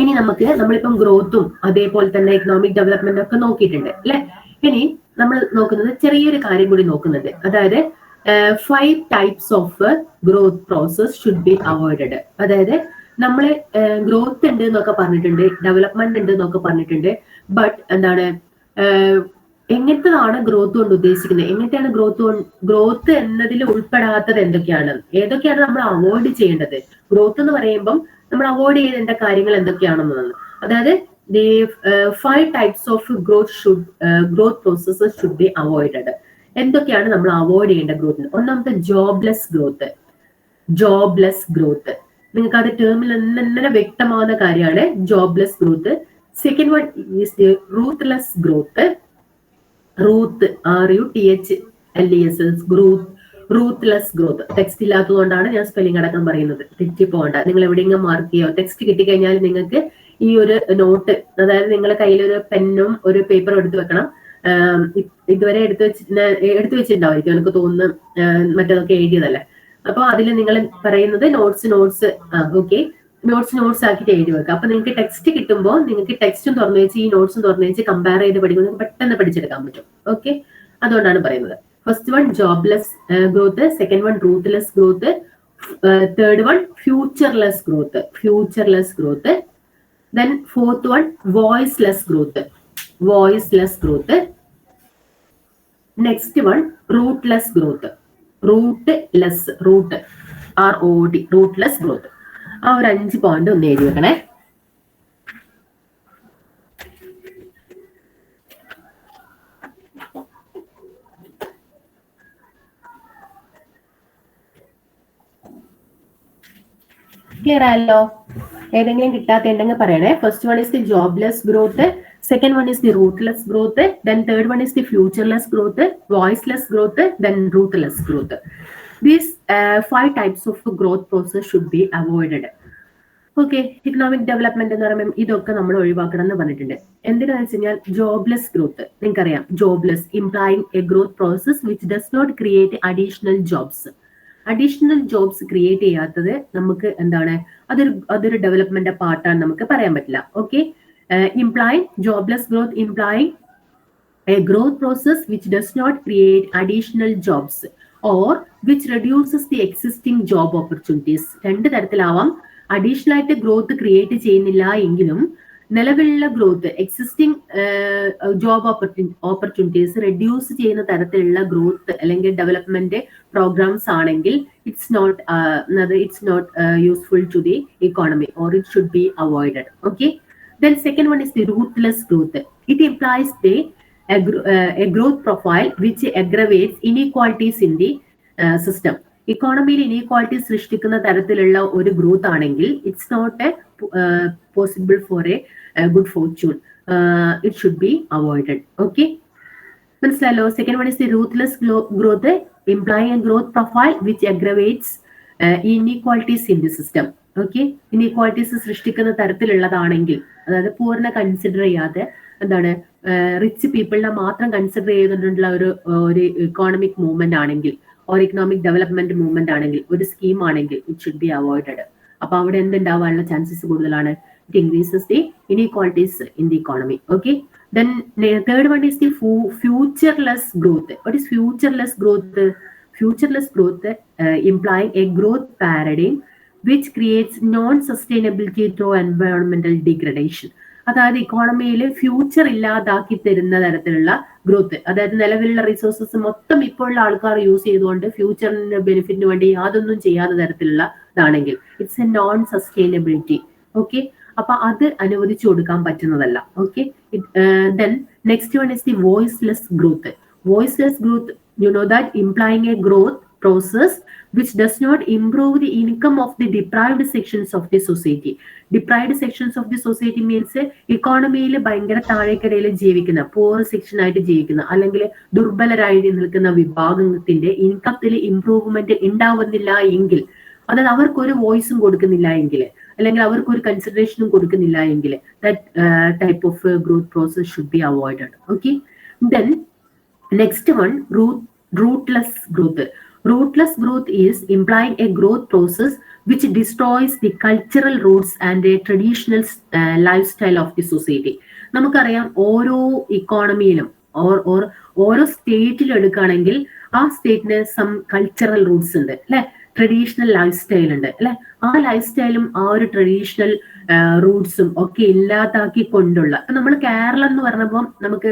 ഇനി നമ്മളിപ്പം ഗ്രോത്തും അതേപോലെ തന്നെ ഇക്കണോമിക് ഡെവലപ്മെന്റ് ഒക്കെ നോക്കിയിട്ടുണ്ട് അല്ലെ. ഇനി നമ്മൾ നോക്കുന്നത് ചെറിയൊരു കാര്യം കൂടി നോക്കുന്നുണ്ട്. അതായത് 5 types of growth process should be avoided. അതായത് നമ്മള് ഗ്രോത്ത് ഉണ്ട് എന്നൊക്കെ പറഞ്ഞിട്ടുണ്ട്, ഡെവലപ്മെന്റ് ഉണ്ട് എന്നൊക്കെ പറഞ്ഞിട്ടുണ്ട്. ബട്ട് എന്താണ്, എങ്ങനത്തതാണ് ഗ്രോത്ത് കൊണ്ട് ഉദ്ദേശിക്കുന്നത്, എങ്ങനത്തെയാണ് ഗ്രോത്ത് എന്നതിൽ ഉൾപ്പെടാത്തത് ഏതൊക്കെയാണ് നമ്മൾ അവോയ്ഡ് ചെയ്യേണ്ടത്? ഗ്രോത്ത് എന്ന് പറയുമ്പം നമ്മൾ അവോയ്ഡ് ചെയ്യേണ്ട കാര്യങ്ങൾ എന്തൊക്കെയാണെന്നുള്ളത്. അതായത് the 5 types of growth processes should be avoided. എന്തൊക്കെയാണ് നമ്മൾ അവോയ്ഡ് ചെയ്യേണ്ട ഗ്രോത്തിന്? ഒന്നാമത്തെ ജോബ്ലെസ് ഗ്രോത്ത്. നിങ്ങൾക്ക് അത് ടേമിൽ തന്നെ വ്യക്തമാവുന്ന കാര്യമാണ് jobless growth. Second one is the ruthless growth. Ruthless growth. Text ഇല്ലാത്തതുകൊണ്ടാണ് ഞാൻ സ്പെല്ലിംഗ് അടക്കം പറയുന്നത്, തെറ്റിപ്പോണ്ട. നിങ്ങൾ എവിടെയെങ്കിലും മാർക്ക് ചെയ്യോ? ടെക്സ്റ്റ് കിട്ടിക്കഴിഞ്ഞാൽ നിങ്ങൾക്ക് ഈ ഒരു നോട്ട്, അതായത് നിങ്ങളുടെ കയ്യിൽ ഒരു പെന്നും ഒരു പേപ്പറും എടുത്തു വെക്കണം. ഇതുവരെ എടുത്തു വെച്ചിട്ടുണ്ടാവും എനിക്ക് തോന്നുന്നു, മറ്റേതൊക്കെ എഴുതിയതല്ലേ. അപ്പൊ അതിൽ നിങ്ങൾ പറയുന്നത് നോട്ട്സ് ഓക്കെ, നോട്ട്സ് ആക്കിയിട്ട് എഴുതി വെക്കുക. അപ്പൊ നിങ്ങൾക്ക് ടെക്സ്റ്റ് കിട്ടുമ്പോൾ നിങ്ങൾക്ക് ടെക്സ്റ്റും തുറന്നു വെച്ച് ഈ നോട്ട്സും തുറന്നു വെച്ച് കമ്പയർ ചെയ്ത് പഠിക്കുമ്പോൾ നിങ്ങൾക്ക് പെട്ടെന്ന് പഠിച്ചെടുക്കാൻ പറ്റും. ഓക്കെ, അതുകൊണ്ടാണ് പറയുന്നത്. First one jobless growth, second one ruthless growth, third one futureless growth, then fourth one voiceless growth. Next one rootless growth. rootless growth. ആ ഒരു 5 പോയിന്റ് ഒന്ന് എഴുതി വെക്കണേ. ക്ലിയർ ആയല്ലോ? ഏതെങ്കിലും കിട്ടാത്ത ഉണ്ടെങ്കിൽ പറയണേ. First one is the jobless growth, second one is the rootless growth, then third one is the futureless growth, voiceless growth, then ruthless growth. These 5 types of growth process should be avoided. Okay, economic development എന്ന് പറയുമ്പോൾ ഇതൊക്കെ നമ്മൾ ഒഴിവാക്കണം എന്ന് പറഞ്ഞിട്ടുണ്ട്. എന്തിനാന്ന് വെച്ച് കഴിഞ്ഞാൽ ജോബ്ലെസ് ഗ്രോത്ത് നിങ്ങൾക്കറിയാം. Jobless implying a growth process which does not create additional jobs create ചെയ്യാത്തത് നമുക്ക് എന്താണ്, അതൊരു ഡെവലപ്മെന്റ് പാർട്ടാണ്, നമുക്ക് പറയാൻ പറ്റില്ല. Okay, jobless growth implying a growth process which does not create additional jobs or which reduces the existing job opportunities. 2 തരത്തിലാവാം. Additional ആയിട്ട് ഗ്രോത്ത് ക്രിയേറ്റ് ചെയ്യുന്നില്ല എങ്കിലും നിലവിലുള്ള growth, existing job opportunities reduce ചെയ്യുന്ന തരത്തിലുള്ള ഗ്രോത്ത് അല്ലെങ്കിൽ ഡെവലപ്മെന്റ് പ്രോഗ്രാംസ് ആണെങ്കിൽ it's not useful to the economy or it should be avoided. Okay, then second one is the ruthless growth. It implies a growth profile which aggravates inequalities in the system. ഇക്കോണമിയിൽ inequality സൃഷ്ടിക്കുന്ന തരത്തിലുള്ള ഒരു growth ആണെങ്കിൽ it's not a possible for a good fortune. It should be avoided. Okay, മനസ്സിലായല്ലോ? Second one is the ruthless growth implying a growth profile which aggravates inequalities in the system. Okay, inequalities സൃഷ്ടിക്കുന്ന തരത്തിലുള്ളതാണെങ്കിൽ, അതായത് പൂർണ്ണ consider ചെയ്യാതെ എന്താണ് rich പീപ്പിളിനെ മാത്രം consider ചെയ്തിട്ടുള്ള ഒരു economic movement ആണെങ്കിൽ ഓർ ഇക്കണോമിക് ഡെവലപ്മെന്റ് മൂവ്മെന്റ് ആണെങ്കിൽ ഒരു സ്കീം ആണെങ്കിൽ ഇറ്റ് ഷുഡ് ബി അവോയ്ഡഡ്. അപ്പൊ അവിടെ എന്തുണ്ടാവാനുള്ള ചാൻസസ് കൂടുതലാണ്? It increases the inequalities in the economy. Okay, then third one is the futureless growth. What is futureless growth? Futureless growth implying a growth paradigm which creates non-sustainability through environmental degradation. അതായത് ഇക്കോണമിയിൽ future ഇല്ലാതാക്കി തരുന്ന തരത്തിലുള്ള growth. അതായത് നിലവിലുള്ള resources മൊത്തം ഇപ്പോഴുള്ള ആൾക്കാർ use ചെയ്തുകൊണ്ട് ഫ്യൂച്ചറിന്റെ ബെനിഫിറ്റിന് വേണ്ടി യാതൊന്നും ചെയ്യാത്ത തരത്തിലുള്ള ഇതാണെങ്കിൽ it's a non sustainability. Okay, അപ്പൊ അത് അനുവദിച്ചു കൊടുക്കാൻ പറ്റുന്നതല്ല. Okay, then next one is the voiceless growth. Voiceless growth, you know that, implying a growth process which does not improve the income of the deprived sections of the society. Deprived sections of the society means ഇക്കോണമിയിൽ ഭയങ്കര താഴേക്കടയിൽ ജീവിക്കുന്ന പോർ section ആയിട്ട് ജീവിക്കുന്ന അല്ലെങ്കിൽ ദുർബലരായിട്ട് നിൽക്കുന്ന വിഭാഗത്തിന്റെ ഇൻകത്തിൽ improvement ഉണ്ടാവുന്നില്ല എങ്കിൽ, അതായത് അവർക്കൊരു വോയിസും കൊടുക്കുന്നില്ല എങ്കിൽ, അല്ലെങ്കിൽ അവർക്ക് ഒരു കൺസിഡറേഷനും കൊടുക്കുന്നില്ല എങ്കിൽ, that type of growth process should be avoided. Okay, then next one റൂട്ട്ലെസ് growth. Rootless growth is implying a growth process which destroys the cultural roots and a traditional lifestyle of the society. നമുക്കറിയാം ഓരോ ഇക്കോണമിയിലും ഓരോ സ്റ്റേറ്റിലും എടുക്കുകയാണെങ്കിൽ ആ സ്റ്റേറ്റിന് some cultural Roots ഉണ്ട് അല്ലെ, traditional life style ഉണ്ട് അല്ലെ. ആ ലൈഫ് സ്റ്റൈലും ആ ഒരു ട്രഡീഷണൽ റൂട്ട്സും ഒക്കെ ഇല്ലാതാക്കി കൊണ്ടുള്ള, നമ്മൾ കേരളം എന്ന് പറഞ്ഞപ്പോൾ നമുക്ക്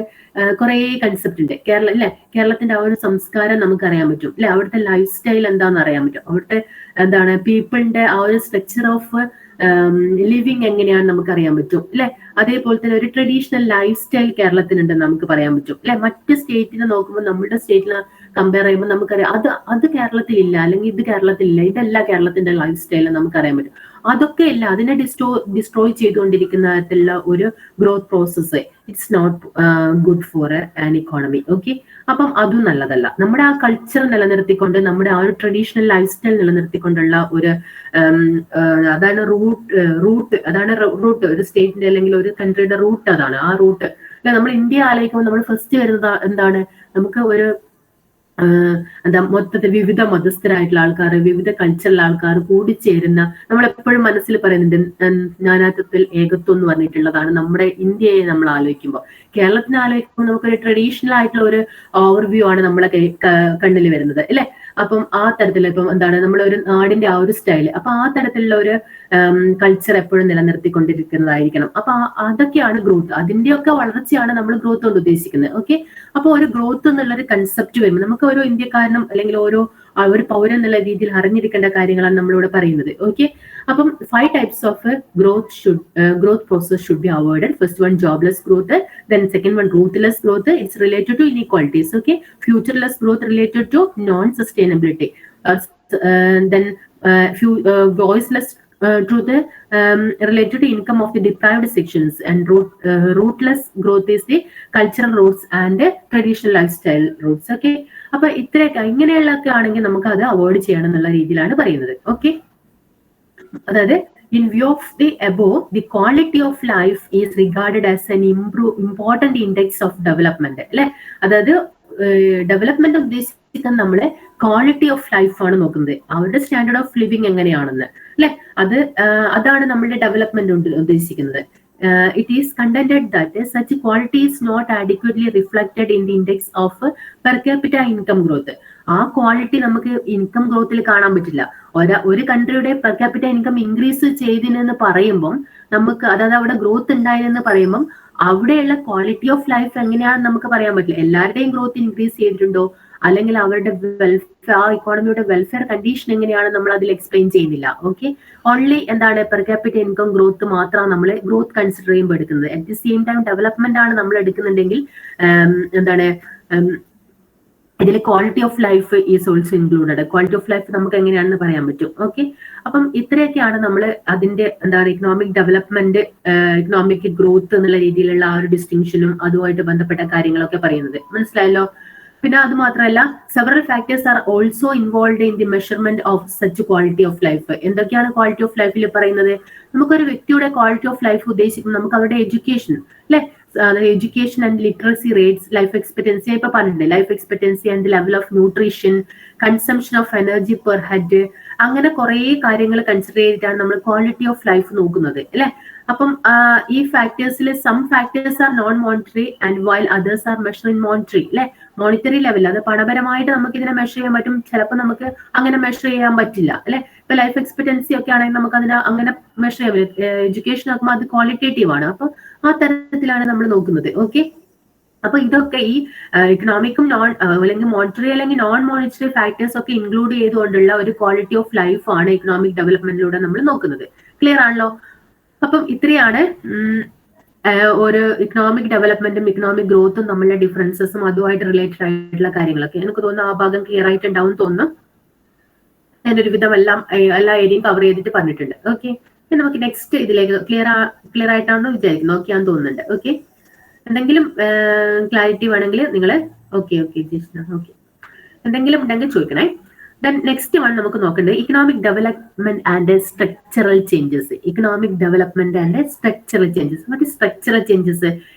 കുറെ കൺസെപ്റ്റ് ഉണ്ട്. കേരളം അല്ലെ, കേരളത്തിന്റെ ആ ഒരു സംസ്കാരം നമുക്ക് അറിയാൻ പറ്റും അല്ലെ, അവിടുത്തെ ലൈഫ് സ്റ്റൈൽ എന്താണെന്ന് അറിയാൻ പറ്റും, അവിടുത്തെ എന്താണ് പീപ്പിളിന്റെ ആ ഒരു സ്ട്രക്ചർ ഓഫ് ലിവിങ് എങ്ങനെയാണ് നമുക്ക് അറിയാൻ പറ്റും അല്ലെ. അതേപോലെ തന്നെ ഒരു ട്രഡീഷണൽ ലൈഫ് സ്റ്റൈൽ കേരളത്തിനുണ്ടെന്ന് നമുക്ക് പറയാൻ പറ്റും അല്ലെ. മറ്റ് സ്റ്റേറ്റിനെ നോക്കുമ്പോൾ നമ്മുടെ സ്റ്റേറ്റിനെ കമ്പയർ ചെയ്യുമ്പോൾ നമുക്കറിയാം അത് കേരളത്തിലില്ല, അല്ലെങ്കിൽ ഇത് കേരളത്തിലില്ല, ഇതല്ല കേരളത്തിന്റെ ലൈഫ് സ്റ്റൈൽ നമുക്കറിയാൻ പറ്റും. അതൊക്കെ അല്ല, അതിനെ ഡിസ്ട്രോയ് ചെയ്തുകൊണ്ടിരിക്കുന്ന തരത്തിലുള്ള ഒരു growth process it's not good for an economy. Okay, അപ്പം അതും നല്ലതല്ല. നമ്മുടെ ആ കൾച്ചർ നിലനിർത്തിക്കൊണ്ട്, നമ്മുടെ ആ ഒരു ട്രഡീഷണൽ ലൈഫ് സ്റ്റൈൽ നിലനിർത്തിക്കൊണ്ടുള്ള ഒരു അതാണ് റൂട്ട് അതാണ് റൂട്ട്. ഒരു സ്റ്റേറ്റിന്റെ അല്ലെങ്കിൽ ഒരു കൺട്രിയുടെ റൂട്ട് അതാണ്. ആ റൂട്ട് അല്ലെ, നമ്മൾ ഇന്ത്യ ആലോചിക്കുമ്പോൾ നമ്മൾ ഫസ്റ്റ് വരുന്നത് എന്താണ്? നമുക്ക് ഒരു എന്താ മൊത്തത്തിൽ വിവിധ മതസ്ഥരായിട്ടുള്ള ആൾക്കാർ, വിവിധ കൾച്ചറൽ ആൾക്കാർ കൂടിച്ചേരുന്ന, നമ്മൾ എപ്പോഴും മനസ്സിൽ പറയുന്നുണ്ട് നാനാത്വത്തിൽ ഏകത്വം എന്ന് പറഞ്ഞിട്ടുള്ളതാണ് നമ്മുടെ ഇന്ത്യയെ നമ്മൾ ആലോചിക്കുമ്പോൾ. കേരളത്തിനെ ആലോചിക്കുമ്പോൾ നമുക്കൊരു ട്രഡീഷണൽ ആയിട്ടുള്ള ഒരു ഓവർവ്യൂ ആണ് നമ്മളെ കണ്ണിൽ വരുന്നത് അല്ലെ. അപ്പം ആ തരത്തിൽ ഇപ്പം എന്താണ് നമ്മുടെ ഒരു നാടിന്റെ ആ ഒരു സ്റ്റൈല്, അപ്പൊ ആ തരത്തിലുള്ള ഒരു കൾച്ചർ എപ്പോഴും നിലനിർത്തിക്കൊണ്ടിരിക്കുന്നതായിരിക്കണം. അപ്പൊ അതൊക്കെയാണ് ഗ്രോത്ത്. അതിന്റെയൊക്കെ വളർച്ചയാണ് നമ്മൾ ഗ്രോത്ത് കൊണ്ട് ഉദ്ദേശിക്കുന്നത്. ഓക്കെ, അപ്പൊ ഒരു ഗ്രോത്ത് എന്നുള്ളൊരു കൺസെപ്റ്റ് വരുമ്പോൾ നമുക്ക് ഓരോ ഇന്ത്യക്കാരനും അല്ലെങ്കിൽ ഒരു പൗരൻ എന്നുള്ള രീതിയിൽ അറിഞ്ഞിരിക്കേണ്ട കാര്യങ്ങളാണ് നമ്മളിവിടെ പറയുന്നത്. ഓക്കെ, അപ്പം 5 types of growth process should be avoided. First one, jobless growth. Then second one, ruthless growth. It's related to inequalities. Okay, futureless growth related to non-sustainability. Then voiceless growth related to income of the deprived sections, and rootless growth is the cultural roots and traditional lifestyle roots. Okay, അപ്പൊ ഇത്രയൊക്കെ ഇങ്ങനെയുള്ളൊക്കെ ആണെങ്കിൽ നമുക്ക് അത് avoid ചെയ്യണം എന്നുള്ള രീതിയിലാണ് പറയുന്നത്. Okay, അതായത് in view of the above, the quality of life is regarded as an important index of development. അല്ലെ, അതായത് ഡെവലപ്മെന്റ് ഉദ്ദേശിക്കുന്ന നമ്മളെ ക്വാളിറ്റി ഓഫ് ലൈഫ് ആണ് നോക്കുന്നത്, അവരുടെ സ്റ്റാൻഡേർഡ് ഓഫ് ലിവിങ് എങ്ങനെയാണെന്ന് അല്ലെ. അതാണ് നമ്മളുടെ ഡെവലപ്മെന്റ് ഉദ്ദേശിക്കുന്നത്. It is contended that such quality is not adequately reflected in the index of per capita income growth. ആ ക്വാളിറ്റി നമുക്ക് ഇൻകം ഗ്രോത്തിൽ കാണാൻ പറ്റില്ല. ഒരു കൺട്രിയുടെ പെർ ക്യാപിറ്റ ഇൻകം ഇൻക്രീസ് ചെയ്തിനെന്ന് പറയുമ്പം നമുക്ക്, അതായത് അവിടെ ഗ്രോത്ത് ഉണ്ടായെന്ന് പറയുമ്പം അവിടെയുള്ള ക്വാളിറ്റി ഓഫ് ലൈഫ് എങ്ങനെയാണെന്ന് നമുക്ക് പറയാൻ പറ്റില്ല. എല്ലാവരുടെയും ഗ്രോത്ത് ഇൻക്രീസ് ചെയ്തിട്ടുണ്ടോ, അല്ലെങ്കിൽ അവരുടെ വെൽഫെയർ, ആ ഇക്കോണമിയുടെ വെൽഫെയർ കണ്ടീഷൻ എങ്ങനെയാണ് നമ്മൾ അതിൽ എക്സ്പ്ലെയിൻ ചെയ്യുന്നില്ല. ഓക്കെ, ഓൺലി എന്താണ് പെർ ക്യാപിറ്റ ഇൻകം ഗ്രോത്ത് മാത്രമാണ് നമ്മൾ ഗ്രോത്ത് കൺസിഡർ ചെയ്യുമ്പോൾ എടുക്കുന്നത്. At the same time development ആണ് നമ്മൾ എടുക്കുന്നുണ്ടെങ്കിൽ എന്താണ് ഇതിൽ quality of life is also included. Quality of life നമുക്ക് എങ്ങനെയാണെന്ന് പറയാൻ പറ്റും. ഓക്കെ, അപ്പം ഇത്രയൊക്കെയാണ് നമ്മൾ അതിന്റെ എന്താണ് ഇക്കണോമിക് ഡെവലപ്മെന്റ്, ഇക്കണോമിക് ഗ്രോത്ത് എന്നുള്ള രീതിയിലുള്ള ആ ഒരു ഡിസ്റ്റിങ്ഷനും അതുമായിട്ട് ബന്ധപ്പെട്ട കാര്യങ്ങളൊക്കെ പറയുന്നത്. മനസ്സിലായല്ലോ? പിന്നെ അത് മാത്രമല്ല several factors are also involve in the measurement of such quality of life. എന്തൊക്കെയാണ് ക്വാളിറ്റി ഓഫ് ലൈഫിൽ പറയുന്നത്? നമുക്കൊരു വ്യക്തിയുടെ ക്വാളിറ്റി ഓഫ് ലൈഫ് ഉദ്ദേശിക്കുന്നത് നമുക്ക് അവരുടെ എഡ്യൂക്കേഷൻ അല്ലെ, education and literacy rates, life expectancy ഇപ്പൊ പറഞ്ഞിട്ടുണ്ട്, life expectancy and level of nutrition, consumption of energy per head, അങ്ങനെ കുറെ കാര്യങ്ങൾ കൺസിഡർ ചെയ്തിട്ടാണ് നമ്മൾ ക്വാളിറ്റി ഓഫ് ലൈഫ് നോക്കുന്നത് അല്ലെ. അപ്പം ഈ ഫാക്ടേഴ്സിൽ some factors are non monetary and while others are measure in monetary അല്ലെ. മോണിറ്ററി ലെവൽ അത് പണപരമായിട്ട് നമുക്ക് ഇതിനെ മെഷർ ചെയ്യാൻ പറ്റും, ചിലപ്പോൾ നമുക്ക് അങ്ങനെ മെഷർ ചെയ്യാൻ പറ്റില്ല അല്ലെ. ഇപ്പൊ ലൈഫ് എക്സ്പെക്ടൻസി ഒക്കെ ആണെങ്കിൽ നമുക്ക് അതിനെ അങ്ങനെ മെഷർ ചെയ്യാൻ പറ്റും. എഡ്യൂക്കേഷൻ ആക്കുമ്പോൾ അത് ക്വാളിറ്റേറ്റീവ് ആണ്. അപ്പൊ ആ തരത്തിലാണ് നമ്മൾ നോക്കുന്നത്. ഓക്കെ, അപ്പൊ ഇതൊക്കെ ഈ ഇക്കണോമിക്കും നോൺ അല്ലെങ്കിൽ മോണിറ്ററി അല്ലെങ്കിൽ നോൺ മോണിറ്ററി ഫാക്ടേഴ്സ് ഒക്കെ ഇൻക്ലൂഡ് ചെയ്തുകൊണ്ടുള്ള ഒരു ക്വാളിറ്റി ഓഫ് ലൈഫ് ആണ് ഇക്കണോമിക് ഡെവലപ്മെന്റിലൂടെ നമ്മൾ നോക്കുന്നത്. ക്ലിയർ ആണല്ലോ? അപ്പം ഇത്രയാണ് ഒരു ഇക്കണോമിക് ഡെവലപ്മെന്റും ഇക്കണോമിക് ഗ്രോത്തും തമ്മിലുള്ള ഡിഫറൻസസും അതുമായിട്ട് റിലേറ്റഡ് ആയിട്ടുള്ള കാര്യങ്ങളൊക്കെ. എനിക്ക് തോന്നുന്നു ആ ഭാഗം ക്ലിയർ ആയിട്ടുണ്ടാവും തോന്നുന്നു. ഞാനൊരു വിധം എല്ലാ ഏരിയയും കവർ ചെയ്തിട്ട് പറഞ്ഞിട്ടുണ്ട്. ഓക്കെ, നമുക്ക് നെക്സ്റ്റ് ഇതിലേക്ക് ക്ലിയർ ആയിട്ടാണെന്ന് വിചാരിക്കുന്നു. ഓക്കെ ആണെന്ന് തോന്നുന്നുണ്ട്. ഓക്കെ, എന്തെങ്കിലും ക്ലാരിറ്റി വേണമെങ്കിൽ നിങ്ങൾ ഓക്കെ എന്തെങ്കിലും ഉണ്ടെങ്കിൽ ചോദിക്കണേ. ദെൻ നെക്സ്റ്റ് വൺ നമുക്ക് നോക്കേണ്ടത് economic development and structural changes. Economic development and structural changes. മറ്റേ സ്ട്രക്ചറൽ ചേഞ്ചസ്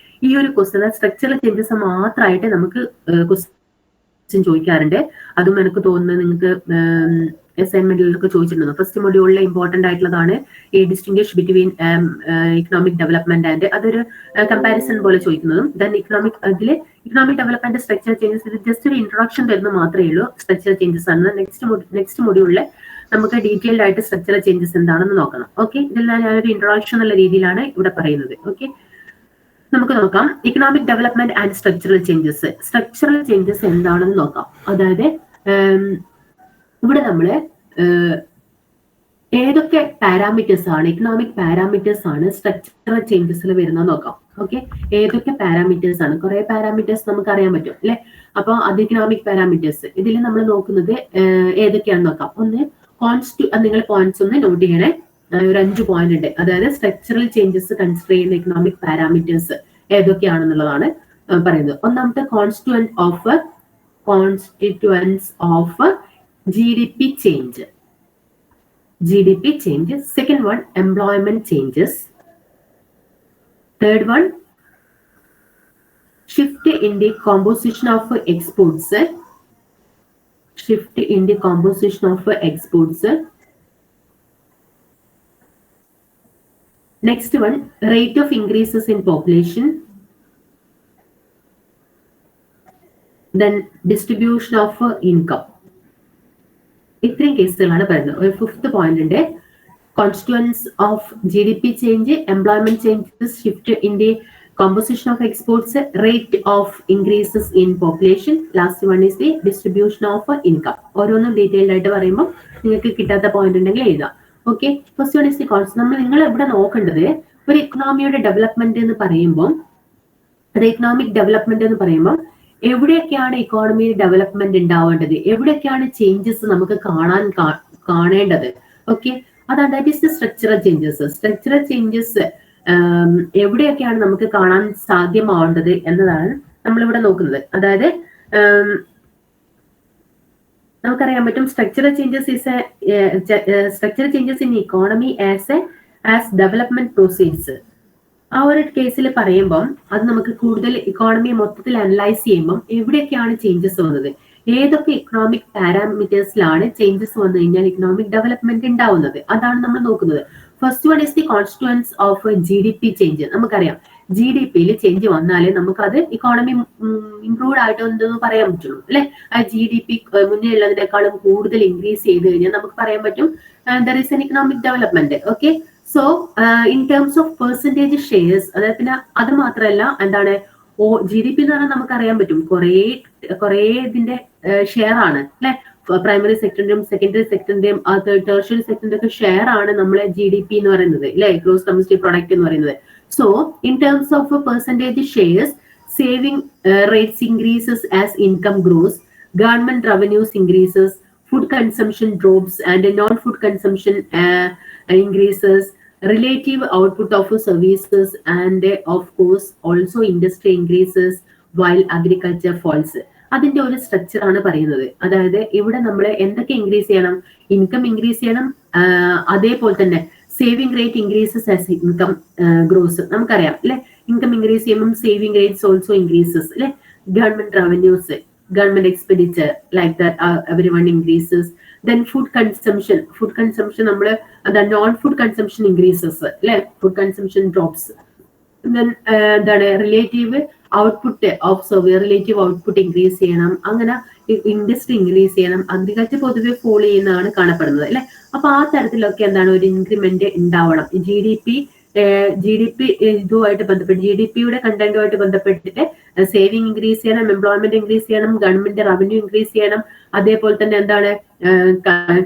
ഈ ഒരു ക്വസ്റ്റ്യൻ സ്ട്രക്ചറൽ ചേഞ്ചസ് മാത്രമായിട്ട് നമുക്ക് ക്വസ്റ്റ്യൻ ചോദിക്കാറുണ്ട്. അതും എനിക്ക് തോന്നുന്നത് നിങ്ങൾക്ക് അസൈൻമെന്റിലൊക്കെ ചോദിച്ചിട്ടുണ്ടോ? ഫസ്റ്റ് മൊഡ്യൂളിലെ ഇമ്പോർട്ടന്റ് ആയിട്ടുള്ളതാണ് ഈ distinguish between economic development and അതൊരു കമ്പാരിസൺ പോലെ ചോദിക്കുന്നതും. Then economic development structure changes ഇത് ജസ്റ്റ് ഒരു ഇൻട്രൊഡക്ഷൻ തരുന്നത് മാത്രമേ ഉള്ളൂ. സ്ട്രക്ചർ ചേഞ്ചസ് ആണ് നെക്സ്റ്റ് മൊഡ്യൂളിൽ നമുക്ക് ഡീറ്റെയിൽഡ് ആയിട്ട് സ്ട്രക്ചറൽ ചേഞ്ചസ് എന്താണെന്ന് നോക്കണം. ഓക്കെ, ഇതിൽ ഞാനൊരു ഇൻട്രൊഡക്ഷൻ എന്നുള്ള രീതിയിലാണ് ഇവിടെ പറയുന്നത്. ഓക്കെ, നമുക്ക് നോക്കാം economic development and structural changes. Structural changes എന്താണെന്ന് നോക്കാം. അതായത് ഇവിടെ നമ്മള് ഏതൊക്കെ പാരാമീറ്റേഴ്സ് ആണ്, ഇക്കണോമിക് പാരാമീറ്റേഴ്സ് ആണ് സ്ട്രക്ചറൽ ചേഞ്ചസിൽ വരുന്നത് നോക്കാം. ഓക്കെ, ഏതൊക്കെ പാരാമീറ്റേഴ്സ് ആണ്? കുറെ പാരാമീറ്റേഴ്സ് നമുക്ക് അറിയാൻ പറ്റും അല്ലെ. അപ്പൊ അത് ഇക്കണോമിക് പാരാമീറ്റേഴ്സ് ഇതിൽ നമ്മൾ നോക്കുന്നത് ഏതൊക്കെയാണെന്ന് നോക്കാം. ഒന്ന് നിങ്ങൾ പോയിന്റ്സ് ഒന്ന് നോട്ട് ചെയ്യണേ. ഒരു 5 പോയിന്റ് ഉണ്ട്. അതായത് സ്ട്രക്ചറൽ ചേഞ്ചസ് കൺസിഡർ ചെയ്യുന്ന ഇക്കണോമിക് പാരാമീറ്റേഴ്സ് ഏതൊക്കെയാണെന്നുള്ളതാണ് പറയുന്നത്. ഒന്നാമത്തെ constituents of GDP change. Second one, employment changes. Third one, shift in the composition of exports. Next one, rate of increases in population. Then distribution of income. ഇത്രയും കേസുകളാണ് പറയുന്നത്. ഒരു 5th point ഉണ്ട്. Constituents of GDP change, employment changes, shift in the composition of exports, rate of increases in population, last one is the distribution of income. ഓരോന്നും detailed ആയിട്ട് പറയുമ്പോൾ നിങ്ങൾക്ക് കിട്ടാത്ത പോയിന്റ് ഉണ്ടെങ്കിൽ എഴുതാം. Okay, first one is the concept. നിങ്ങൾ ഇവിടെ നോക്കേണ്ടത് ഒരു ഇക്കണോമിയുടെ ഡെവലപ്മെന്റ് എന്ന് പറയുമ്പോൾ എവിടെയൊക്കെയാണ് ഇക്കോണമി ഡെവലപ്മെന്റ് ഉണ്ടാവേണ്ടത്, എവിടെയൊക്കെയാണ് ചേഞ്ചസ് നമുക്ക് കാണേണ്ടത്. ഓക്കെ, അതാണ് that is the structural changes. Structural changes എവിടെയൊക്കെയാണ് നമുക്ക് കാണാൻ സാധ്യമാവേണ്ടത് എന്നതാണ് നമ്മളിവിടെ നോക്കുന്നത്. അതായത് നമുക്കറിയാൻ പറ്റും structural changes in economy as development proceeds. ആ ഒരു കേസിൽ പറയുമ്പോൾ അത് നമുക്ക് കൂടുതൽ ഇക്കോണമി മൊത്തത്തിൽ അനലൈസ് ചെയ്യുമ്പോൾ എവിടെയൊക്കെയാണ് ചേഞ്ചസ് വന്നത്, ഏതൊക്കെ ഇക്കണോമിക് പാരാമീറ്റേഴ്സിലാണ് ചേഞ്ചസ് വന്നു കഴിഞ്ഞാൽ ഇക്കണോമിക് ഡെവലപ്മെന്റ് ഉണ്ടാവുന്നത്, അതാണ് നമ്മൾ നോക്കുന്നത്. First one is the constituents of GDP change. നമുക്കറിയാം GDP-യിൽ ചേഞ്ച് വന്നാലേ നമുക്കത് ഇക്കോണമി ഇംപ്രൂവ്ഡ് ആയിട്ട് എന്തെന്ന് പറയാൻ പറ്റുള്ളൂ അല്ലെ. ആ GDP മുന്നേ ഉള്ളതിനേക്കാളും കൂടുതൽ ഇൻക്രീസ് ചെയ്ത് കഴിഞ്ഞാൽ നമുക്ക് പറയാൻ പറ്റും there is N economic development. Okay, so in terms of percentage shares, അതായത് പിന്നെ അത് മാത്രമല്ല എന്താണ് GDP എന്ന് പറഞ്ഞാൽ നമുക്ക് അറിയാൻ പറ്റും കുറെ ഇതിന്റെ ഷെയർ ആണ് അല്ലെ. പ്രൈമറി സെക്ടറിന്റെയും സെക്കൻഡറി സെക്ടറിന്റെയും ടെർഷ്യറി സെക്ടറിന്റെ ഒക്കെ ഷെയർ ആണ് നമ്മളെ GDP എന്ന് പറയുന്നത് അല്ലെ, ഗ്രോസ് ഡൊമസ്റ്റിക് പ്രൊഡക്റ്റ് എന്ന് പറയുന്നത്. So in terms of percentage shares, saving rates increases as income gross, government revenues increases, food consumption drops and non-food consumption increases, relative output of services and of course also industry increases while agriculture falls. അതിന്റെ ഒരു structure ആണ് പറയുന്നത്. അതായത് ഇവിടെ നമ്മൾ എന്തൊക്കെ increase ചെയ്യണം? Income increase ചെയ്യണം, അതേപോലെ തന്നെ saving rate increases as income gross. നമുക്കറിയാം അല്ലെ, ഇൻകം ഇൻക്രീസ് ചെയ്യുമ്പോൾ സേവിംഗ് റേറ്റ്സ് ഓൾസോ ഇൻക്രീസസ് അല്ലെ. Government revenues, government expenditure like that every one increases. Then food consumption നമ്മൾ എന്താ നോൺ ഫുഡ് കൺസംഷൻ ഇൻക്രീസസ് അല്ലെ, ഫുഡ് കൺസംഷൻ ഡ്രോപ്സ്. ദെൻ എന്താണ് relative output relative output increase ചെയ്യണം, അങ്ങനെ industry increase ചെയ്യണം, agriculture പൊതുവെ follow ചെയ്യുന്നതാണ് കാണപ്പെടുന്നത് അല്ലെ. അപ്പൊ ആ തരത്തിലൊക്കെ എന്താണ് ഒരു ഇൻക്രിമെന്റ് ഉണ്ടാവണം. ജി ഡി പി ഇതുമായിട്ട് ബന്ധപ്പെട്ട് ജി ഡി പിയുടെ കണ്ടന്റുമായിട്ട് ബന്ധപ്പെട്ടിട്ട് സേവിങ് ഇൻക്രീസ് ചെയ്യണം, എംപ്ലോയ്മെന്റ് ഇൻക്രീസ് ചെയ്യണം, ഗവൺമെന്റ് റവന്യൂ ഇൻക്രീസ് ചെയ്യണം, അതേപോലെ തന്നെ എന്താണ്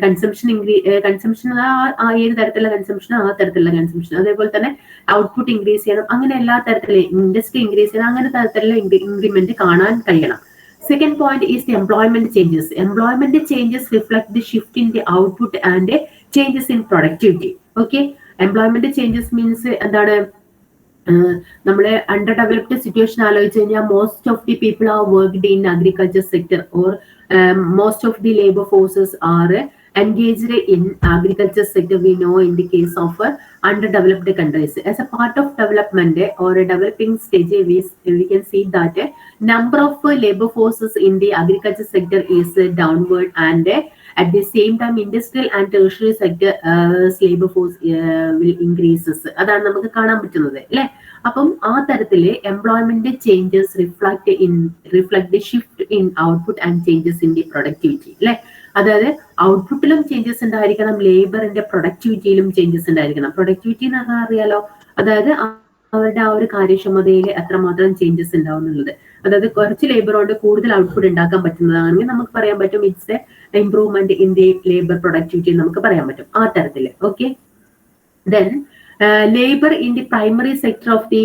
കൺസംഷൻ ഏത് തരത്തിലുള്ള കൺസംഷൻ ആ തരത്തിലുള്ള കൺസംഷൻ, അതേപോലെ തന്നെ ഔട്ട്പുട്ട് ഇൻക്രീസ് ചെയ്യണം, അങ്ങനെ എല്ലാ തരത്തിലും ഇൻഡസ്ട്രി ഇൻക്രീസ് ചെയ്യണം, അങ്ങനെ തരത്തിലുള്ള ഇൻക്രിമെന്റ് കാണാൻ കഴിയണം. Second point is the employment changes. Employment changes reflect the shift in the output and changes in productivity. Okay, employment changes means എന്താണ്, നമ്മളെ അണ്ടർ ഡെവലപ്ഡ് സിറ്റുവേഷൻ ആലോചിച്ച് കഴിഞ്ഞാൽ most of the people are worked in agriculture sector or most of the labor forces are engaged in agriculture sector. We know in the case of underdeveloped countries, as a part of development or a developing stage, we can see that number of labor forces in the agriculture sector is downward, and at the same time industrial and tertiary sector labor force will increases. അതാണ് നമുക്ക് കാണാൻ പറ്റുന്നത് അല്ലെ. അപ്പം ആ തരത്തില് employment changes reflect the shift in output and changes in the productivity അല്ലെ. അതായത് ഔട്ട്പുട്ടിലും ചേഞ്ചസ് ഉണ്ടായിരിക്കണം, ലേബറിന്റെ പ്രൊഡക്ടിവിറ്റിയിലും ചേഞ്ചസ് ഉണ്ടായിരിക്കണം. പ്രൊഡക്ടിവിറ്റി എന്ന് പറഞ്ഞാൽ അറിയാലോ, അതായത് അവരുടെ ആ ഒരു കാര്യക്ഷമതയിൽ എത്രമാത്രം ചേഞ്ചസ് ഉണ്ടാവും എന്നുള്ളത്. അതായത് കുറച്ച് ലേബർ കൊണ്ട് കൂടുതൽ ഔട്ട്പുട്ട് ഉണ്ടാക്കാൻ പറ്റുന്നതാണെങ്കിൽ നമുക്ക് പറയാൻ പറ്റും it's A improvement in the labour productivity നമുക്ക് പറയാൻ പറ്റും ആ തരത്തില്. Okay, then labor in the primary sector of the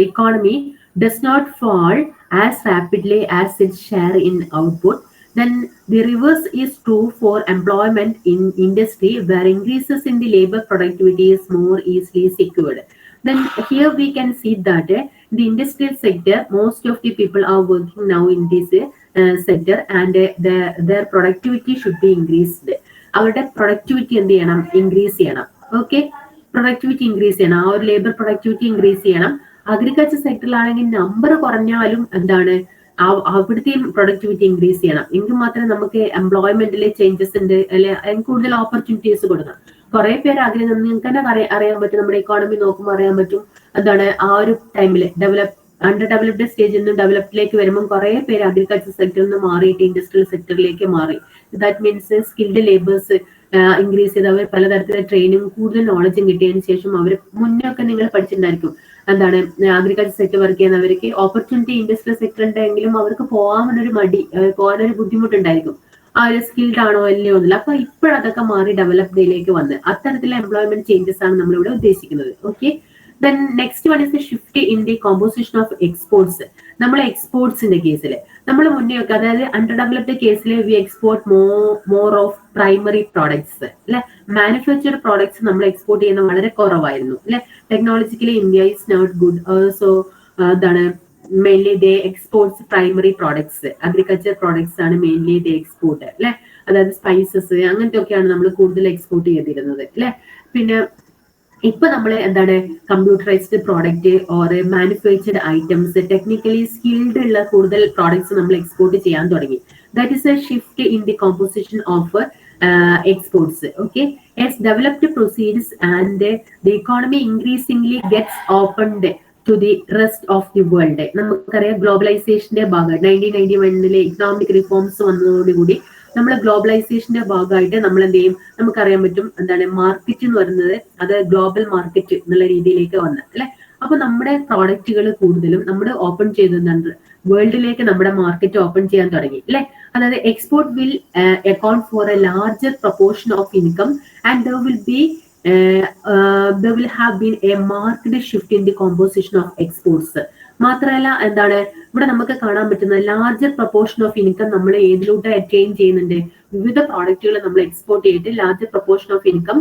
economy does not fall as rapidly as its share in output. Then the reverse is true for employment in industry, where increases in the labor productivity is more easily secured. Then here we can see that the industrial sector, most of the people are working now in this sector, and their productivity should be increased. അവരുടെ productivity എന്ത് ചെയ്യണം? Increase ചെയ്യണം. Okay, productivity increase ചെയ്യണം, ആ ഒരു labour productivity increase ചെയ്യണം. Agriculture സെക്ടറിലാണെങ്കിൽ number കുറഞ്ഞാലും എന്താണ് അവിടുത്തെയും പ്രൊഡക്ടിവിറ്റി ഇൻക്രീസ് ചെയ്യണം. എങ്കിൽ മാത്രമേ നമുക്ക് എംപ്ലോയ്മെന്റിലെ ചേഞ്ചസ് ഉണ്ട് അല്ലെ, കൂടുതൽ ഓപ്പർച്യൂണിറ്റീസ് കൊടുക്കണം. കുറെ പേര് നിങ്ങൾക്ക് തന്നെ അറിയാൻ പറ്റും, നമ്മുടെ ഇക്കോണമി നോക്കുമ്പോൾ അറിയാൻ പറ്റും എന്താണ് ആ ഒരു ടൈമില് അണ്ടർ ഡെവലപ്ഡ് സ്റ്റേജിൽ നിന്ന് ഡെവലപ്ഡിലേക്ക് വരുമ്പോൾ കുറെ പേര് അഗ്രികൾച്ചർ സെക്ടറിൽ നിന്ന് മാറിയിട്ട് ഇൻഡസ്ട്രിയൽ സെക്ടറിലേക്ക് മാറി. That means skilled labours increase ചെയ്ത് അവർ പലതരത്തിലുള്ള ട്രെയിനിങ് കൂടുതൽ നോളജും കിട്ടിയതിനു ശേഷം അവർ മുന്നേ ഒക്കെ നിങ്ങൾ പഠിച്ചിട്ടുണ്ടായിരിക്കും എന്താണ് അഗ്രികൾച്ചർ സെക്ടർ വർക്ക് ചെയ്യുന്നവർക്ക് ഓപ്പർച്യൂണിറ്റി ഇൻഡസ്ട്രിയൽ സെക്ടർ ഉണ്ടെങ്കിലും അവർക്ക് പോകാനൊരു മടി, പോകാനൊരു ബുദ്ധിമുട്ടുണ്ടായിരിക്കും. ആ ഒരു സ്കിൽഡ് ആണോ അല്ലയോ എന്നില്ല. അപ്പൊ ഇപ്പോഴതൊക്കെ മാറി ഡെവലപ്ഡിലേക്ക് വന്ന് അത്തരത്തിലുള്ള എംപ്ലോയ്മെന്റ് ചേഞ്ചസ് ആണ് നമ്മളിവിടെ ഉദ്ദേശിക്കുന്നത്. Okay, then next one is the shift in the composition of exports. നമ്മൾ എക്സ്പോർട്സിന്റെ കേസിൽ നമ്മൾ മുന്നേ ഒക്കെ, അതായത് അണ്ടർ ഡെവലപ്ഡ് കേസിൽ we export more of primary products അല്ലെ. മാനുഫാക്ചർഡ് പ്രോഡക്ട്സ് നമ്മൾ എക്സ്പോർട്ട് ചെയ്യുന്നത് വളരെ കുറവായിരുന്നു അല്ലെ. Technologically India is not good, so എന്താണ് mainly they exports primary products. Agriculture products ആണ് മെയിൻലി ദേ എക്സ്പോർട്ട് അല്ലെ. അതായത് സ്പൈസസ് അങ്ങനത്തെ ഒക്കെയാണ് നമ്മൾ കൂടുതൽ എക്സ്പോർട്ട് ചെയ്തിരുന്നത് അല്ലെ. പിന്നെ ഇപ്പൊ നമ്മൾ എന്താണ് computerised product or manufactured items, technically skilled ഉള്ള കൂടുതൽ പ്രോഡക്ട്സ് നമ്മൾ എക്സ്പോർട്ട് ചെയ്യാൻ തുടങ്ങി. That is a shift in the composition of exports. Okay, as developed proceeds and the economy increasingly gets opened to the rest of the world. നമുക്കറിയാം ഗ്ലോബലൈസേഷന്റെ ഭാഗം 1991 economic reforms വന്നതോടുകൂടി നമ്മൾ ഗ്ലോബലൈസേഷന്റെ ഭാഗമായിട്ട് നമ്മൾ എന്ത് ചെയ്യും, നമുക്കറിയാൻ പറ്റും എന്താണ് മാർക്കറ്റ് എന്ന് പറയുന്നത്, അത് ഗ്ലോബൽ മാർക്കറ്റ് എന്നുള്ള രീതിയിലേക്ക് വന്ന് അല്ലെ. അപ്പൊ നമ്മുടെ പ്രോഡക്റ്റുകൾ കൂടുതലും നമ്മൾ ഓപ്പൺ ചെയ്തിട്ടുണ്ട്, വേൾഡിലേക്ക് നമ്മുടെ മാർക്കറ്റ് ഓപ്പൺ ചെയ്യാൻ തുടങ്ങി അല്ലെ. അതായത് export will account for A larger proportion of income and there will have been a marked shift in the composition of exports. മാത്രമല്ല എന്താണ് ഇവിടെ നമുക്ക് കാണാൻ പറ്റുന്ന ലാർജർ പ്രൊപ്പോർഷൻ ഓഫ് ഇൻകം നമ്മൾ ഏതിലൂടെ അറ്റൈൻ ചെയ്യുന്നുണ്ട്, വിവിധ പ്രോഡക്റ്റുകൾ നമ്മൾ എക്സ്പോർട്ട് ചെയ്തിട്ട് larger proportion of income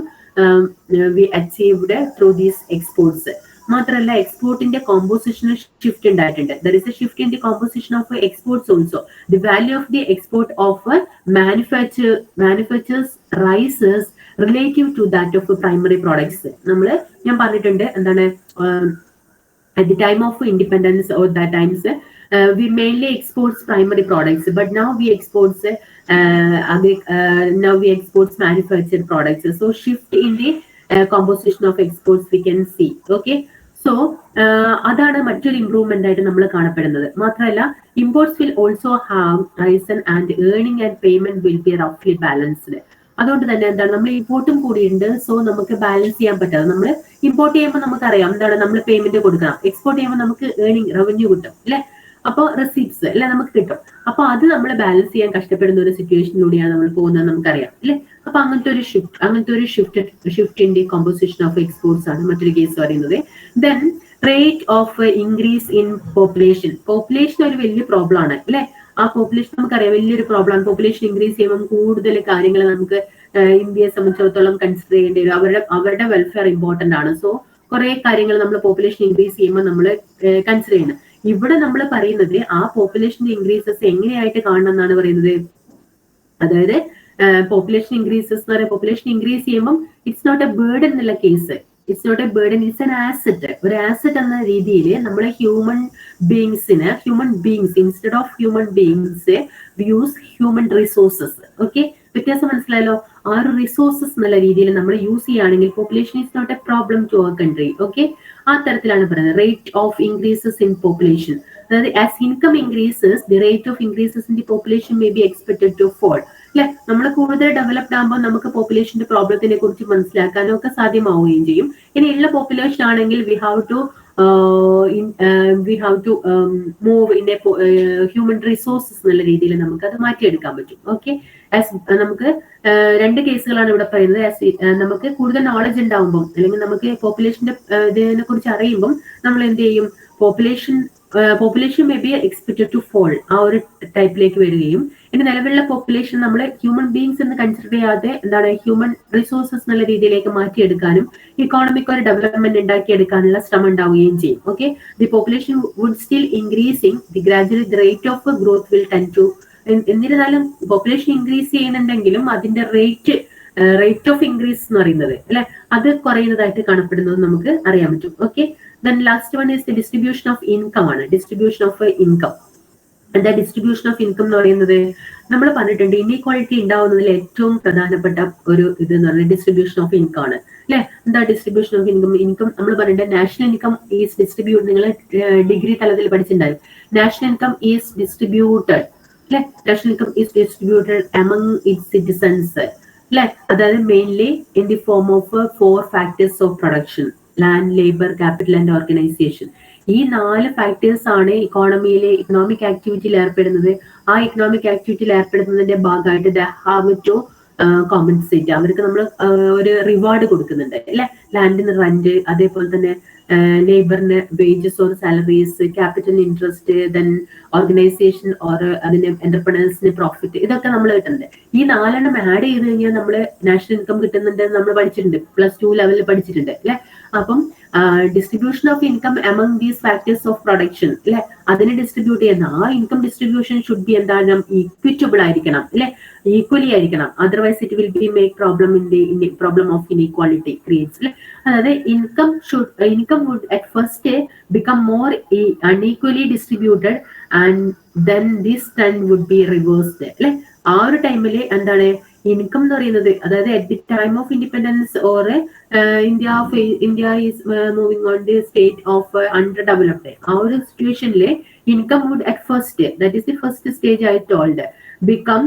we achieved through these exports. മാത്രമല്ല എക്സ്പോർട്ടിന്റെ കോമ്പോസിഷനിൽ ഷിഫ്റ്റ് ഉണ്ടായിട്ടുണ്ട്. There is a shift in the composition of exports also. The value of the export of manufactures rises relative to that of primary products. ഞാൻ പറഞ്ഞിട്ടുണ്ട് എന്താണ്, at the time of independence or that times we mainly exports primary products, but now we exports manufactured products. So shift in the composition of exports we can see. Okay, so അതാണ് മറ്റൊരു improvement ആയിട്ട് നമ്മൾ കാണപ്പെടുന്നത്. മാത്രമല്ല imports will also have risen and earning and payment will be roughly balanced. അതുകൊണ്ട് തന്നെ എന്താണ്, നമ്മൾ ഇമ്പോർട്ടും കൂടിയുണ്ട്. സോ നമുക്ക് ബാലൻസ് ചെയ്യാൻ പറ്റാതെ, നമ്മൾ ഇമ്പോർട്ട് ചെയ്യുമ്പോൾ നമുക്കറിയാം എന്താണ്, നമ്മൾ പേയ്മെന്റ് കൊടുക്കണം. എക്സ്പോർട്ട് ചെയ്യുമ്പോൾ നമുക്ക് റവന്യൂ കിട്ടും അല്ലെ, അപ്പോൾ റെസീപ്റ്റ്സ് അല്ലെ നമുക്ക് കിട്ടും. അപ്പൊ അത് നമ്മൾ ബാലൻസ് ചെയ്യാൻ കഷ്ടപ്പെടുന്ന ഒരു സിറ്റുവേഷനിലൂടെയാണ് നമ്മൾ പോകുന്നത്, നമുക്കറിയാം അല്ലെ. അപ്പൊ അങ്ങനത്തെ ഒരു shift in the composition of exports ആണ് മറ്റൊരു കേസ് പറയുന്നത്. Then rate of increase in population ഒരു വലിയ പ്രോബ്ലം ആണ് അല്ലെ. ആ പോപ്പുലേഷൻ നമുക്കറിയാം വലിയൊരു പ്രോബ്ലം ആണ്. പോപ്പുലേഷൻ ഇൻക്രീസ് ചെയ്യുമ്പോൾ കൂടുതൽ കാര്യങ്ങൾ നമുക്ക് ഇന്ത്യയെ സംബന്ധിച്ചിടത്തോളം കൺസിഡർ ചെയ്യേണ്ടി വരും. അവരുടെ വെൽഫെയർ ഇമ്പോർട്ടന്റ് ആണ്. സോ കുറെ കാര്യങ്ങൾ നമ്മൾ പോപ്പുലേഷൻ ഇൻക്രീസ് ചെയ്യുമ്പോൾ നമ്മൾ കൺസിഡർ ചെയ്യണം. ഇവിടെ നമ്മൾ പറയുന്നത് ആ പോപ്പുലേഷൻ ഇൻക്രീസസ് എങ്ങനെയായിട്ട് കാണണം എന്നാണ് പറയുന്നത്. അതായത് പോപ്പുലേഷൻ ഇൻക്രീസസ് എന്ന് പറയുമ്പോൾ പോപ്പുലേഷൻ ഇൻക്രീസ് ചെയ്യുമ്പോൾ ഇറ്റ്സ് നോട്ട് എ ബേർഡൻ എന്നുള്ള case. It's not a burden, it's an asset. ഒരു ആസെറ്റ് എന്ന രീതിയിൽ നമ്മളെ human beings instead of human beings use human resources. Okay, വ്യത്യാസം മനസ്സിലായല്ലോ. ആ ഒരു റിസോഴ്സസ് എന്നുള്ള രീതിയിൽ നമ്മൾ യൂസ് ചെയ്യുകയാണെങ്കിൽ population is not a problem to our country. Okay, ആ തരത്തിലാണ് പറയുന്നത്. Rate of increases in population, അതായത് as income increases the rate of increases in the population may be expected to fall. അല്ലെ, നമ്മൾ കൂടുതൽ ഡെവലപ്ഡ് ആകുമ്പോൾ നമുക്ക് പോപ്പുലേഷന്റെ പ്രോബ്ലത്തിനെ കുറിച്ച് മനസ്സിലാക്കാനും ഒക്കെ സാധ്യമാവുകയും ചെയ്യും. ഇനി ഉള്ള പോപ്പുലേഷൻ ആണെങ്കിൽ we have to move in a human resources എന്നുള്ള രീതിയിൽ നമുക്ക് അത് മാറ്റിയെടുക്കാൻ പറ്റും. ഓക്കെ, നമുക്ക് രണ്ട് കേസുകളാണ് ഇവിടെ പറയുന്നത്. നമുക്ക് കൂടുതൽ നോളജ് ഉണ്ടാവുമ്പോൾ അല്ലെങ്കിൽ നമുക്ക് പോപ്പുലേഷന്റെ ഇതിനെ കുറിച്ച് അറിയുമ്പോൾ നമ്മൾ എന്ത് ചെയ്യും, population may be expected to fall ആ ഒരു ടൈപ്പിലേക്ക് വരികയും ഇനി നിലവിലുള്ള പോപ്പുലേഷൻ നമ്മൾ ഹ്യൂമൻ ബീങ്സ് എന്ന് കൺസിഡർ ചെയ്യാതെ എന്താണ് ഹ്യൂമൻ റിസോഴ്സസ് എന്നുള്ള രീതിയിലേക്ക് മാറ്റിയെടുക്കാനും ഇക്കോണമിക് ഒരു ഡെവലപ്മെന്റ് ഉണ്ടാക്കിയെടുക്കാനുള്ള ശ്രമം ഉണ്ടാവുകയും ചെയ്യും. Okay, the population would still increasing the gradually the rate of growth will tend to. എന്നിരുന്നാലും പോപ്പുലേഷൻ ഇൻക്രീസ് ചെയ്യുന്നുണ്ടെങ്കിലും അതിന്റെ റേറ്റ് ഓഫ് ഇൻക്രീസ് എന്ന് പറയുന്നത് അല്ലെ അത് കുറയുന്നതായിട്ട് കാണപ്പെടുന്നത് നമുക്ക് അറിയാൻ പറ്റും. Okay, then last one is the distribution of income ആണ്. distribution of income. എന്താ ഡിസ്ട്രിബ്യൂഷൻ ഓഫ് ഇൻകം എന്ന് പറയുന്നത്? നമ്മൾ പറഞ്ഞിട്ടുണ്ട് ഇൻഇക്വാളിറ്റി ഉണ്ടാവുന്നതിൽ ഏറ്റവും പ്രധാനപ്പെട്ട ഒരു ഇത് എന്ന് പറയുന്നത് ഡിസ്ട്രിബ്യൂഷൻ ഓഫ് ഇൻകം ആണ് അല്ലെ. എന്താ ഡിസ്ട്രിബ്യൂഷൻ ഓഫ് ഇൻകം നമ്മൾ പറഞ്ഞിട്ടുണ്ട് നാഷണൽ ഇൻകം ഈസ് ഡിസ്ട്രിബ്യൂട്ട്. നിങ്ങൾ ഡിഗ്രി തലത്തിൽ പഠിച്ചിട്ടുണ്ടാവും. നാഷണൽ ഇൻകം ഈസ് ഡിസ്ട്രിബ്യൂട്ടഡ് അല്ലെ. National income is distributed among its citizens അല്ലെ. അതായത് mainly in the form of 4 factors of production: land, labour, capital and organisation. ഈ 4 factors ആണ് economic ആക്ടിവിറ്റിയിൽ ഏർപ്പെടുന്നത്. ആ economic ആക്ടിവിറ്റിയിൽ ഏർപ്പെടുന്നതിന്റെ ഭാഗമായിട്ട് ദേ ഹാവ് ടു കോമ്പൻസേറ്റ്. അവർക്ക് നമ്മൾ ഒരു റിവാർഡ് കൊടുക്കുന്നുണ്ട് അല്ലെ. ലാൻഡിന് റെന്റ്, അതേപോലെ തന്നെ ലേബറിന് wages or salaries, capital interest, then organisation or അതിന് എന്റർപ്രണേഴ്സിന് പ്രോഫിറ്റ്, ഇതൊക്കെ നമ്മൾ കിട്ടുന്നുണ്ട്. ഈ 4 ആഡ് ചെയ്ത് കഴിഞ്ഞാൽ നമ്മള് നാഷണൽ ഇൻകം കിട്ടുന്നുണ്ട് നമ്മൾ പഠിച്ചിട്ടുണ്ട്, +2 ലെവലിൽ പഠിച്ചിട്ടുണ്ട് അല്ലെ. അപ്പം distribution of income among these factors of production അല്ലെ, അതിനെ ഡിസ്ട്രിബ്യൂട്ട് ചെയ്യുന്ന ആ ഇൻകം ഡിസ്ട്രിബ്യൂഷൻ ഷുഡ് ബി എന്താണ് ഈക്വിറ്റബിൾ ആയിരിക്കണം അല്ലെ, ഈക്വലി ആയിരിക്കണം. Otherwise it will be make problem of inequality creates അല്ലെ. അതായത് income would at first become more unequally distributed and then this trend would be reversed അല്ലെ. ആ ഒരു ടൈമില് എന്താണ് ഇൻകം എന്ന് പറയുന്നത്, അതായത് at the time of independence or India is moving on the state of underdeveloped, ആ ഒരു സിറ്റുവേഷനില് income would at first, that is the first stage I told, become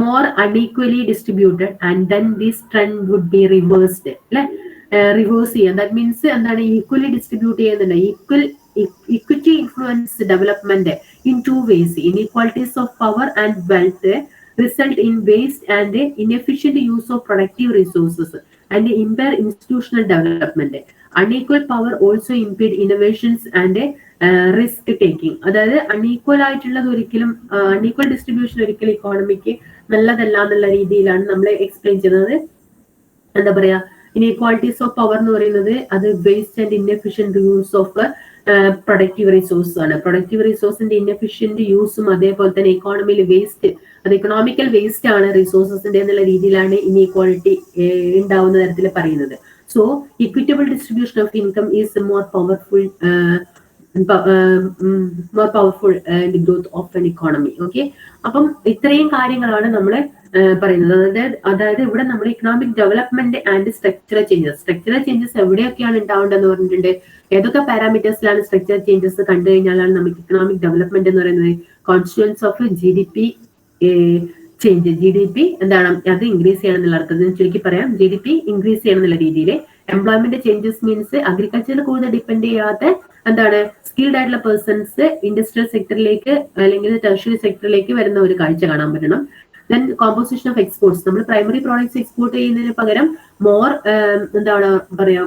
more unequally distributed and then this trend would be reversed അല്ലെ. Reverse ചെയ്യാം. That means എന്താണ് equally distribute ചെയ്യുന്നുണ്ട്. Equity influence development in 2 ways. Inequalities of power and wealth result in waste and inefficient use of productive resources and impair institutional development. Unequal power also impede innovations and risk taking. അതായത് unequal ആയിട്ടുള്ളത് ഒരിക്കലും unequal distribution ഒരിക്കലും economic നല്ലതല്ല എന്നുള്ള രീതിയിലാണ് നമ്മൾ explain ചെയ്യുന്നത്. എന്താ പറയാ, ഇനീക്വാളിറ്റീസ് ഓഫ് പവർ എന്ന് പറയുന്നത് അത് waste and inefficient use of productive resource ആണ്. പ്രൊഡക്റ്റീവ് റിസോഴ്സിന്റെ ഇൻഎഫിഷ്യന്റ് യൂസും അതേപോലെ തന്നെ ഇക്കോണമിയിൽ വേസ്റ്റ്, അത് ഇക്കണോമിക്കൽ വേസ്റ്റ് ആണ് റിസോഴ്സസിന്റെ എന്നുള്ള രീതിയിലാണ് ഇനീക്വാളിറ്റി ഉണ്ടാവുന്ന തരത്തിൽ പറയുന്നത്. So equitable distribution of income is more powerful growth of N economy. Okay, അപ്പം ഇത്രയും കാര്യങ്ങളാണ് നമ്മൾ പറയുന്നത്. അതായത് ഇവിടെ നമ്മൾ economic development and structural changes എവിടെയൊക്കെയാണ് ഉണ്ടാവേണ്ടതെന്ന് പറഞ്ഞിട്ടുണ്ട്. ഏതൊക്കെ പാരാമീറ്റേഴ്സിലാണ് സ്ട്രക്ചറൽ ചേഞ്ചസ് കണ്ടു കഴിഞ്ഞാലാണ് നമുക്ക് ഇക്കണോമിക് ഡെവലപ്മെന്റ് എന്ന് പറയുന്നത്. Constituents of GDP change, GDP എന്താണ് അത് ഇൻക്രീസ് ചെയ്യണം എന്നുള്ള അർത്ഥത്തിൽ ചുരുക്കി പറയാം, GDP ഇൻക്രീസ് ചെയ്യണം എന്നുള്ള രീതിയിൽ. എംപ്ലോയ്മെന്റ് ചേഞ്ചസ് മീൻസ് അഗ്രികൾച്ചറിൽ കൂടുതൽ ഡിപ്പെൻഡ് ചെയ്യാത്ത എന്താണ് സ്കിൽഡ് ആയിട്ടുള്ള പേഴ്സൺസ് ഇൻഡസ്ട്രിയൽ സെക്ടറിലേക്ക് അല്ലെങ്കിൽ ടെർഷ്യറി സെക്ടറിലേക്ക് വരുന്ന ഒരു കാഴ്ച കാണാൻ പറ്റണം. ദെൻ കോമ്പോസിഷൻ ഓഫ് എക്സ്പോർട്സ്, നമ്മൾ പ്രൈമറി പ്രോഡക്ട്സ് എക്സ്പോർട്ട് ചെയ്യുന്നതിന് പകരം മോർ എന്താണ് പറയാ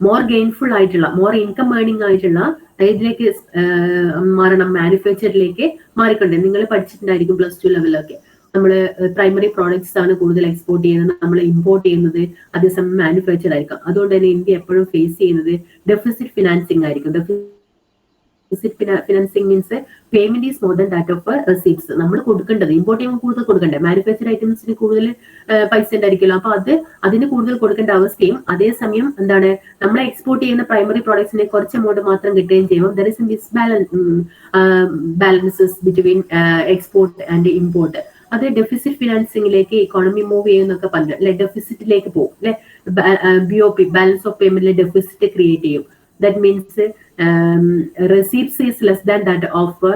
മോർ ഗെയിൻഫുൾ ആയിട്ടുള്ള, മോർ ഇൻകം ഏർണിംഗ് ആയിട്ടുള്ള ഇതിലേക്ക് മാറണം, മാനുഫാക്ചറിലേക്ക് മാറിക്കൊണ്ട്. നിങ്ങൾ പഠിച്ചിട്ടുണ്ടായിരിക്കും പ്ലസ് 2 ലെവലൊക്കെ, നമ്മൾ പ്രൈമറി പ്രോഡക്ട്സ് ആണ് കൂടുതൽ എക്സ്പോർട്ട് ചെയ്യുന്നത്, നമ്മൾ ഇമ്പോർട്ട് ചെയ്യുന്നത് അതേസമയം മാനുഫാക്ചർ ആയിരിക്കും. അതുകൊണ്ട് തന്നെ ഇന്ത്യ എപ്പോഴും ഫേസ് ചെയ്യുന്നത് ഡെഫിസിറ്റ് ഫിനാൻസിങ് ആയിരിക്കും. Financing means payment is more than that of receipts. നമ്മൾ കൊടുക്കേണ്ടത് ഇമ്പോർട്ട് ചെയ്യുമ്പോൾ കൂടുതൽ കൊടുക്കണ്ടേ, മാനുഫാക്ചർ ഐറ്റംസിന് കൂടുതൽ പൈസ ഉണ്ടായിരിക്കുമല്ലോ, അപ്പൊ അതിന് കൂടുതൽ കൊടുക്കേണ്ട അവസ്ഥയും അതേസമയം എന്താണ് നമ്മൾ എക്സ്പോർട്ട് ചെയ്യുന്ന പ്രൈമറി പ്രോഡക്ട്സിന് കുറച്ച് എമൗണ്ട് മാത്രം കിട്ടുകയും ചെയ്യുമ്പോൾ there is balances between export and import. അത് ഡെഫിസിറ്റ് ഫിനാൻസിംഗിലേക്ക് ഇക്കോണമി മൂവ് ചെയ്യുന്നൊക്കെ പറഞ്ഞു അല്ലെ, ഡെഫിസിറ്റിലേക്ക് പോകും അല്ലെ, BOP ബാലൻസ് ഓഫ് പേയ്മെന്റിലെ ഡെഫിസിറ്റ് ക്രിയേറ്റ് ചെയ്യും. That means receipts is less than that of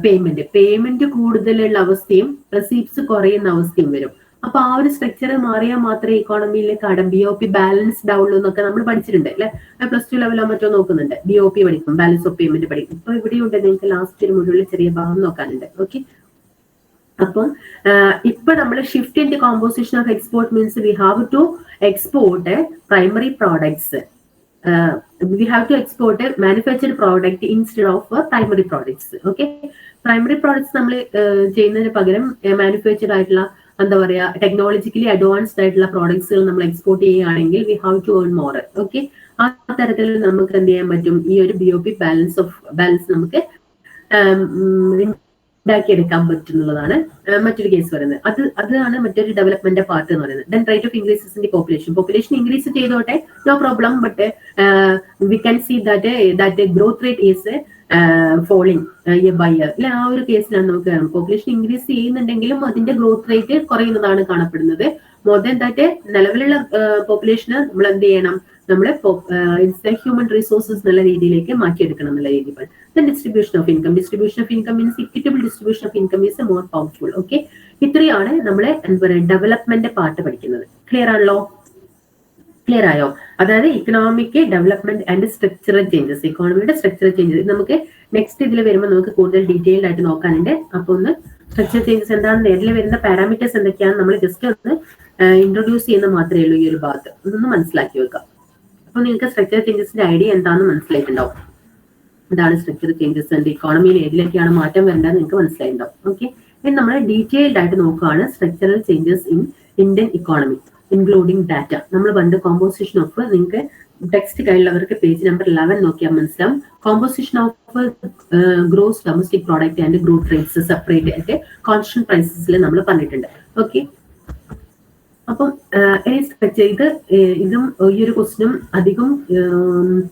payment കൂടുതലുള്ള അവസ്ഥയും റെസീപ്റ്റ്സ് കുറയുന്ന അവസ്ഥയും വരും. അപ്പൊ ആ ഒരു സ്ട്രക്ചർ മാറിയാൽ മാത്രമേ ഇക്കോണമിയിലേക്ക് BOP ബാലൻസ്ഡ് ആവുള്ളൂ എന്നൊക്കെ നമ്മൾ പഠിച്ചിട്ടുണ്ട് അല്ലെ. പ്ലസ് 2 ലെവലോ മറ്റോ നോക്കുന്നുണ്ട്, BOP പഠിക്കും, ബാലൻസ് ഓഫ് പേയ്മെന്റ് പഠിക്കും. ഇപ്പൊ ഇവിടെയുണ്ട്, നിങ്ങൾക്ക് ലാസ്റ്റ് ഒരു മുഴുവൻ ചെറിയ ഭാഗം നോക്കാനുണ്ട്. ഓക്കെ, അപ്പം ഇപ്പൊ നമ്മൾ shift in the composition of export means we have to export primary products, we have to export a manufactured product instead of primary products. Okay, primary products നമ്മൾ ചെയ്യുന്നതിന് പകരം മാനുഫാക്ചർഡ് ആയിട്ടുള്ള എന്താ പറയാ ടെക്നോളജിക്കലി അഡ്വാൻസ്ഡ് ആയിട്ടുള്ള പ്രോഡക്ട്സുകൾ നമ്മൾ എക്സ്പോർട്ട് ചെയ്യുകയാണെങ്കിൽ we have to earn more. Okay, ആ തരത്തിൽ നമുക്ക് എന്ത് ചെയ്യാൻ പറ്റും, ഈ ഒരു BOP ബാലൻസ് നമുക്ക് ഉണ്ടാക്കിയെടുക്കാൻ പറ്റുന്നതാണ് മറ്റൊരു കേസ് പറയുന്നത്. അതാണ് മറ്റൊരു ഡെവലപ്മെന്റ് പാർട്ട് എന്ന് പറയുന്നത്. Then rate of increases in the population increase ചെയ്തോട്ടെ, no problem, but we can see that growth rate is falling by year അല്ലെ. ആ ഒരു കേസിലാണ് നമുക്ക് പോപ്പുലേഷൻ ഇൻക്രീസ് ചെയ്യുന്നുണ്ടെങ്കിലും അതിന്റെ ഗ്രോത്ത് റേറ്റ് കുറയുന്നതാണ് കാണപ്പെടുന്നത്. മോർ ദാൻ ദാറ്റ് നിലവിലുള്ള പോപ്പുലേഷന് നമ്മൾ എന്ത് ചെയ്യണം, നമ്മളെ ഹ്യൂമൻ റിസോഴ്സസ് എന്നുള്ള രീതിയിലേക്ക് മാറ്റിയെടുക്കണം എന്നുള്ള രീതിയിൽ. Then distribution of income means equitable distribution of income is more powerful. Okay, ഇത്രയാണ് നമ്മളെ എന്താ പറയുക ഡെവലപ്മെന്റ് പാർട്ട് പഠിക്കുന്നത്. ക്ലിയർ ആണല്ലോ? ക്ലിയർ ആയോ? അതായത് economic development and structural changes, ഇക്കോണമിയുടെ സ്ട്രക്ചറൽ ചേഞ്ചസ് നമുക്ക് നെക്സ്റ്റ് ഇതിൽ വരുമ്പോൾ നമുക്ക് കൂടുതൽ ഡീറ്റെയിൽഡ് ആയിട്ട് നോക്കാനുണ്ട്. അപ്പൊ ഒന്ന് സ്ട്രക്ചറൽ ചേഞ്ചസ് എന്താണെന്ന് നേരിൽ വരുന്ന പാരാമീറ്റേഴ്സ് എന്തൊക്കെയാണ് നമ്മൾ ജസ്റ്റ് ഒന്ന് ഇൻട്രൊഡ്യൂസ് ചെയ്യുന്ന മാത്രമേ ഉള്ളൂ ഈ ഒരു ഭാഗത്ത്. ഇതൊന്ന് മനസ്സിലാക്കി വെക്കാം. അപ്പൊ നിങ്ങൾക്ക് സ്ട്രക്ചറൽ ചേഞ്ചസിന്റെ ഐഡിയ എന്താണെന്ന് മനസ്സിലായിട്ടുണ്ടാവും. ഇതാണ് സ്ട്രക്ചറൽ ചേഞ്ചസ് ആൻഡ് ഇക്കോണമിയിൽ ഏതിലേക്കാണ് മാറ്റം വരേണ്ടത് നിങ്ങൾക്ക് മനസ്സിലായിട്ടുണ്ടാവും. ഓക്കെ, ഇനി നമ്മൾ ഡീറ്റെയിൽഡ് ആയിട്ട് നോക്കുകയാണ് structural changes in Indian economy including data. നമ്മൾ പണ്ട് കോമ്പോസിഷൻ ഓഫ്, നിങ്ങൾക്ക് ടെക്സ്റ്റ് കയ്യിലുള്ളവർക്ക് പേജ് നമ്പർ 11 നോക്കിയാൽ മനസ്സിലാവും. Composition of gross domestic product and growth rates separate ആയിട്ട് കോൺസ്റ്റന്റ് പ്രൈസസിൽ നമ്മൾ പറഞ്ഞിട്ടുണ്ട്. ഓക്കെ, അപ്പം ഇതും ഈ ഒരു ക്വസ്റ്റ്യനും അധികം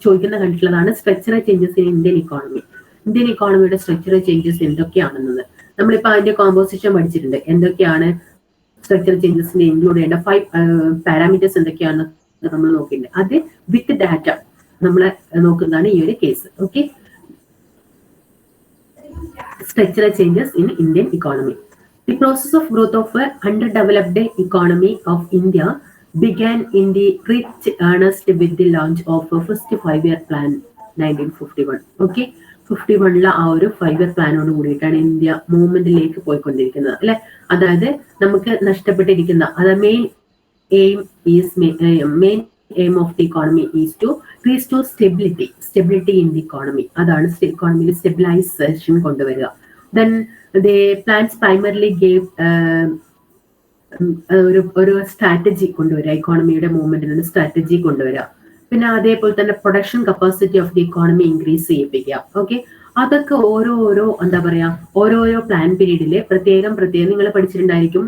ചോദിക്കുന്ന കണ്ടിട്ടുള്ളതാണ്. സ്ട്രക്ചറൽ ചേഞ്ചസ് ഇൻ ഇന്ത്യൻ ഇക്കോണമിയുടെ സ്ട്രക്ചറൽ ചേഞ്ചസ് എന്തൊക്കെയാണെന്നത് നമ്മളിപ്പോ അതിന്റെ കോമ്പോസിഷൻ പഠിച്ചിട്ടുണ്ട്. എന്തൊക്കെയാണ് സ്ട്രക്ചറൽ ചേഞ്ചസിനെ ഇൻക്ലൂഡ് ചെയ്യേണ്ട 5 പാരാമീറ്റേഴ്സ് എന്തൊക്കെയാണ് നമ്മൾ നോക്കിയിട്ടുണ്ട്. അത് വിത്ത് ഡാറ്റ നമ്മൾ നോക്കുന്നതാണ് ഈ ഒരു case. Okay, structural changes in Indian economy. The process of growth of a underdeveloped economy of India began in the rich earnest with the launch of a first 5-year plan 1951. Okay, 51 ആ ഒരു 5-year പ്ലാനോട് കൂടിയിട്ടാണ് India മൂവ്മെന്റിലേക്ക് പോയിക്കൊണ്ടിരിക്കുന്നത് അല്ലെ. അതായത് നമുക്ക് നഷ്ടപ്പെട്ടിരിക്കുന്ന main aim of the economy is to restore stability in the economy. അതാണ് ഇക്കോണമിയിൽ സ്റ്റെബിലൈസേഷൻ കൊണ്ടുവരിക. Then the plans primarily gave ഒരു സ്ട്രാറ്റജി കൊണ്ടുവരിക, ഇക്കോണമിയുടെ മൂവ്മെന്റിന് സ്ട്രാറ്റജി കൊണ്ടുവരിക. പിന്നെ അതേപോലെ തന്നെ production capacity of the economy increase ചെയ്യിപ്പിക്കുക. ഓക്കെ, അതൊക്കെ ഓരോ എന്താ പറയാ ഓരോരോ പ്ലാൻ പീരീഡില് പ്രത്യേകം നിങ്ങൾ പഠിച്ചിട്ടുണ്ടായിരിക്കും.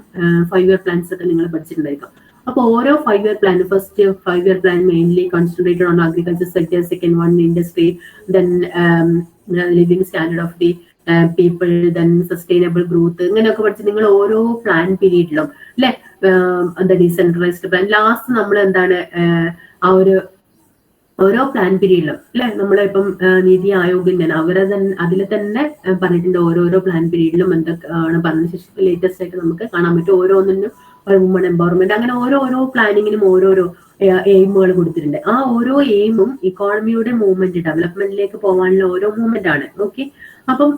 5 year പ്ലാൻസ് ഒക്കെ നിങ്ങൾ പഠിച്ചിട്ടുണ്ടായിരിക്കും. അപ്പൊ ഓരോ 5 year plan, first 5 year plan mainly concentrated on agriculture sector, second one industry, then living standard of the people, then sustainable growth, ഇങ്ങനെയൊക്കെ പഠിച്ച് നിങ്ങൾ ഓരോ പ്ലാൻ പീരീഡിലും അല്ലെ എന്താ ഡീസെൻട്രലൈസ്ഡ് പ്ലാൻ, ലാസ്റ്റ് നമ്മൾ എന്താണ് ആ ഒരു ഓരോ പ്ലാൻ പീരീഡിലും അല്ലെ നമ്മളിപ്പം നീതി ആയോഗിന്റെ അവരെ തന്നെ അതിൽ തന്നെ പറഞ്ഞിട്ടുണ്ട് ഓരോരോ പ്ലാൻ പീരീഡിലും എന്തൊക്കെയാണ് പറഞ്ഞ ശേഷം ലേറ്റസ്റ്റ് ആയിട്ട് നമുക്ക് കാണാൻ പറ്റും. ഓരോന്നിനും വുമൺ എംപവർമെന്റ്, അങ്ങനെ ഓരോ പ്ലാനിങ്ങിനും ഓരോരോ എയിമുകൾ കൊടുത്തിട്ടുണ്ട്. ആ ഓരോ എയിമും ഇക്കോണമിയുടെ മൂവ്മെന്റ് ഡെവലപ്മെന്റിലേക്ക് പോകാനുള്ള ഓരോ മൂവ്മെന്റ് ആണ്. ഓക്കെ, അപ്പം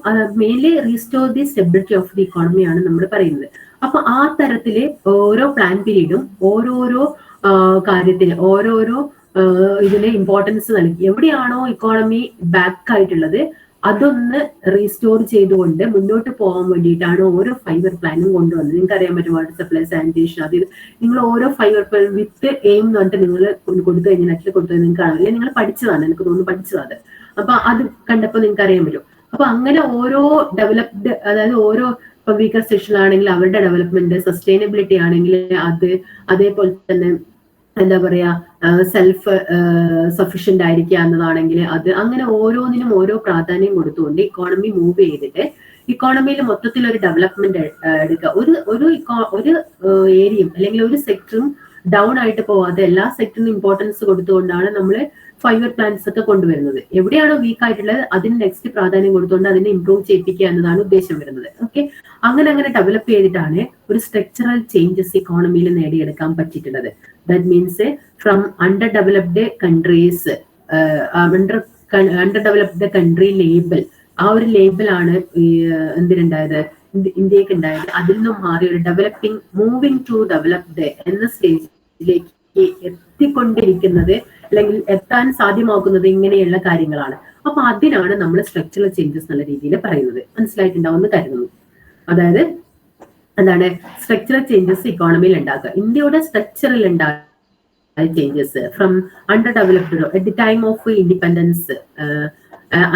mainly restore the stability of the economy ആണ് നമ്മൾ പറയുന്നത്. അപ്പൊ ആ തരത്തില് ഓരോ പ്ലാൻ പീരീഡും ഓരോരോ കാര്യത്തിന് ഓരോരോ ഇതിന് ഇമ്പോർട്ടൻസ് നൽകി എവിടെയാണോ ഇക്കോണമി ബാക്ക് ആയിട്ടുള്ളത് അതൊന്ന് റീസ്റ്റോർ ചെയ്തുകൊണ്ട് മുന്നോട്ട് പോകാൻ വേണ്ടിയിട്ടാണ് ഓരോ 5 year പ്ലാനും കൊണ്ടുവന്നത്. നിങ്ങൾക്ക് അറിയാൻ പറ്റും വാട്ടർ സപ്ലൈ, സാനിറ്റേഷൻ, അത് നിങ്ങൾ ഓരോ 5 year പ്ലാൻ വിത്ത് എയിം എന്ന് പറഞ്ഞിട്ട് നിങ്ങൾ കൊടുത്തു കഴിഞ്ഞാൽ നെറ്റിൽ കൊടുത്തു നിങ്ങൾക്ക് കാണാം. അല്ലെങ്കിൽ നിങ്ങൾ പഠിച്ചതാണ്, എനിക്ക് തോന്നുന്നു പഠിച്ചതാണ്. അപ്പൊ അത് കണ്ടപ്പോൾ നിങ്ങൾക്ക് അറിയാൻ പറ്റും. അപ്പൊ അങ്ങനെ ഓരോ ഡെവലപ്ഡ്, അതായത് ഓരോ ഇപ്പൊ വീക്കർ സെക്ഷൻ ആണെങ്കിൽ അവരുടെ ഡെവലപ്മെന്റ്, സസ്റ്റൈനബിലിറ്റി ആണെങ്കിൽ അത്, അതേപോലെ തന്നെ എന്താ പറയാ സെൽഫ് സഫീഷ്യന്റ് ആയിരിക്കുക എന്നതാണെങ്കിൽ അത്, അങ്ങനെ ഓരോന്നിനും ഓരോ പ്രാധാന്യം കൊടുത്തുകൊണ്ട് ഇക്കോണമി മൂവ് ചെയ്തിട്ട് ഇക്കോണമിയിൽ മൊത്തത്തിൽ ഒരു ഡെവലപ്മെന്റ് എടുക്കുക. ഒരു ഏരിയയും അല്ലെങ്കിൽ ഒരു സെക്ടറും ഡൗൺ ആയിട്ട് പോവാതെ എല്ലാ സെക്ടറിനും ഇമ്പോർട്ടൻസ് കൊടുത്തുകൊണ്ടാണ് നമ്മൾ 5 year പ്ലാൻസ് ഒക്കെ കൊണ്ടുവരുന്നത്. എവിടെയാണോ വീക്ക് ആയിട്ടുള്ളത് അതിന് നെക്സ്റ്റ് പ്രാധാന്യം കൊടുത്തുകൊണ്ട് അതിനെ ഇംപ്രൂവ് ചെയ്യിപ്പിക്കുക എന്നതാണ് ഉദ്ദേശം വരുന്നത്. ഓക്കെ, അങ്ങനെ ഡെവലപ്പ് ചെയ്തിട്ടാണ് ഒരു സ്ട്രക്ചറൽ ചേഞ്ചസ് ഇക്കോണമിയിൽ നേടിയെടുക്കാൻ പറ്റിയിട്ടുള്ളത്. That means from underdeveloped countries, underdeveloped country label, ആ ഒരു ലേബലാണ് എന്തിനുണ്ടായത്, ഇന്ത്യക്ക് ഉണ്ടായത്. അതിൽ നിന്നും മാറി ഒരു ഡെവലപ്പിംഗ്, മൂവിങ് ടു ഡെവലപ്ഡ് എന്ന സ്റ്റേജിലേക്ക് എത്തിക്കൊണ്ടിരിക്കുന്നത് അല്ലെങ്കിൽ എത്താൻ സാധ്യമാക്കുന്നത് ഇങ്ങനെയുള്ള കാര്യങ്ങളാണ്. അപ്പൊ അതിനാണ് നമ്മൾ സ്ട്രക്ചറൽ ചേഞ്ചസ് എന്നുള്ള രീതിയിൽ പറയുന്നത്. മനസ്സിലായിട്ടുണ്ടാവുമെന്ന് കരുതുന്നു. അതായത് എന്താണ് സ്ട്രക്ചറൽ ചേഞ്ചസ് ഇക്കോണമിയിൽ ഉണ്ടാക്കുക. ഇന്ത്യയുടെ സ്ട്രക്ചറിൽ ഉണ്ടായ changes from under developed at the time of independence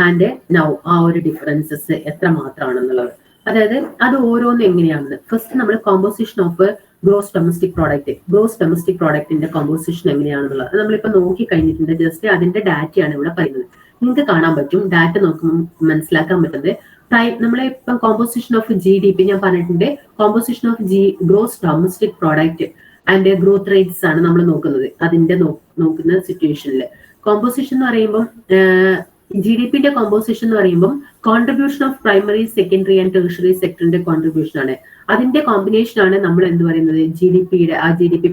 and now, ആ ഒരു ഡിഫറൻസസ് എത്ര മാത്രമാണെന്നുള്ളത്. അതായത് അത് ഓരോന്നും എങ്ങനെയാണെന്ന് ഫസ്റ്റ് നമ്മൾ കോമ്പോസിഷൻ ഓഫ് ഗ്രോസ് ഡൊമസ്റ്റിക് പ്രോഡക്റ്റിന്റെ കോമ്പോസിഷൻ എങ്ങനെയാണെന്നുള്ളത് നമ്മളിപ്പോ നോക്കി കഴിഞ്ഞിട്ടുണ്ട്. ജസ്റ്റ് അതിന്റെ ഡാറ്റയാണ് ഇവിടെ പറയുന്നത്. നിങ്ങൾക്ക് കാണാൻ പറ്റും, ഡാറ്റ നോക്കുമ്പോൾ മനസ്സിലാക്കാൻ പറ്റുന്നത് നമ്മളെ ഇപ്പൊ കോമ്പോസിഷൻ ഓഫ് GDP ഞാൻ പറഞ്ഞിട്ടുണ്ട്. Composition of gross domestic product and growth rates ആണ് നമ്മൾ നോക്കുന്നത്. അതിന്റെ നോക്കുന്ന സിറ്റുവേഷനിൽ കോമ്പോസിഷൻ എന്ന് പറയുമ്പോൾ GDPന്റെ കോമ്പോസിഷൻ എന്ന് പറയുമ്പോൾ contribution of primary, secondary and tertiary സെക്ടറിന്റെ കോൺട്രിബ്യൂഷൻ ആണ്. അതിന്റെ കോമ്പിനേഷൻ ആണ് നമ്മൾ എന്ത് പറയുന്നത് GDPയുടെ ആ GDP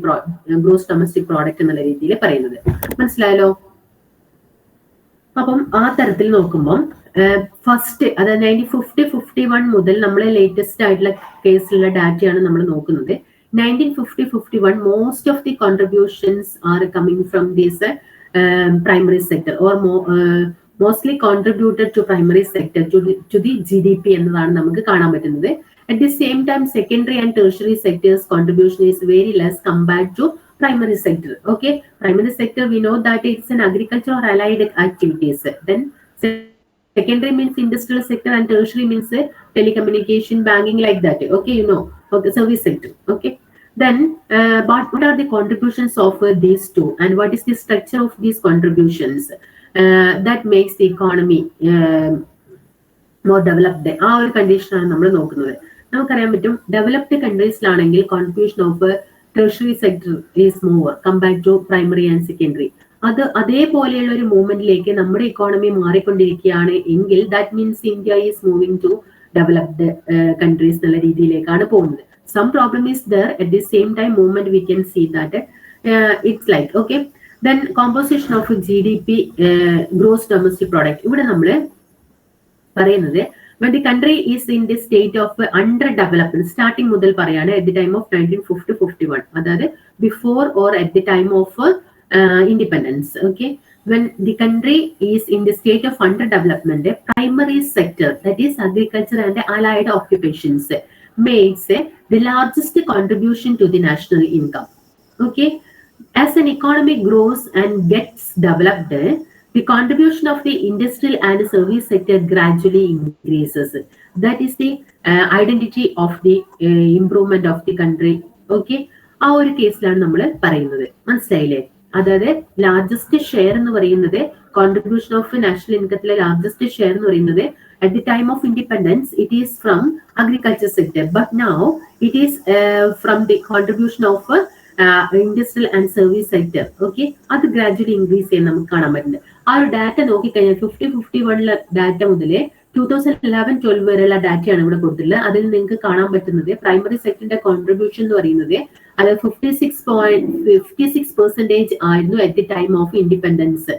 ഗ്രോസ് ഡൊമസ്റ്റിക് പ്രോഡക്റ്റ് എന്നുള്ള രീതിയിൽ പറയുന്നത്. മനസ്സിലായല്ലോ? അപ്പം ആ തരത്തിൽ നോക്കുമ്പോൾ ഫസ്റ്റ് അതായത് 1950-51 മുതൽ നമ്മളെ ലേറ്റസ്റ്റ് ആയിട്ടുള്ള കേസിലുള്ള ഡാറ്റയാണ് നമ്മൾ നോക്കുന്നത്. 1950-51 most of the contributions are coming from this primary sector or mostly contributed to primary sector to the GDP എന്നതാണ് നമുക്ക് കാണാൻ പറ്റുന്നത്. At the same time, secondary and tertiary sectors contribution is very less compared to primary sector. Okay, primary sector we know that it's an agriculture or allied activities. Then secondary means industrial sector and tertiary means telecommunication, banking, like that. Okay, you know, okay, service sector. Okay, then but what are the contributions of these two and what is the structure of these contributions that makes the economy more developed? ആ ഒരു കണ്ടീഷനാണ് നമ്മൾ നോക്കുന്നത്. നമുക്കറിയാൻ പറ്റും developed കൺട്രീസിലാണെങ്കിൽ contribution of tertiary sector is more compared to primary and secondary. അത് അതേപോലെയുള്ള ഒരു മൂവ്മെന്റിലേക്ക് നമ്മുടെ ഇക്കോണമി മാറിക്കൊണ്ടിരിക്കുകയാണ് എങ്കിൽ that means India is moving to developed countries എന്നുള്ള രീതിയിലേക്കാണ് പോകുന്നത്. Some problem is there, at the same time movement we can see that it's like okay. Then composition of GDP gross domestic product ഇവിടെ നമ്മൾ പറയുന്നത് when the country is in the state of underdevelopment starting മുതൽ പറയാണ് at the time of 1950-51 അതായത് before or at the time of independence. Okay, when the country is in the state of underdevelopment, primary sector that is agriculture and allied occupations makes the largest contribution to the national income. Okay, as an economy grows and gets developed, the contribution of the industrial and service sector gradually increases. That is the identity of the improvement of the country. Okay, ആ ഒരു കേസിലാണ് നമ്മൾ പറയുന്നത്. മനസ്സിലായില്ലേ? അതായത് largest share എന്ന് പറയുന്നത് contribution of national ഇൻകത്തിലെ ലാർജസ്റ്റ് ഷെയർ എന്ന് പറയുന്നത് at the time of independence it is from agriculture sector, but now it is from the contribution of industrial and service sector. Okay, അത് ഗ്രാജുവലി ഇൻക്രീസ് ചെയ്യാൻ നമുക്ക് കാണാൻ പറ്റുന്നുണ്ട്. ആ ഒരു ഡാറ്റ നോക്കിക്കഴിഞ്ഞാൽ 50-51 ഡാറ്റ മുതൽ 2011-12 വരെയുള്ള ഡാറ്റയാണ് ഇവിടെ കൊടുത്തിട്ടുള്ളത്. അതിൽ നിങ്ങൾക്ക് കാണാൻ പറ്റുന്നത് പ്രൈമറി സെക്ടറിന്റെ കോൺട്രിബ്യൂഷൻ എന്ന് പറയുന്നത് അത് 56% ആയിരുന്നു at the time of independence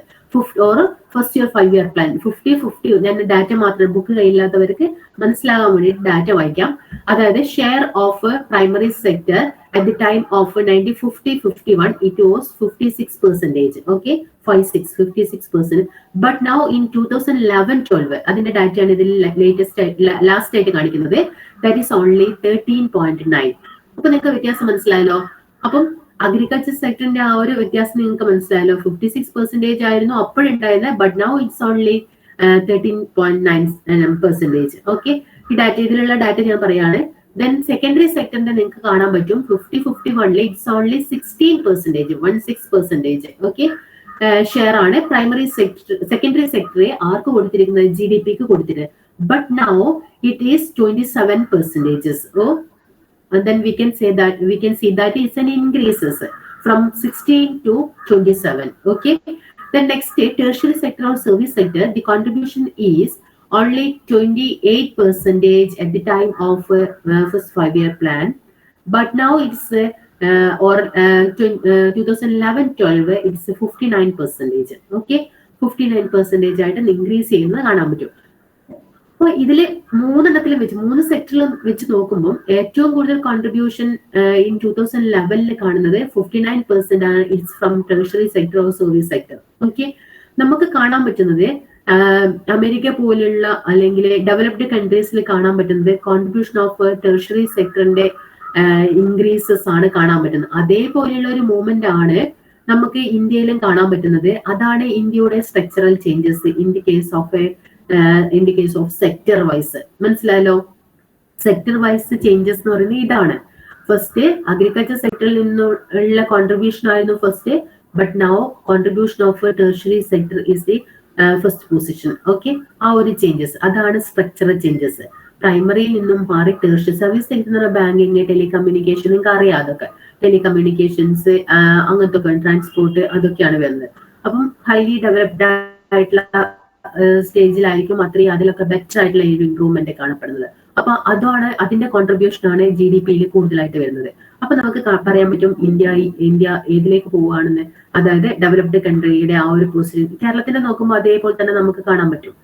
or first year 5 year plan. 50-50 ഞാൻ ഡാറ്റ മാത്രം ബുക്ക് കയ്യില്ലാത്തവർക്ക് മനസ്സിലാകാൻ വേണ്ടിയിട്ട് ഡാറ്റ വായിക്കാം. അതായത് share of primary sector at the time of 1950-51 it was 56%. Okay, 56%. But now in 2011-12 അതിന്റെ ഡാറ്റയാണ് ഇതിൽ ലാസ്റ്റ് ആയിട്ട് കാണിക്കുന്നത്. That is only 13.9. അപ്പൊ നിങ്ങൾക്ക് വ്യത്യാസം മനസ്സിലായല്ലോ. അപ്പം അഗ്രികൾച്ചർ സെക്ടറിന്റെ ആ ഒരു വ്യത്യാസം നിങ്ങൾക്ക് മനസ്സിലായല്ലോ. 56% ആയിരുന്നു അപ്പോഴുണ്ടായിരുന്നത്, but now it's only 13.9%. Okay, ഈ ഡാറ്റ ഇതിലുള്ള ഡാറ്റ ഞാൻ പറയാണ്. ദെൻ സെക്കൻഡറി സെക്ടറിന്റെ നിങ്ങൾക്ക് കാണാൻ പറ്റും 50-51 ഇറ്റ്സ് ഓൺലി 16%. ഓക്കെ, ഷെയർ ആണ് പ്രൈമറി സെക്ടർ. സെക്കൻഡറി സെക്ടറെ ആർക്ക് കൊടുത്തിരിക്കുന്നത്? GDP-ക്ക് കൊടുത്തിട്ട്. But now it is 27%. ഓ, and then we can see that it's an increases from 16 to 27. Okay, the next tertiary sector or service sector, the contribution is only 28% at the time of first 5 year plan, but now it's 2011-12 it's 59%. Okay, 59% ആയിട്ട് increase ചെയ്യുന്നത് കാണാൻ പറ്റും. അപ്പൊ ഇതില് മൂന്നെണ്ണത്തിലും വെച്ച് 3 സെക്ടറിലും വെച്ച് നോക്കുമ്പോൾ ഏറ്റവും കൂടുതൽ കോൺട്രിബ്യൂഷൻ ഇൻ 2011 കാണുന്നത് 59% ആണ്. It's from tertiary sector or service sector. Okay, നമുക്ക് കാണാൻ പറ്റുന്നത് അമേരിക്ക പോലുള്ള അല്ലെങ്കിൽ ഡെവലപ്ഡ് കൺട്രീസിൽ കാണാൻ പറ്റുന്നത് കോൺട്രിബ്യൂഷൻ ഓഫ് ടെറിഷറി സെക്ടറിന്റെ ഇൻക്രീസസ് ആണ് കാണാൻ പറ്റുന്നത്. അതേപോലെയുള്ള ഒരു മൂവ്മെന്റ് ആണ് നമുക്ക് ഇന്ത്യയിലും കാണാൻ പറ്റുന്നത്. അതാണ് ഇന്ത്യയുടെ structural changes in the case of sector vice. മനസ്സിലായല്ലോ? സെക്ടർ വൈസ് ചേഞ്ചസ് എന്ന് പറയുന്നത് ഇതാണ്. ഫസ്റ്റ് അഗ്രികൾച്ചർ സെക്ടറിൽ നിന്നുള്ള കോൺട്രിബ്യൂഷൻ ആയിരുന്നു first, but now contribution of tertiary sector is the first position. Okay, ആ ഒരു ചേഞ്ചസ് അതാണ് സ്ട്രക്ചറൽ ചേഞ്ചസ്. പ്രൈമറിയിൽ നിന്നും മാറി ടെറിഷറി സർവീസ് സെക്ടർ എന്ന് പറഞ്ഞാൽ ബാങ്കിങ്, ടെലികമ്മ്യൂണിക്കേഷൻ, നിങ്ങൾക്ക് അറിയാം അതൊക്കെ. ടെലികമ്മ്യൂണിക്കേഷൻസ് അങ്ങനത്തെ ട്രാൻസ്പോർട്ട് അതൊക്കെയാണ് വരുന്നത്. അപ്പം ഹൈലി ഡെവലപ്ഡ് ആയിട്ടുള്ള സ്റ്റേജിലായിരിക്കും അത്രയും അതിലൊക്കെ ബെറ്റർ ആയിട്ടുള്ള ഒരു ഇംപ്രൂവ്മെന്റ് കാണപ്പെടുന്നത്. അപ്പൊ അതാണ് അതിന്റെ കോൺട്രിബ്യൂഷൻ ആണ് GDP-യിൽ കൂടുതലായിട്ട് വരുന്നത്. അപ്പൊ നമുക്ക് പറയാൻ പറ്റും ഇന്ത്യ ഏതിലേക്ക് പോവുകയാണെന്ന്. അതായത് ഡെവലപ്ഡ് കൺട്രിയുടെ ആ ഒരു പൊസിഷൻ കേരളത്തിന്റെ നോക്കുമ്പോൾ അതേപോലെ തന്നെ നമുക്ക് കാണാൻ പറ്റും.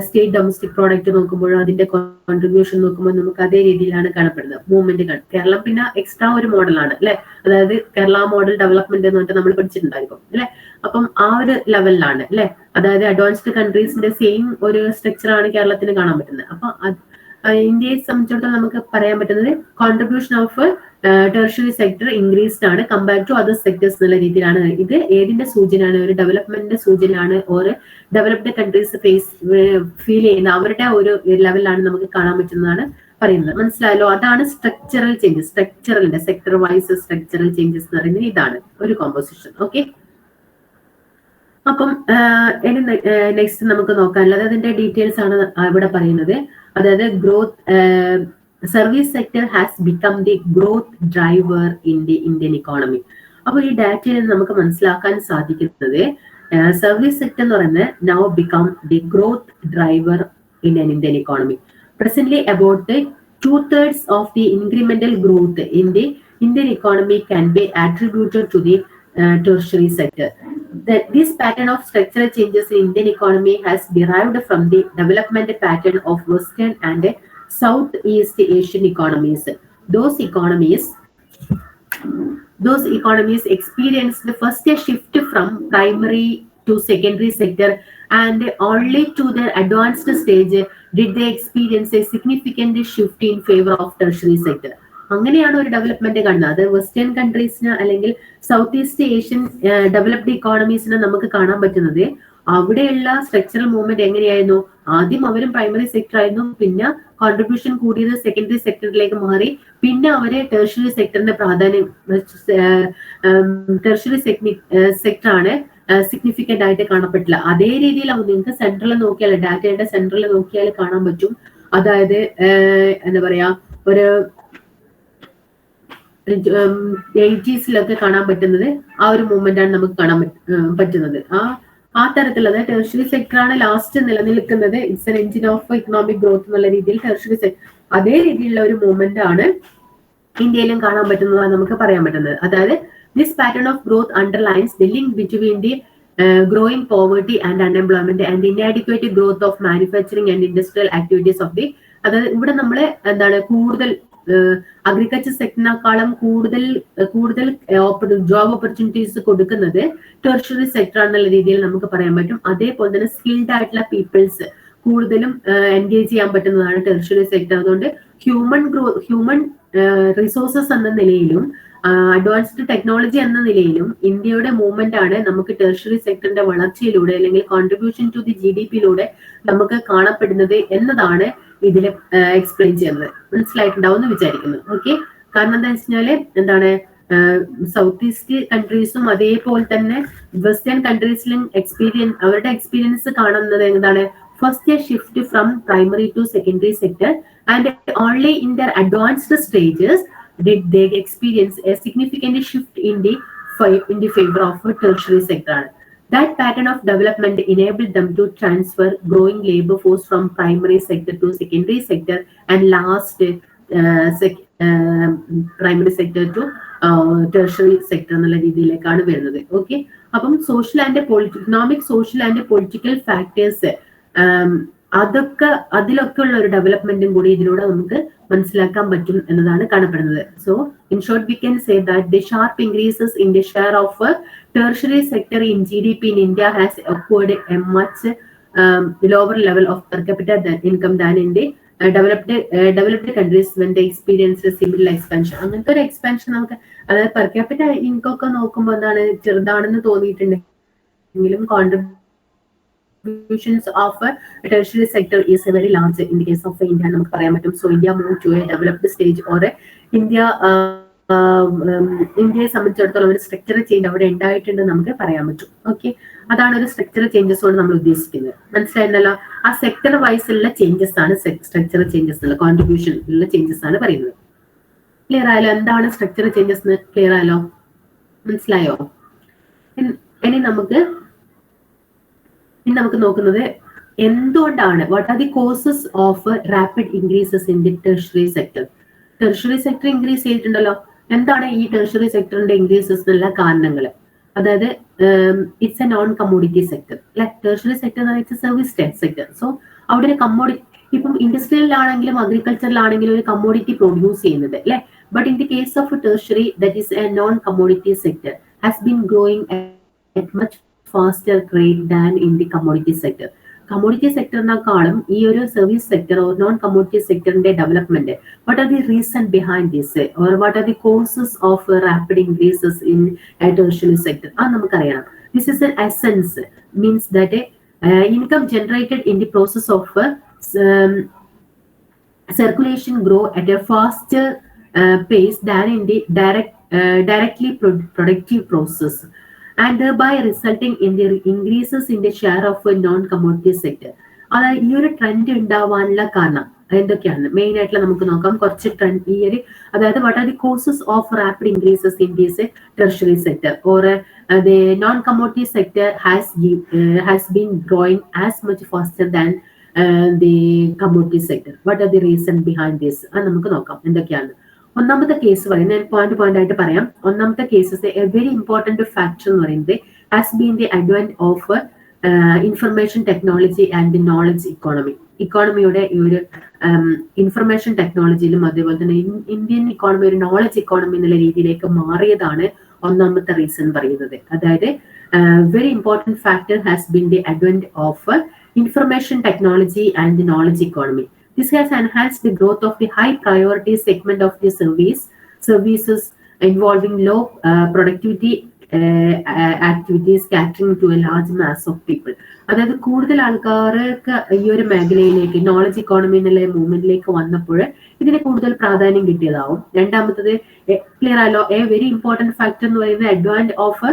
സ്റ്റേറ്റ് ഡൊമസ്റ്റിക് പ്രോഡക്റ്റ് നോക്കുമ്പോഴും അതിന്റെ കോൺട്രിബ്യൂഷൻ നോക്കുമ്പോൾ നമുക്ക് അതേ രീതിയിലാണ് കാണപ്പെടുന്നത്. മൂവ്മെന്റ് കേരളം പിന്നെ എക്സ്ട്രാ ഒരു മോഡലാണ് അല്ലെ. അതായത് കേരള മോഡൽ ഡെവലപ്മെന്റ് എന്ന് പറഞ്ഞിട്ട് നമ്മൾ പഠിച്ചിട്ടുണ്ടായിരിക്കും അല്ലെ. അപ്പം ആ ഒരു ലെവലിലാണ് അല്ലെ. അതായത് അഡ്വാൻസ്ഡ് കൺട്രീസിന്റെ സെയിം ഒരു സ്ട്രക്ചർ ആണ് കേരളത്തിന് കാണാൻ പറ്റുന്നത്. അപ്പൊ ഇന്ത്യയെ സംബന്ധിച്ചിടത്തോളം നമുക്ക് പറയാൻ പറ്റുന്നത് contribution of tertiary sector increased ആണ് കമ്പയർഡ് ടു അതർ സെക്ടേഴ്സ് എന്നുള്ള രീതിയിലാണ്. ഇത് ഏതിന്റെ സൂചനയാണ്? ഒരു ഡെവലപ്മെന്റിന്റെ സൂചനയാണ്. ഓരോ ഡെവലപ്ഡ് കൺട്രീസ് ഫീൽ ചെയ്യുന്ന അവരുടെ ഒരു ലെവലിലാണ് നമുക്ക് കാണാൻ പറ്റുന്നതാണ് പറയുന്നത്. മനസ്സിലായല്ലോ? അതാണ് സ്ട്രക്ചറൽ ചേഞ്ചസ്. സ്ട്രക്ചറലിന്റെ സെക്ടർ വൈസ് സ്ട്രക്ചറൽ ചേഞ്ചസ് എന്ന് പറയുന്നത് ഇതാണ് ഒരു കോമ്പോസിഷൻ. ഓക്കെ, അപ്പം ഇനി നെക്സ്റ്റ് നമുക്ക് നോക്കാനുള്ളത് അതിന്റെ ഡീറ്റെയിൽസ് ആണ് ഇവിടെ പറയുന്നത്. അതായത് growth service sector has become the growth driver in the Indian economy. അപ്പൊ ഈ ഡാറ്റയിൽ നമുക്ക് മനസ്സിലാക്കാൻ സാധിക്കുന്നത് സർവീസ് സെക്ടർ എന്ന് പറയുന്നത് now become the growth driver in an Indian economy. Presently about 2/3 of the incremental growth in the Indian economy can be attributed to the tertiary sector. This pattern of structural changes in Indian economy has derived from the development pattern of Western and Southeast Asian economies. Those economies experienced the first shift from primary to secondary sector and only to their advanced stage Did they experience a significant shift in favor of tertiary sector? അങ്ങനെയാണ് ഒരു development കാണുന്നത്. അത് western കൺട്രീസിന് അല്ലെങ്കിൽ south east Asian developed ഇക്കോണമീസിന് നമുക്ക് കാണാൻ പറ്റുന്നത് അവിടെയുള്ള structural movement എങ്ങനെയായിരുന്നു? ആദ്യം അവരും പ്രൈമറി സെക്ടർ ആയിരുന്നു, പിന്നെ കോൺട്രിബ്യൂഷൻ കൂടിയത് സെക്കൻഡറി സെക്ടറിലേക്ക് മാറി, പിന്നെ അവരെ ടെർഷ്യറി സെക്ടറിന്റെ പ്രാധാന്യം ടെർഷ്യറി സെക്ടർ ആണ് സിഗ്നിഫിക്കന്റ് ആയിട്ട് കാണപ്പെട്ടില്ല. അതേ രീതിയിൽ നിങ്ങൾക്ക് സെൻട്രൽ നോക്കിയാൽ ഡാറ്റയുടെ സെൻട്രൽ നോക്കിയാൽ കാണാൻ പറ്റും. അതായത് എന്താ പറയാ ഒരു 80s കാണാൻ പറ്റുന്നത് ആ ഒരു മൂവ്മെന്റ് ആണ് നമുക്ക് കാണാൻ പറ്റുന്നത്. ആ തരത്തിലുള്ള ടെർഷ്യറി സെക്ടർ ആണ് ലാസ്റ്റ് നിലനിൽക്കുന്നത്. It's an engine off economic growth എന്നുള്ള രീതിയിൽ ടെർഷ്യറി സെക്ടർ അതേ രീതിയിലുള്ള ഒരു മൂവ്മെന്റ് ആണ് ഇന്ത്യയിലും കാണാൻ പറ്റുന്നതാണ് നമുക്ക് പറയാൻ പറ്റുന്നത്. അതായത് this pattern of growth underlines the link between the growing poverty and unemployment and inadequate growth of manufacturing and industrial activities of the അതായത് ഇവിടെ നമ്മള് എന്താണ് കൂടുതൽ അഗ്രികൾച്ചർ സെക്ടറിനേക്കാളും കൂടുതൽ ജോബ് ഓപ്പർച്യൂണിറ്റീസ് കൊടുക്കുന്നത് ടെർഷ്യറി സെക്ടർ എന്നുള്ള രീതിയിൽ നമുക്ക് പറയാൻ പറ്റും. അതേപോലെ തന്നെ സ്കിൽഡ് ആയിട്ടുള്ള പീപ്പിൾസ് കൂടുതലും എൻഗേജ് ചെയ്യാൻ പറ്റുന്നതാണ് ടെർഷ്യറി സെക്ടർ. അതുകൊണ്ട് ഹ്യൂമൻ റിസോഴ്സസ് എന്ന നിലയിലും അഡ്വാൻസ്ഡ് ടെക്നോളജി എന്ന നിലയിലും ഇന്ത്യയുടെ മൂവ്മെന്റ് ആണ് നമുക്ക് ടെർഷ്യറി സെക്ടറിന്റെ വളർച്ചയിലൂടെ അല്ലെങ്കിൽ കോൺട്രിബ്യൂഷൻ ടു ദി GDP-യിലൂടെ നമുക്ക് കാണപ്പെടുന്നത് എന്നതാണ് ഇതിൽ എക്സ്പ്ലെയിൻ ചെയ്യുന്നത്. മനസ്സിലായിട്ടുണ്ടാവും എന്ന് വിചാരിക്കുന്നു. ഓക്കെ, കാരണം എന്താ വെച്ചാല് എന്താണ് സൗത്ത് ഈസ്റ്റ് കൺട്രീസും അതേപോലെ തന്നെ വെസ്റ്റേൺ കൺട്രീസിലും അവരുടെ എക്സ്പീരിയൻസ് കാണുന്നത് എന്താണ്? First shift from primary to secondary sector and only in their advanced stages did they experience a significant shift in the favor of a tertiary sector. That pattern of development enabled them to transfer growing labor force from primary sector to secondary sector and last primary sector to tertiary sector എന്നുള്ള രീതിയിലേക്കാണ് വരുന്നത്. Okay, അപ്പം economic social and political factors അതിലൊക്കെ ഉള്ള ഒരു ഡെവലപ്മെന്റും കൂടി ഇതിലൂടെ നമുക്ക് മനസ്സിലാക്കാൻ പറ്റും എന്നതാണ് കാണപ്പെടുന്നത്. So in short we can say that the sharp increases in the share of tertiary sector in GDP in India has occurred a much lower level of per capita income than in the developed countries when they experience a similar expansion. അങ്ങനത്തെ ഒരു expansion നമുക്ക് അതായത് per capita income ഒക്കെ നോക്കുമ്പോൾ എന്താണ് ചെറുതാണെന്ന് തോന്നിയിട്ടുണ്ടെങ്കിലും contributions of tertiary sector is very large in the case of India. നമുക്ക് പറയാൻ പറ്റും. So India moved to a developed stage or ഇന്ത്യയെ സംബന്ധിച്ചിടത്തോളം ഒരു സ്ട്രക്ചറൽ ചേഞ്ച് അവിടെ ഉണ്ടായിട്ടുണ്ട് നമുക്ക് പറയാൻ പറ്റും. ഓക്കെ, അതാണ് ഒരു സ്ട്രക്ചറൽ ചേഞ്ചസ് കൊണ്ട് നമ്മൾ ഉദ്ദേശിക്കുന്നത്. മനസ്സിലായിരുന്നല്ലോ? ആ സെക്ടർ വൈസ് ഉള്ള ചേഞ്ചസ് ആണ് സ്ട്രക്ചറൽ ചേഞ്ചസ് ഉള്ള കോൺട്രിബ്യൂഷൻ ഉള്ള ചേഞ്ചസ് ആണ് പറയുന്നത്. ക്ലിയർ ആയാലോ? എന്താണ് സ്ട്രക്ചറൽ ചേഞ്ചസ്? ക്ലിയർ ആയാലോ? മനസ്സിലായോ? ഇനി നമുക്ക് നോക്കുന്നത് എന്തുകൊണ്ടാണ് what are the causes of rapid increases in the tertiary sector. Tertiary sector increase ചെയ്തിട്ടുണ്ടല്ലോ. എന്താണ് ഈ ടെർഷ്യറി സെക്ടറിന്റെ ഇൻക്രീസസ് എന്നുള്ള കാരണങ്ങൾ? അതായത് it's a non commodity sector അല്ലെ. ടെർഷ്യറി സെക്ടർ എന്ന് പറഞ്ഞാൽ സർവീസ് സെക്ടർ. സോ അവിടെ ഒരു കമ്മോഡിറ്റി, ഇപ്പം ഇൻഡസ്ട്രിയലിലാണെങ്കിലും അഗ്രികൾച്ചറിലാണെങ്കിലും ഒരു കമ്മോഡിറ്റി പ്രൊഡ്യൂസ് ചെയ്യുന്നത് അല്ലെ. But in the case of tertiary that is a non commodity sector has been growing at much faster rate than in the commodity sector. Commodity സെക്ടറിനേക്കാളും ഈ ഒരു service sector or non commodity സെക്ടറിന്റെ development, what are the reason behind this or what are the causes of rapid increases in tertiary sector? അത് നമുക്കറിയണം. This is an essence means that income generated in the process of circulation grow at a faster pace than in the directly productive process, and thereby resulting in the increases in the share of a non-commodity sector. അതായത് ഈ ഒരു trend ഉണ്ടാവാനുള്ള കാരണം എന്തൊക്കെയാണ്? Main ആയിട്ടുള്ള നമുക്ക് നോക്കാം കുറച്ച് ട്രെൻഡ്. ഈ ഒരു അതായത് what are the causes of rapid increases in this tertiary sector or the non commodity sector has been growing as much faster than the commodity sector. What are the reason behind this? അത് നമുക്ക് നോക്കാം എന്തൊക്കെയാണ്. ഒന്നാമത്തെ case പറയുന്നത് ഞാൻ point ആയിട്ട് പറയാം. ഒന്നാമത്തെ cases a very important factor എന്ന് പറയുന്നത് has been the advent of information technology and the knowledge economy. ഇക്കോണമിയുടെ ഈ ഒരു ഇൻഫർമേഷൻ ടെക്നോളജിയിലും അതേപോലെ തന്നെ ഇന്ത്യൻ ഇക്കോണമി ഒരു നോളജ് ഇക്കോണമി എന്നുള്ള രീതിയിലേക്ക് മാറിയതാണ് ഒന്നാമത്തെ റീസൺ പറയുന്നത്. അതായത് very important factor has been the advent of information technology and the knowledge economy. This has enhanced the growth of the high priority segment of the services involving low productivity activities catering to a large mass of people. അതായത് കൂടുതൽ ആൾക്കാർക്ക് ഈ ഒരു മേഖലയിലേക്ക് knowledge economy എന്നുള്ള മൂവ്മെന്റിലേക്ക് വന്നപ്പോൾ ഇതിന് കൂടുതൽ പ്രാധാന്യം കിട്ടിയതാവും. രണ്ടാമത്തത് ക്ലിയർ ആയല്ലോ, എ വെരി ഇമ്പോർട്ടന്റ് ഫാക്ടർ എന്ന് പറയുന്നത് advance of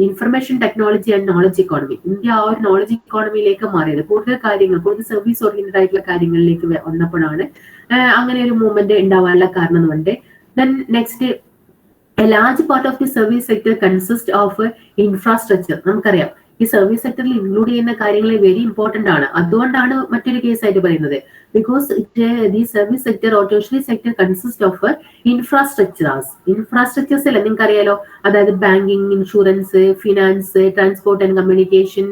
information technology and knowledge economy. India ആ ഒരു നോളജ് ഇക്കോണമിയിലേക്ക് മാറിയത് കൂടുതൽ കാര്യങ്ങൾ, കൂടുതൽ സർവീസ് ഓറിയന്റഡ് ആയിട്ടുള്ള കാര്യങ്ങളിലേക്ക് വന്നപ്പോഴാണ് അങ്ങനെ ഒരു മൂവ്മെന്റ് ഉണ്ടാവാനുള്ള കാരണം എന്നുണ്ട്. Then next, a large part of the service sector consists of infrastructure. നമുക്കറിയാം ഈ സർവീസ് സെക്ടറിൽ ഇൻക്ലൂഡ് ചെയ്യുന്ന കാര്യങ്ങൾ വെരി ഇമ്പോർട്ടന്റ് ആണ്. അതുകൊണ്ടാണ് മറ്റൊരു കേസായിട്ട് പറയുന്നത്. Because the service sector or tertiary sector consist of infrastructures അല്ല, നിങ്ങൾക്ക് അറിയാലോ. അതായത് banking, insurance, finance, transport and communication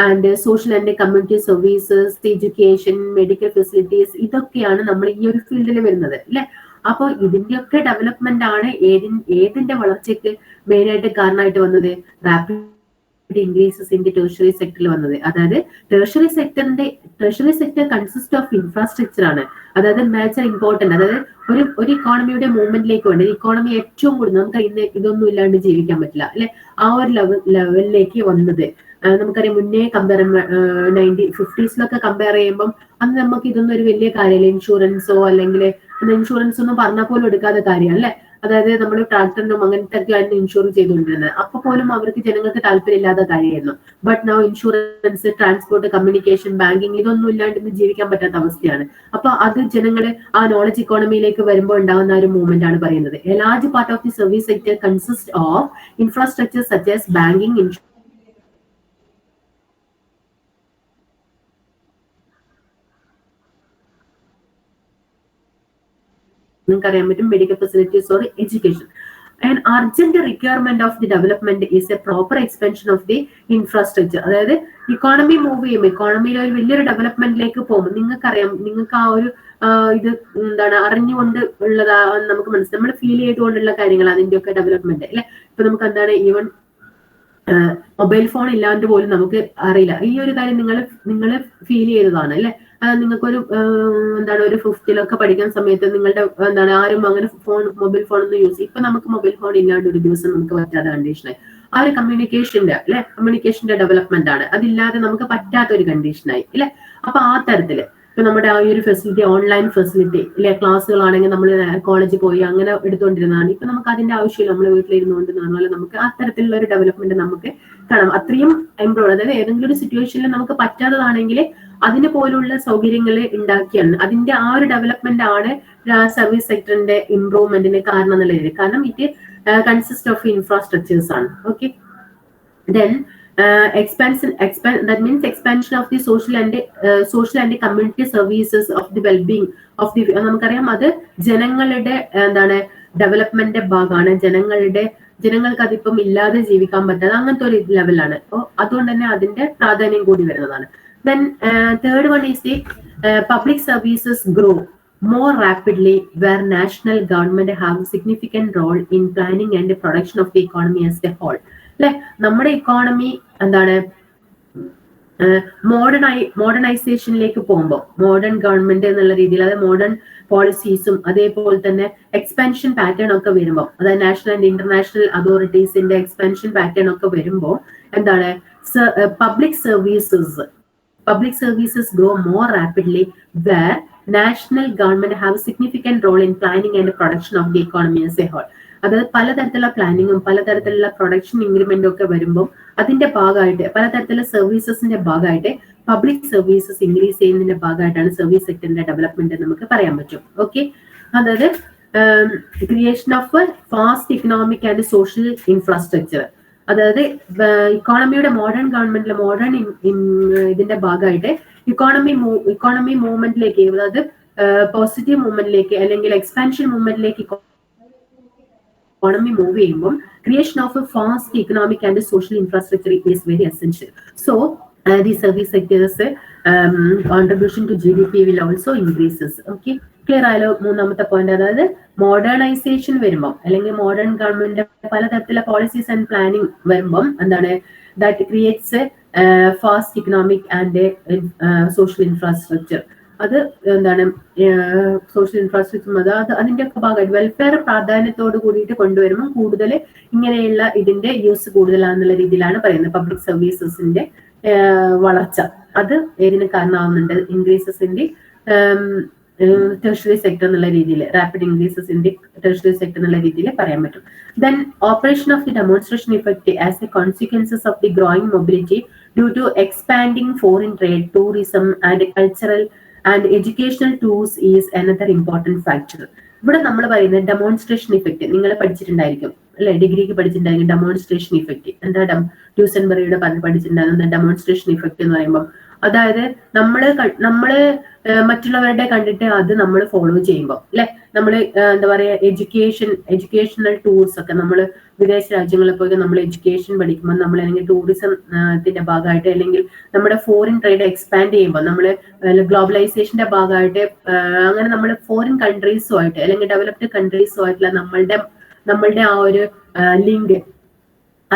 and social and community services, education, medical facilities, ഇതൊക്കെയാണ് നമ്മൾ ഈ ഒരു ഫീൽഡിൽ വരുന്നത് അല്ലെ. അപ്പോൾ ഇതിന്റെയൊക്കെ ഡെവലപ്മെന്റ് ആണ് ഏതിന്റെ വളർച്ചയ്ക്ക് മെയിൻ ആയിട്ട് കാരണമായിട്ട് വന്നത്? Rapid increases in the tertiary സെക്ടറിൽ വന്നത്. അതായത് tertiary sector consist of infrastructure ആണ്. അതായത് മേജർ ഇമ്പോർട്ടന്റ്, അതായത് ഒരു ഇക്കോണമിയുടെ മൂവ്മെന്റിലേക്ക് വേണ്ടി ഇക്കോണമി ഏറ്റവും കൂടുതൽ നമുക്ക് ഇന്ന് ഇതൊന്നും ഇല്ലാണ്ട് ജീവിക്കാൻ പറ്റില്ല അല്ലെ. ആ ഒരു ലെവലിലേക്ക് വന്നത് നമുക്കറിയാം. മുന്നേ 1950s കമ്പയർ ചെയ്യുമ്പോൾ അന്ന് നമുക്ക് ഇതൊന്നും ഒരു വലിയ കാര്യമല്ല. ഇൻഷുറൻസോ അല്ലെങ്കിൽ ഇൻഷുറൻസ് ഒന്നും പറഞ്ഞാൽ പോലും എടുക്കാത്ത കാര്യമാണ് അല്ലെ. അതായത് നമ്മൾ ട്രാക്ടറിനും അങ്ങനത്തെ ഒക്കെയാണ് ഇൻഷുർ ചെയ്തുകൊണ്ടിരുന്നത്. അപ്പൊ പോലും അവർക്ക് ജനങ്ങൾക്ക് താല്പര്യമില്ലാത്ത കാര്യമായിരുന്നു. But now insurance, transport, communication, banking ഇതൊന്നും ഇല്ലാണ്ട് ഇന്ന് ജീവിക്കാൻ പറ്റാത്ത അവസ്ഥയാണ്. അപ്പൊ അത് ജനങ്ങള് ആ നോളജ് ഇക്കോണമിയിലേക്ക് വരുമ്പോൾ ഉണ്ടാകുന്ന ഒരു മൂവ്മെന്റ് ആണ് പറയുന്നത്. A large part of the service sector consist of infrastructure such as banking, നിങ്ങൾക്ക് അറിയാൻ പറ്റും, medical facilities or education. An urgent requirement of the development is a proper expansion of the infrastructure. അതായത് economy move ചെയ്യുമ്പോൾ, ഇക്കോണമിയിൽ ഒരു വലിയൊരു ഡെവലപ്മെന്റിലേക്ക് പോകുമ്പോൾ നിങ്ങൾക്കറിയാം, നിങ്ങൾക്ക് ആ ഒരു ഇത് എന്താണ് അറിഞ്ഞുകൊണ്ട് ഉള്ളതാ നമുക്ക് മനസ്സിലാവും. നമ്മൾ ഫീൽ ചെയ്തുകൊണ്ടുള്ള കാര്യങ്ങൾ അതിന്റെയൊക്കെ ഡെവലപ്മെന്റ് അല്ലെ. ഇപ്പൊ നമുക്ക് എന്താണ് ഈവൻ മൊബൈൽ ഫോൺ ഇല്ലാണ്ട് പോലും നമുക്ക് അറിയില്ല. ഈ ഒരു കാര്യം നിങ്ങൾ ഫീൽ ചെയ്തതാണ് അല്ലെ. നിങ്ങൾക്കൊരു എന്താണ് ഒരു 5th പഠിക്കുന്ന സമയത്ത് നിങ്ങളുടെ എന്താണ് ആരും അങ്ങനെ മൊബൈൽ ഫോൺ ഒന്നും യൂസ് ചെയ്യും. ഇപ്പൊ നമുക്ക് മൊബൈൽ ഫോൺ ഇല്ലാണ്ട് ഒരു ദിവസം നമുക്ക് പറ്റാത്ത കണ്ടീഷനായി. ആ ഒരു കമ്മ്യൂണിക്കേഷന്റെ ഡെവലപ്മെന്റ് ആണ്. അതില്ലാതെ നമുക്ക് പറ്റാത്ത ഒരു കണ്ടീഷനായി അല്ലെ. അപ്പൊ ആ തരത്തില് ഇപ്പൊ നമ്മുടെ ആ ഒരു ഫെസിലിറ്റി, ഓൺലൈൻ ഫെസിലിറ്റി അല്ലെ, ക്ലാസ്സുകളാണെങ്കിൽ നമ്മൾ കോളേജിൽ പോയി അങ്ങനെ എടുത്തുകൊണ്ടിരുന്നതാണ്. ഇപ്പൊ നമുക്ക് അതിന്റെ ആവശ്യമില്ല. നമ്മൾ വീട്ടിലിരുന്നുകൊണ്ട് പറഞ്ഞാൽ നമുക്ക് ആ തരത്തിലുള്ള ഒരു ഡെവലപ്മെന്റ് നമുക്ക് കാണാം. അത്രയും ഇംപ്രൂവ്, അതായത് ഏതെങ്കിലും ഒരു സിറ്റുവേഷനിൽ നമുക്ക് പറ്റാത്തതാണെങ്കിൽ അതിന് പോലുള്ള സൗകര്യങ്ങൾ ഉണ്ടാക്കിയാണ്. അതിന്റെ ആ ഒരു ഡെവലപ്മെന്റ് ആണ് സർവീസ് സെക്ടറിന്റെ ഇംപ്രൂവ്മെന്റിന് കാരണം എന്നുള്ള രീതി. കാരണം ഇറ്റ് കൺസിസ്റ്റ് ഓഫ് ഇൻഫ്രാസ്ട്രക്ചേഴ്സ് ആണ്. Okay, then that means expansion of the social and community services of the well-being of the, നമുക്കറിയാം അത് ജനങ്ങളുടെ എന്താണ് ഡെവലപ്മെന്റിന്റെ ഭാഗമാണ്. ജനങ്ങൾക്ക് അതിപ്പം ഇല്ലാതെ ജീവിക്കാൻ പറ്റാതെ അങ്ങനത്തെ ഒരു ലെവലാണ്. അപ്പോൾ അതുകൊണ്ട് തന്നെ അതിന്റെ പ്രാധാന്യം കൂടി വരുന്നതാണ്. Then third one is the public services grow more rapidly where national government have a significant role in planning and the production of the economy as a whole. അല്ലെ, നമ്മുടെ ഇക്കോണമി എന്താണ് മോഡേണൈസേഷനിലേക്ക് പോകുമ്പോൾ മോഡേൺ ഗവൺമെന്റ് എന്നുള്ള രീതിയിൽ, അതായത് modern പോളിസീസും അതേപോലെ തന്നെ expansion pattern ഒക്കെ വരുമ്പോൾ, അതായത് നാഷണൽ ആൻഡ് ഇന്റർനാഷണൽ അതോറിറ്റീസിന്റെ എക്സ്പാൻഷൻ പാറ്റേൺ ഒക്കെ വരുമ്പോൾ എന്താണ് public services grow more rapidly where national government have a significant role in planning and production of the economy as a whole. അതായത് പലതരത്തിലുള്ള പ്ലാനിങ്ങും പലതരത്തിലുള്ള പ്രൊഡക്ഷൻ ഇൻക്രിമെന്റും ഒക്കെ വരുമ്പോൾ അതിന്റെ ഭാഗമായിട്ട് പലതരത്തിലുള്ള സർവീസസിന്റെ ഭാഗമായിട്ട് പബ്ലിക് സർവീസസ് ഇൻക്രീസ് ചെയ്യുന്നതിന്റെ ഭാഗമായിട്ടാണ് സർവീസ് സെക്ടറിന്റെ ഡെവലപ്മെന്റ് നമുക്ക് പറയാൻ പറ്റും. ഓക്കെ, അതായത് creation of fast economic and social infrastructure. അതായത് ഇക്കോണമിയുടെ മോഡേൺ ഗവൺമെന്റിലെ മോഡേൺ ഇതിന്റെ ഭാഗമായിട്ട് ഇക്കോണമി മൂവ്മെന്റിലേക്ക്, അതായത് പോസിറ്റീവ് മൂവ്മെന്റിലേക്ക് അല്ലെങ്കിൽ എക്സ്പാൻഷൻ മൂവ്മെന്റിലേക്ക് economy move ചെയ്യുമ്പോൾ creation of a fast economic and social infrastructure is very essential. So the service sectors contribution to GDP will also increases. Okay, clear ആയാലോ? മൂന്നാമത്തെ point, അതായത് modernisation വരുമ്പോൾ അല്ലെങ്കിൽ മോഡേൺ ഗവൺമെന്റ് പലതരത്തിലുള്ള policies and planning വരുമ്പം എന്താണ് that creates fast economic and social infrastructure. അത് എന്താണ് സോഷ്യൽ ഇൻഫ്രാസ്ട്രക്ചർ, അത് അതിന്റെ ഒക്കെ ഭാഗമായിട്ട് വെൽഫെയർ പ്രാധാന്യത്തോട് കൂടിയിട്ട് കൊണ്ടുവരുമ്പോൾ കൂടുതൽ ഇങ്ങനെയുള്ള ഇതിന്റെ യൂസ് കൂടുതലാണെന്നുള്ള രീതിയിലാണ് പറയുന്നത്. പബ്ലിക് സർവീസസിന്റെ വളർച്ച അത് ഏതിന് കാരണമാവുന്നുണ്ട്? Increases in the tertiary sector എന്നുള്ള രീതിയിൽ, rapid increases in the tertiary sector എന്നുള്ള രീതിയിൽ പറയാൻ പറ്റും. Then operation of the demonstration effect as a consequences of the growing mobility due to expanding foreign trade, tourism and cultural and educational tours is another important factor. ഇവിടെ നമ്മൾ പറയുന്നത് demonstration effect നിങ്ങൾ പഠിച്ചിട്ടുണ്ടായിരിക്കും അല്ലെ, ഡിഗ്രിക്ക് പഠിച്ചിട്ടുണ്ടായിരിക്കും ഡെമോൺസ്ട്രേഷൻ ഇഫക്റ്റ്. എന്താ ട്യൂസൻബറിയുടെ പഠിച്ചിട്ടുണ്ടായിരുന്ന demonstration effect എന്ന് പറയുമ്പോൾ, അതായത് നമ്മള് മറ്റുള്ളവരുടെ കണ്ടിട്ട് അത് നമ്മൾ ഫോളോ ചെയ്യുമ്പോൾ അല്ലെ, നമ്മള് എന്താ പറയാ എഡ്യൂക്കേഷണൽ ടൂർസ് ഒക്കെ നമ്മൾ വിദേശ രാജ്യങ്ങളിൽ പോയി നമ്മൾ എഡ്യൂക്കേഷൻ പഠിക്കുമ്പോൾ, നമ്മൾ അല്ലെങ്കിൽ ടൂറിസത്തിന്റെ ഭാഗമായിട്ട് അല്ലെങ്കിൽ നമ്മുടെ ഫോറിൻ ട്രേഡ് എക്സ്പാൻഡ് ചെയ്യുമ്പോൾ, നമ്മൾ ഗ്ലോബലൈസേഷന്റെ ഭാഗമായിട്ട് അങ്ങനെ നമ്മൾ ഫോറിൻ കൺട്രീസുമായിട്ട് അല്ലെങ്കിൽ ഡെവലപ്ഡ് കൺട്രീസുമായിട്ടുള്ള നമ്മളുടെ ആ ഒരു ലിങ്ക്,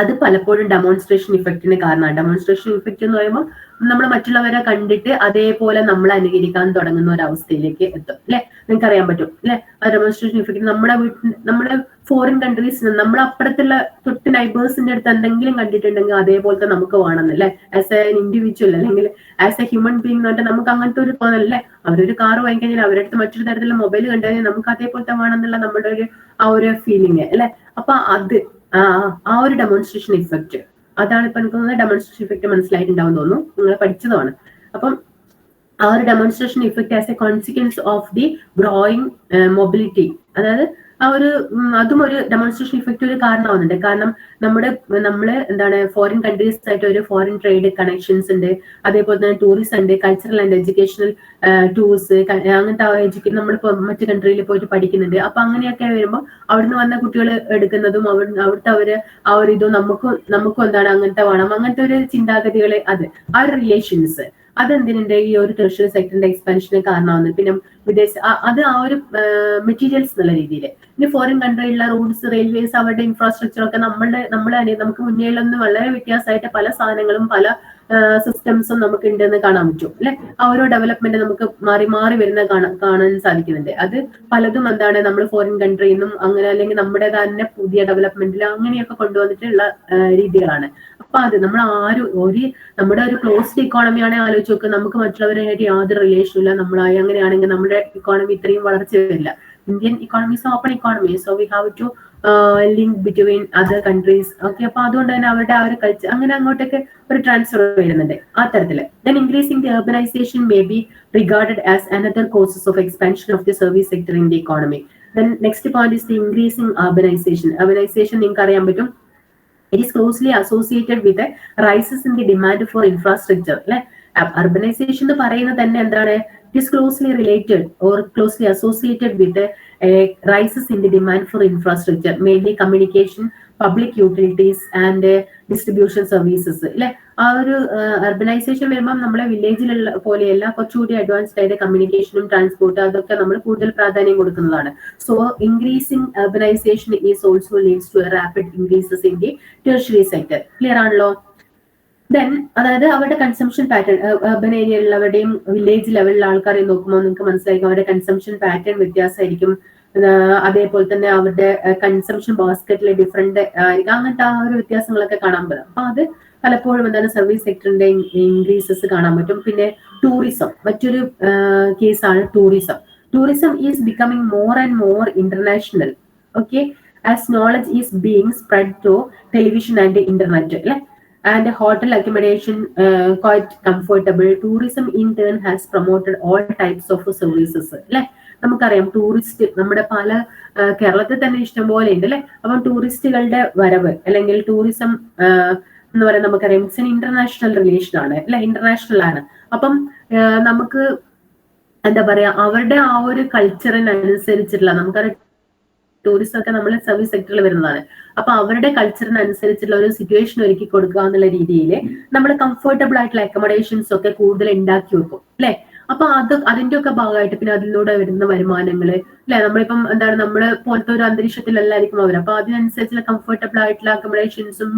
അത് പലപ്പോഴും ഡെമോൺസ്ട്രേഷൻ ഇഫക്റ്റിന് കാരണമാണ്. ഡെമോൺസ്ട്രേഷൻ ഇഫക്റ്റ് എന്ന് പറയുമ്പോൾ നമ്മൾ മറ്റുള്ളവരെ കണ്ടിട്ട് അതേപോലെ നമ്മൾ അനുകരിക്കാൻ തുടങ്ങുന്ന ഒരു അവസ്ഥയിലേക്ക് എത്തും അല്ലെ. നിങ്ങൾക്ക് അറിയാൻ പറ്റും അല്ലെ, ആ ഡെമോൺസ്ട്രേഷൻ ഇഫക്റ്റ് നമ്മുടെ ഫോറിൻ കൺട്രീസിന് നമ്മൾ അപ്പുറത്തുള്ള തൊട്ട് നൈബേഴ്സിന്റെ അടുത്ത് എന്തെങ്കിലും കണ്ടിട്ടുണ്ടെങ്കിൽ അതേപോലത്തെ നമുക്ക് വേണമെന്നല്ലേ, ആസ് എ ഇൻഡിവിജ്വൽ അല്ലെങ്കിൽ ആസ് എ ഹ്യൂമൻ ബീങ് എന്ന് പറഞ്ഞാൽ നമുക്ക് അങ്ങനത്തെ ഒരു തോന്നലല്ലേ. അവരൊരു കാർ വാങ്ങിക്കഴിഞ്ഞാൽ അവരുടെ അടുത്ത് മറ്റൊരു തരത്തിലുള്ള മൊബൈൽ കണ്ടുകഴിഞ്ഞാൽ നമുക്ക് അതേപോലത്തെ വേണമെന്നുള്ള നമ്മുടെ ആ ഒരു ഫീലിംഗ് അല്ലെ. അപ്പൊ അത് ആ ഒരു ഡെമോൺസ്ട്രേഷൻ ഇഫക്റ്റ്, അതാണ് ഇപ്പൊ എനിക്ക് തോന്നുന്നത് ഡെമോൺസ്ട്രേഷൻ ഇഫക്റ്റ് മനസ്സിലായിട്ടുണ്ടാവും തോന്നുന്നു, നിങ്ങൾ പഠിച്ചതാണ്. അപ്പം ആ ഒരു demonstration effect as A consequence of the growing mobility, അതായത് ആ ഒരു അതും ഒരു ഡെമോൺസ്ട്രേഷൻ ഇഫക്റ്റ് ഒരു കാരണമാവുന്നുണ്ട്. കാരണം നമ്മള് എന്താണ് ഫോറിൻ കൺട്രീസ് ആയിട്ട് ഒരു ഫോറിൻ ട്രേഡ് കണക്ഷൻസ് ഉണ്ട്, അതേപോലെ തന്നെ ടൂറിസം ഉണ്ട്, കൾച്ചറൽ ആൻഡ് എഡ്യൂക്കേഷണൽ ടൂർസ്, അങ്ങനത്തെ നമ്മളിപ്പോ മറ്റു കൺട്രിയിൽ പോയിട്ട് പഠിക്കുന്നുണ്ട്. അപ്പൊ അങ്ങനെയൊക്കെ വരുമ്പോൾ അവിടുന്ന് വന്ന കുട്ടികൾ എടുക്കുന്നതും അവിടുത്തെ ആ ഒരു ഇതും നമുക്കും എന്താണ് അങ്ങനത്തെ വേണം, അങ്ങനത്തെ ഒരു ചിന്താഗതികള്, അത് ആ ഒരു റിലേഷൻസ് അതെന്തിനുണ്ട് ഈ ഒരു ടെർഷ്യറി സെക്ടറിന്റെ എക്സ്പാൻഷന് കാരണമാവുന്നത്. പിന്നെ അത് ആ ഒരു മെറ്റീരിയൽസ് എന്നുള്ള രീതിയിൽ ഇനി ഫോറിൻ കൺട്രിയിലുള്ള റോഡ്സ്, റെയിൽവേസ്, അവരുടെ ഇൻഫ്രാസ്ട്രക്ചർ ഒക്കെ നമുക്ക് മുന്നേലൊന്നും വളരെ വ്യത്യാസമായിട്ട് പല സാധനങ്ങളും പല സിസ്റ്റംസും നമുക്ക് ഉണ്ടെന്ന് കാണാൻ പറ്റും അല്ലെ. ആ ഓരോ ഡെവലപ്മെന്റ് നമുക്ക് മാറി വരുന്ന കാണാൻ സാധിക്കുന്നുണ്ട്. അത് പലതും എന്താണ് നമ്മൾ ഫോറിൻ കൺട്രിയിൽ നിന്നും അങ്ങനെ അല്ലെങ്കിൽ നമ്മുടെ തന്നെ പുതിയ ഡെവലപ്മെന്റിൽ അങ്ങനെയൊക്കെ കൊണ്ടുവന്നിട്ടുള്ള രീതികളാണ്. അപ്പൊ അത് നമ്മുടെ ഒരു ക്ലോസ്ഡ് ഇക്കോണമി ആണെങ്കിൽ ആലോചിച്ച് നോക്കുക, നമുക്ക് മറ്റുള്ളവരായിട്ട് യാതൊരു റിലേഷനും ഇല്ല, അങ്ങനെയാണെങ്കിൽ നമ്മുടെ ഇക്കോണമി ഇത്രയും വളർച്ച വരില്ല. Indian economy is open economy, so we have to link between other countries. Okay, അപ്പൊ അതുകൊണ്ട് തന്നെ അവരുടെ ആ ഒരു കൾച്ചർ അങ്ങനെ അങ്ങോട്ടൊക്കെ ഒരു ട്രാൻസ്ഫർ വരുന്നുണ്ട് ആ തരത്തില്. Then increasing the urbanization may be regarded as another causes of expansion of the service sector in the economy. Then next point is the increasing urbanization. Urbanization നിങ്ങൾക്ക് അറിയാൻ പറ്റും, it is closely associated with a rises in the demand for infrastructure. Urbanization എന്ന് പറയുന്നത് തന്നെ എന്താണ്, it is closely related or closely associated with a rises in the demand for infrastructure, mainly communication, public utilities and distribution services. അല്ലെ, ആ ഒരു urbanisation വരുമ്പോൾ നമ്മളെ വില്ലേജിലുള്ള പോലെയല്ല, കുറച്ചുകൂടി അഡ്വാൻസ്ഡ് ആയിട്ട് കമ്മ്യൂണിക്കേഷനും ട്രാൻസ്പോർട്ട് അതൊക്കെ നമ്മൾ കൂടുതൽ പ്രാധാന്യം കൊടുക്കുന്നതാണ്. So increasing urbanisation is also leads to a rapid increases in the tertiary sector. Clear ആണല്ലോ? ദെൻ അതായത് അവരുടെ കൺസംഷൻ പാറ്റേൺ, അർബൻ ഏരിയയിലുള്ളവരുടെയും വില്ലേജ് ലെവലിലുള്ള ആൾക്കാരെ നോക്കുമ്പോൾ നിങ്ങൾക്ക് മനസ്സിലായിരിക്കും അവരുടെ കൺസംഷൻ പാറ്റേൺ വ്യത്യാസമായിരിക്കും. അതേപോലെ തന്നെ അവരുടെ കൺസംഷൻ ബാസ്ക്കറ്റിലെ ഡിഫറെന്റ് ആയിരിക്കും. അങ്ങനത്തെ ആ ഒരു വ്യത്യാസങ്ങളൊക്കെ കാണാൻ പറ്റും. അപ്പൊ അത് പലപ്പോഴും എന്താണ് സർവീസ് സെക്ടറിന്റെ ഇൻക്രീസസ് കാണാൻ പറ്റും. പിന്നെ ടൂറിസം മറ്റൊരു കേസാണ്. Tourism is becoming more and more international. Okay, as knowledge is being spread through television and internet അല്ലെ, and hotel accommodation quite comfortable. Tourism in turn has promoted all types of services അല്ലെ. നമുക്കറിയാം tourist നമ്മുടെ പല കേരളത്തിൽ തന്നെ ഇഷ്ടംപോലെ ഉണ്ട് അല്ലെ. അപ്പം ടൂറിസ്റ്റുകളുടെ വരവ് അല്ലെങ്കിൽ ടൂറിസം എന്ന് പറയുന്നത് നമുക്കറിയാം ഇറ്റ്സ് എൻ ഇന്റർനാഷണൽ റിലേഷൻ ആണ് അല്ലെ, ഇന്റർനാഷണൽ ആണ്. അപ്പം നമുക്ക് എന്താ പറയാ അവരുടെ ആ ഒരു കൾച്ചറിനനുസരിച്ചിട്ടുള്ള നമുക്കറിയാം ടൂറിസം ഒക്കെ നമ്മൾ സർവീസ് സെക്ടറിൽ വരുന്നതാണ്. അപ്പൊ അവരുടെ കൾച്ചറിനനുസരിച്ചുള്ള ഒരു സിറ്റുവേഷൻ ഒരുക്കി കൊടുക്കുക എന്നുള്ള രീതിയിൽ നമ്മൾ കംഫർട്ടബിൾ ആയിട്ടുള്ള അക്കോമഡേഷൻസ് ഒക്കെ കൂടുതൽ ഉണ്ടാക്കി വെക്കും അല്ലെ. അപ്പൊ അതിന്റെ ഒക്കെ ഭാഗമായിട്ട് പിന്നെ അതിലൂടെ വരുന്ന വരുമാനങ്ങള് അല്ലെ? നമ്മളിപ്പം എന്താണ് നമ്മള് പോലത്തെ ഒരു അന്തരീക്ഷത്തിലല്ലായിരിക്കും അവർ. അപ്പൊ അതിനനുസരിച്ചുള്ള കംഫർട്ടബിൾ ആയിട്ടുള്ള അക്കോമഡേഷൻസും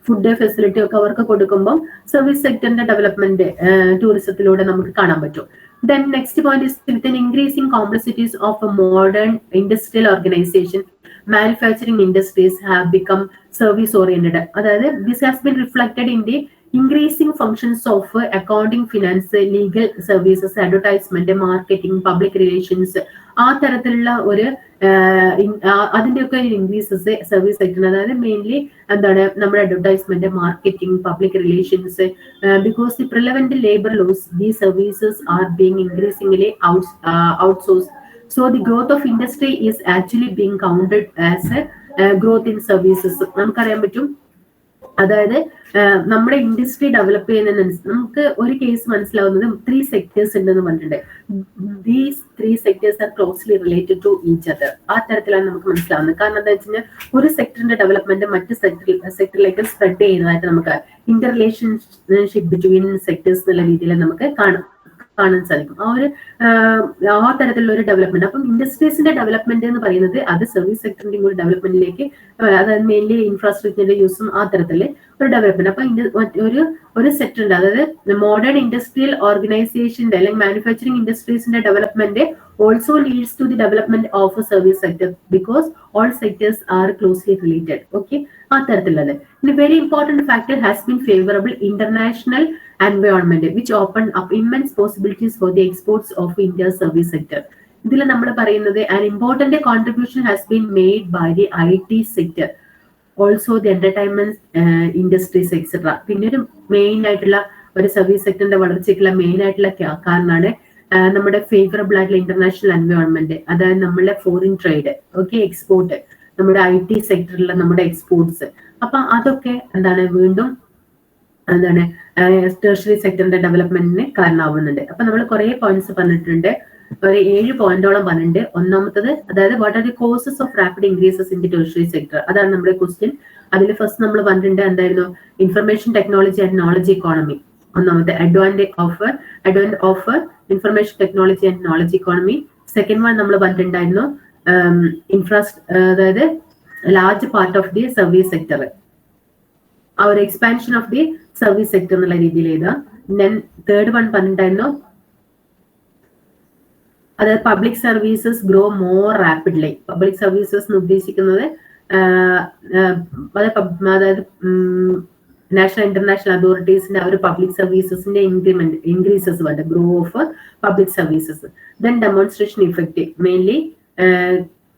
ഫുഡ് ഫെസിലിറ്റി ഒക്കെ അവർക്ക് കൊടുക്കുമ്പോൾ സർവീസ് സെക്ടറിന്റെ ഡെവലപ്മെന്റ് ടൂറിസത്തിലൂടെ നമുക്ക് കാണാൻ പറ്റും. Then next point is with an increasing complexities of a modern industrial organization, manufacturing industries have become service oriented. അതായത് this has been reflected in the increasing functions of accounting, finance, legal services, advertisement, marketing, public relations. ആ തരത്തിലുള്ള ഒരു അതിന്റെയൊക്കെ increases service സെക്ടറിന്. അതായത് mainly എന്താണ് നമ്മുടെ advertisement, marketing, public relations. Because the prevalent labour laws, the services are being increasingly outsourced. So the growth of industry is actually being counted as a growth in services. നമുക്കറിയാൻ പറ്റും. അതായത് നമ്മുടെ industry develop ചെയ്യുന്നതിനനുസരിച്ച് നമുക്ക് ഒരു case മനസ്സിലാവുന്നത് 3 sectors ഉണ്ടെന്ന് പറഞ്ഞിട്ടുണ്ട്. These 3 sectors are closely related to each other. ആ തരത്തിലാണ് നമുക്ക് മനസ്സിലാവുന്നത്. കാരണം എന്താ വെച്ച് കഴിഞ്ഞാൽ ഒരു സെക്ടറിന്റെ ഡെവലപ്മെന്റ് മറ്റ് സെക്ടറിലേക്ക് സ്പ്രെഡ് ചെയ്യുന്നതായിട്ട് നമുക്ക് ഇന്റർ റിലേഷൻഷിപ്പ് ബിറ്റ്വീൻ സെക്ടേഴ്സ് എന്നുള്ള രീതിയിൽ നമുക്ക് കാണാൻ സാധിക്കും. ആ തരത്തിലുള്ള ഒരു ഡെവലപ്മെന്റ്. അപ്പം ഇൻഡസ്ട്രീസിന്റെ ഡെവലപ്മെന്റ് എന്ന് പറയുന്നത് അത് സർവീസ് സെക്ടറിന്റെ ഒരു ഡെവലപ്മെന്റിലേക്ക്, അതായത് മെയിൻലി ഇൻഫ്രാസ്ട്രക്ചറിന്റെ യൂസും ആ തരത്തില് ഒരു ഡെവലപ്മെന്റ്. അപ്പൊ ഒരു സെക്ടറിന്റെ, അതായത് മോഡേൺ ഇൻഡസ്ട്രിയൽ ഓർഗനൈസേഷന്റെ അല്ലെങ്കിൽ മാനുഫാക്ചറിംഗ് ഇൻഡസ്ട്രീസിന്റെ development also leads to the development of a service sector because all sectors are closely related. Okay, ആ തരത്തിലുള്ളത്. A very important factor has been favorable international environment which opened up immense possibilities for the exports of India's service sector. ഇതിൽ നമ്മൾ പറയുന്നത് an important contribution has been made by the IT sector, also the entertainment industries etc. പിന്നെ ഒരു main ആയിട്ടുള്ള ഒരു service സെക്ടറിന്റെ വളർച്ചയ്ക്കുള്ള main ആയിട്ടുള്ള കാരണമാണ് നമ്മുടെ ഫേവറബിൾ ആയിട്ടുള്ള ഇന്റർനാഷണൽ എൻവയോൺമെന്റ്. അതായത് നമ്മുടെ ഫോറിൻ ട്രേഡ്, ഓക്കെ, എക്സ്പോർട്ട്, നമ്മുടെ IT സെക്ടറിലുള്ള നമ്മുടെ എക്സ്പോർട്സ്. അപ്പൊ അതൊക്കെ എന്താണ് വീണ്ടും എന്താണ് ടെർഷ്യറി സെക്ടറിന്റെ ഡെവലപ്മെന്റിന് കാരണമാവുന്നുണ്ട്. അപ്പൊ നമ്മൾ കുറെ പോയിന്റ്സ് പറഞ്ഞിട്ടുണ്ട്, ഒരു 7 പോയിന്റോളം പറഞ്ഞിട്ടുണ്ട്. ഒന്നാമത്തത് അതായത് what are the causes of rapid increases in the tertiary sector, അതാണ് നമ്മുടെ ക്വസ്റ്റ്യൻ. അതിൽ ഫസ്റ്റ് നമ്മൾ പറഞ്ഞിട്ടുണ്ട് എന്തായിരുന്നു, information technology and knowledge economy. ഒന്നാമത്തെ advantage of information technology and knowledge economy. Second one നമ്മൾ പറഞ്ഞിട്ടുണ്ടായിരുന്നു അതായത് large part of the service sector, ആ ഒരു expansion of the service sector എന്നുള്ള രീതിയിൽ എഴുതാം. ദെൻ തേർഡ് വൺ പറഞ്ഞിട്ടുണ്ടായിരുന്നു അതായത് public services grow more rapidly. Public services എന്ന് ഉദ്ദേശിക്കുന്നത് അതായത് നാഷണൽ ഇന്റർനാഷണൽ അതോറിറ്റീസിന്റെ ആ ഒരു പബ്ലിക് സർവീസസിന്റെ ഇൻക്രീസസ് വേണ്ട, grow of public services. Then demonstration effect, mainly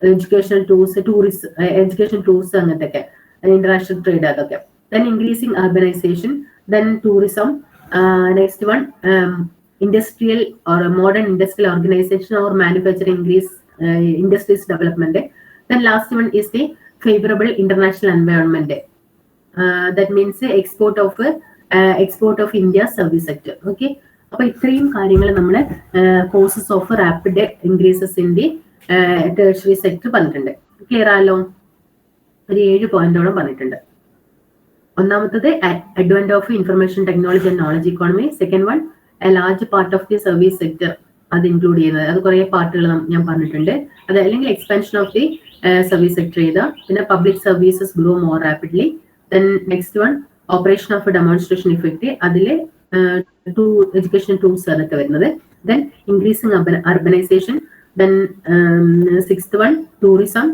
educational tours അങ്ങനത്തെ ഒക്കെ, ഇന്റർനാഷണൽ ട്രേഡ് അതൊക്കെ. Then increasing urbanisation, then tourism. Next one industrial or a modern industrial organization or manufacturing increase industries development. Then last one is the favorable international environment. That means export of India service sector. Okay, അപ്പോൾ ഇത്രയും കാര്യങ്ങൾ നമ്മൾ causes of rapid increases in the tertiary sector പറഞ്ഞിട്ടുണ്ട്. Clear ആണല്ലോ? ഒരു 7 പോയിന്റോളം പറഞ്ഞിട്ടുണ്ട്. ഒന്നാമത്തത് advantage of information technology and knowledge economy. Second one A large part of the service sector, അത് ഇൻക്ലൂഡ് ചെയ്യുന്നത്, അത് കുറെ പാർട്ടുകൾ ഞാൻ പറഞ്ഞിട്ടുണ്ട്. അത് അല്ലെങ്കിൽ expansion of the service sector ചെയ്ത, പിന്നെ public services grow more rapidly. Then next one operation of demonstration effect, അതിൽ എഡ്യൂക്കേഷൻ ടൂൾസ് അതൊക്കെ വരുന്നത്. Then increasing urbanisation. Then sixth one tourism,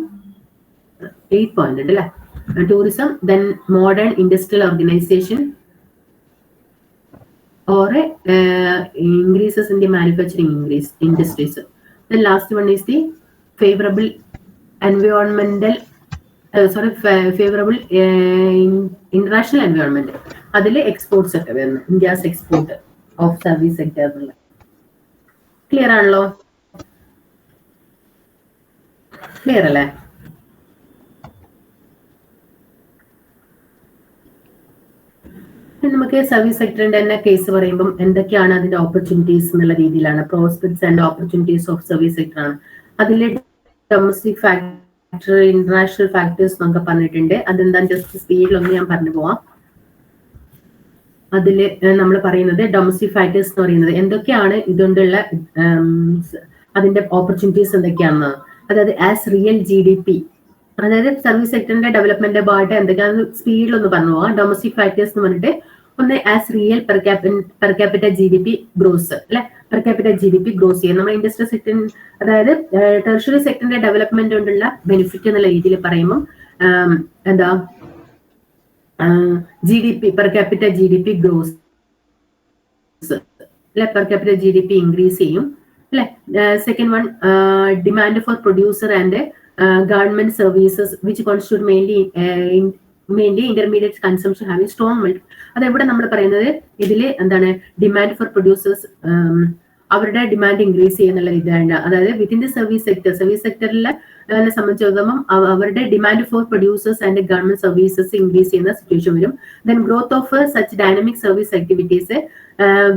8 point ഉണ്ട് അല്ലെ, tourism. Then modern industrial organisation or increases in the manufacturing industries. The last one is the favorable environmental favorable international environment. അതിൽ exports ഒക്കെ വരുന്നത്, India's export of service sector എന്നുള്ള. Clear ആണല്ലോ? Clear അല്ലേ? നമുക്ക് service സെക്ടറിന്റെ തന്നെ കേസ് പറയുമ്പോൾ എന്തൊക്കെയാണ് അതിന്റെ ഓപ്പർച്യൂണിറ്റീസ് എന്നുള്ള രീതിയിലാണ്. Prospects and opportunities of service sector ആണ്. അതിലെ ഡൊമസ്റ്റിക് ഫാക്ടർ, ഇന്റർനാഷണൽ ഫാക്ടേഴ്സ് എന്നൊക്കെ പറഞ്ഞിട്ടുണ്ട്. അതെന്താ ജസ്റ്റ് സ്പീഡിലൊന്ന് ഞാൻ പറഞ്ഞു പോവാം. അതില് നമ്മൾ പറയുന്നത് ഡൊമസ്റ്റിക് ഫാക്ടേഴ്സ് എന്ന് പറയുന്നത് എന്തൊക്കെയാണ് ഇതുകൊണ്ടുള്ള അതിന്റെ ഓപ്പർച്യൂണിറ്റീസ് എന്തൊക്കെയാണ്, അതായത് ആസ് റിയൽ GDP, അതായത് സർവീസ് സെക്ടറിന്റെ ഡെവലപ്മെന്റ് ഭാഗമായിട്ട് എന്തൊക്കെയാണ് സ്പീഡിലൊന്ന് പറഞ്ഞു പോവാം. ഡൊമസ്റ്റിക് ഫാക്ടേഴ്സ് എന്ന് പറഞ്ഞിട്ട് ഒന്ന് as real per capita GDP gross അല്ലെ, പെർ ക്യാപിറ്റ GDP ഗ്രോസ് ചെയ്യും. നമ്മുടെ ഇൻഡസ്ട്രിയൽ സെക്ടർ, അതായത് ടെർഷ്യറി സെക്ടറിന്റെ ഡെവലപ്മെന്റ് കൊണ്ടുള്ള ബെനിഫിറ്റ് എന്നുള്ള രീതിയിൽ പറയുമ്പോൾ എന്താ GDP per capita GDP gross അല്ലെ, പെർ ക്യാപിറ്റ GDP ഇൻക്രീസ് ചെയ്യും അല്ലെ. Second one, demand four producer and government services which constitute mainly intermediate consumption having strong. അതെവിടെ നമ്മൾ പറയുന്നത് ഇതിൽ എന്താണ്, ഡിമാൻഡ് ഫോർ പ്രൊഡ്യൂസേഴ്സ് അവരുടെ ഡിമാൻഡ് ഇൻക്രീസ് ചെയ്യുന്നുള്ള ഇതാണ്. അതായത് വിത്തിൻ ദി സർവീസ് സെക്ടറിലെ സംബന്ധിച്ചിടത്തോളം അവരുടെ demand for producers and government services increase ചെയ്യുന്ന സിറ്റുവേഷൻ വരും. Then growth of such dynamic service activities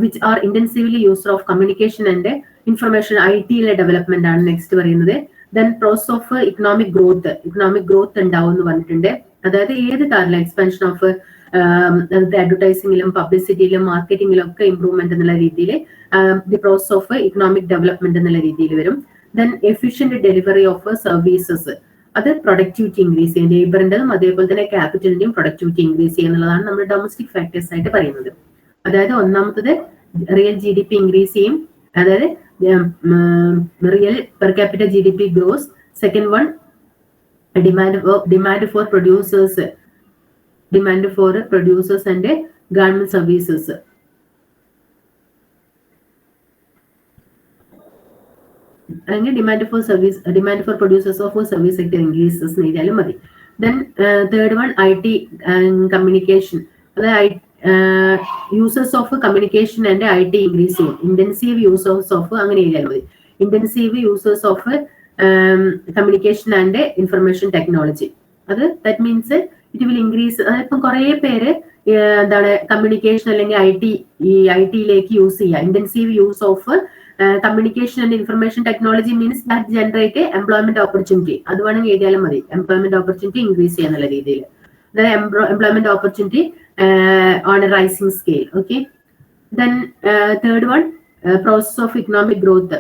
which are intensively use of communication and information IT-യിലെ development ആണ് നെക്സ്റ്റ് പറയുന്നത്. Then process of economic growth ഉണ്ടാവും എന്ന് പറഞ്ഞിട്ടുണ്ട്. അതായത് ഏത് കാര്യത്തിലും എക്സ്പാൻഷൻ ഓഫ് അഡ്വർടൈസിംഗിലും പബ്ലിസിറ്റിയിലും മാർക്കറ്റിംഗിലും ഒക്കെ ഇംപ്രൂവ്മെന്റ് എന്നുള്ള രീതിയിൽ the process of economic development എന്നുള്ള രീതിയിൽ വരും. Then efficient delivery of services, അത് പ്രൊഡക്ടിവിറ്റി ഇൻക്രീസ് ചെയ്യും. ലേബറിന്റെതും അതേപോലെ തന്നെ ക്യാപിറ്റലിന്റെയും പ്രൊഡക്ടിവിറ്റി ഇൻക്രീസ് ചെയ്യുന്നുള്ളതാണ് നമ്മൾ ഡൊമസ്റ്റിക് ഫാക്ടേഴ്സ് ആയിട്ട് പറയുന്നത്. അതായത് ഒന്നാമത്തത് റിയൽ GDP ഇൻക്രീസ് ചെയ്യും, അതായത് real per capita GDP grows. Second one, demand for producers and government services. അല്ലെങ്കിൽ demand for producers of service sector increases എന്ന് എഴുതിയാലും മതി. Then third one, IT communication, അതായത് users of communication and IT increase ചെയ്യും. Intensive users of അങ്ങനെ എഴുതിയാൽ മതി. Intensive users of communication and information technology, അത് that means it will increase. അതിപ്പം കുറെ പേര് എന്താണ് കമ്മ്യൂണിക്കേഷൻ അല്ലെങ്കിൽ IT-യിലേക്ക് യൂസ് ചെയ്യുക. Intensive use of communication and information technology means that generate employment opportunity. അത് വേണമെങ്കിൽ എഴുതിയാലും മതി. എംപ്ലോയ്മെന്റ് ഓപ്പർച്യൂണിറ്റി ഇൻക്രീസ് ചെയ്യാന്നുള്ള രീതിയിൽ, employment opportunity on a rising scale. Okay, then third one, process of economic growth,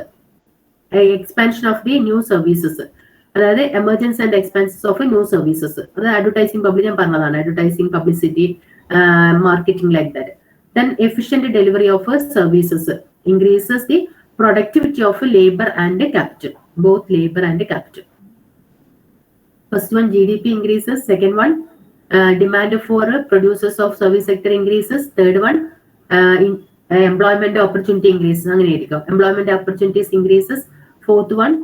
expansion of the new services, അതായത് emergence and expanses of new services. അത് advertising public ഞാൻ പറഞ്ഞതാണ്, advertising publicity marketing like that. Then efficient delivery of services increases the productivity of labor and capital, both labor and capital. First one, GDP increases. Second one, demand for producers of service sector increases. Third one, employment opportunity increases. Employment opportunities increases. Fourth one,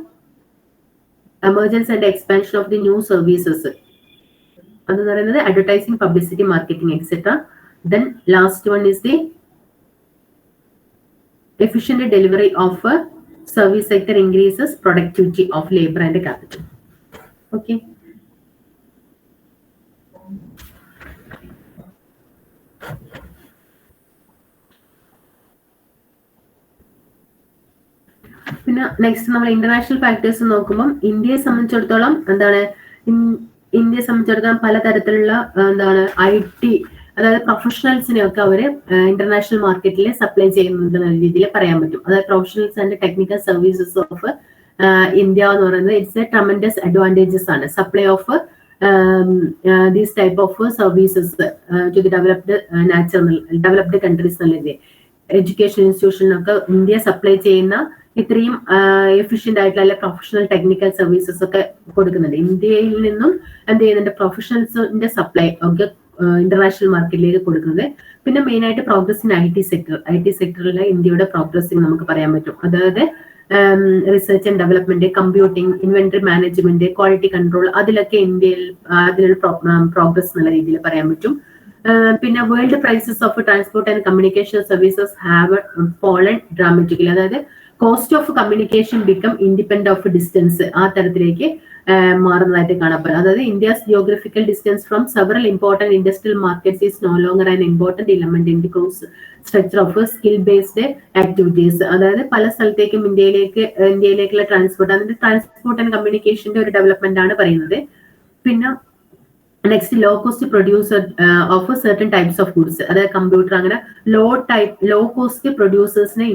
emergence and expansion of the new services. Advertising, publicity, marketing, etc. Then last one is the efficient delivery of service sector increases productivity of labor and capital. Okay. പിന്നെ next നമ്മൾ international factors നോക്കുമ്പോൾ ഇന്ത്യയെ സംബന്ധിച്ചിടത്തോളം എന്താണ്, ഇന്ത്യയെ സംബന്ധിച്ചിടത്തോളം പലതരത്തിലുള്ള എന്താണ് IT, അതായത് പ്രൊഫഷണൽസിനെയൊക്കെ അവര് ഇന്റർനാഷണൽ മാർക്കറ്റിൽ സപ്ലൈ ചെയ്യുന്നുണ്ടെന്ന രീതിയിൽ പറയാൻ പറ്റും. അതായത് professionals and technical services of India എന്ന് പറയുന്നത് ഇറ്റ്സ് എ ട്രമൻഡസ് അഡ്വാൻറ്റേജസ് ആണ്. Supply of these type of services to the developed countries എന്നുള്ള രീതി. എഡ്യൂക്കേഷൻ ഇൻസ്റ്റിറ്റ്യൂഷനൊക്കെ ഇന്ത്യ സപ്ലൈ ചെയ്യുന്ന ഇത്രയും എഫിഷ്യന്റ് ആയിട്ടുള്ള പ്രൊഫഷണൽ ടെക്നിക്കൽ സർവീസസ് ഒക്കെ കൊടുക്കുന്നുണ്ട്. ഇന്ത്യയിൽ നിന്നും എന്ത് ചെയ്യുന്നുണ്ട്, പ്രൊഫഷണൽസിന്റെ സപ്ലൈ ഒക്കെ ഇന്റർനാഷണൽ മാർക്കറ്റിലേക്ക് കൊടുക്കുന്നത്. പിന്നെ മെയിൻ ആയിട്ട് പ്രോഗ്രസ് ഇൻ IT സെക്ടറിലെ ഇന്ത്യയുടെ പ്രോഗ്രസ് നമുക്ക് പറയാൻ പറ്റും. അതായത് research and development, computing, inventory management, quality control, അതിലൊക്കെ ഇന്ത്യയിൽ അതിലൊരു പ്രോഗ്രസ് എന്നുള്ള രീതിയിൽ പറയാൻ പറ്റും. പിന്നെ world prices of transport and communication services have fallen dramatically. അതായത് cost of communication become independent of distance, ആ തരത്തിലേക്ക് മാറുന്നതായിട്ട് കാണപ്പെടും. അതായത് India's geographical distance from several important industrial markets is no longer an important element in the cross structure of skill based activities. അതായത് പല സ്ഥലത്തേക്കും ഇന്ത്യയിലേക്കുള്ള ട്രാൻസ്പോർട്ട്, അതിന്റെ ട്രാൻസ്പോർട്ട് ആൻഡ് കമ്മ്യൂണിക്കേഷന്റെ ഒരു ഡെവലപ്മെന്റ് ആണ് പറയുന്നത്. പിന്നെ next low cost producer of certain types of goods, അതായത് കമ്പ്യൂട്ടർ, അങ്ങനെ ലോ കോസ്റ്റ് പ്രൊഡ്യൂസേഴ്സിനെ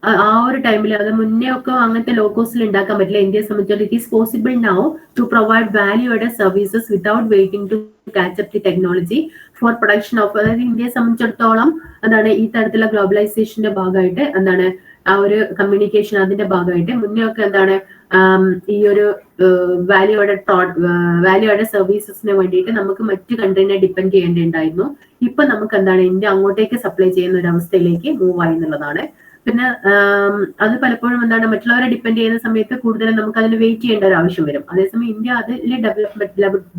ആ ഒരു ടൈമിൽ അത് മുന്നേ ഒക്കെ അങ്ങനത്തെ ലോ കോസ്റ്റിൽ ഉണ്ടാക്കാൻ പറ്റില്ല. ഇന്ത്യയെ സംബന്ധിച്ചിടത്തോളം it is possible now to provide value services without waiting to catch up the technology for production of. അതായത് ഇന്ത്യയെ സംബന്ധിച്ചിടത്തോളം എന്താണ് ഈ തരത്തിലുള്ള ഗ്ലോബലൈസേഷന്റെ ഭാഗമായിട്ട് എന്താണ് ആ ഒരു കമ്മ്യൂണിക്കേഷൻ അതിന്റെ ഭാഗമായിട്ട് മുന്നേ ഒക്കെ എന്താണ് ഈ ഒരു വാല്യൂ ആഡഡ് സർവീസസിന് വേണ്ടിയിട്ട് നമുക്ക് മറ്റു കൺട്രീനെ ഡിപ്പെൻഡ് ചെയ്യേണ്ടിണ്ടായിരുന്നു. ഇപ്പൊ നമുക്ക് എന്താണ് ഇന്ത്യ അങ്ങോട്ടേക്ക് സപ്ലൈ ചെയ്യുന്ന ഒരു അവസ്ഥയിലേക്ക് മൂവ് ആയി എന്നുള്ളതാണ്. പിന്നെ അത് പലപ്പോഴും എന്താണ് മറ്റുള്ളവരെ ഡിപ്പെൻഡ് ചെയ്യുന്ന സമയത്ത് കൂടുതലും നമുക്ക് അതിന് വെയിറ്റ് ചെയ്യേണ്ട ഒരു ആവശ്യം വരും. അതേസമയം ഇന്ത്യ അതിൽ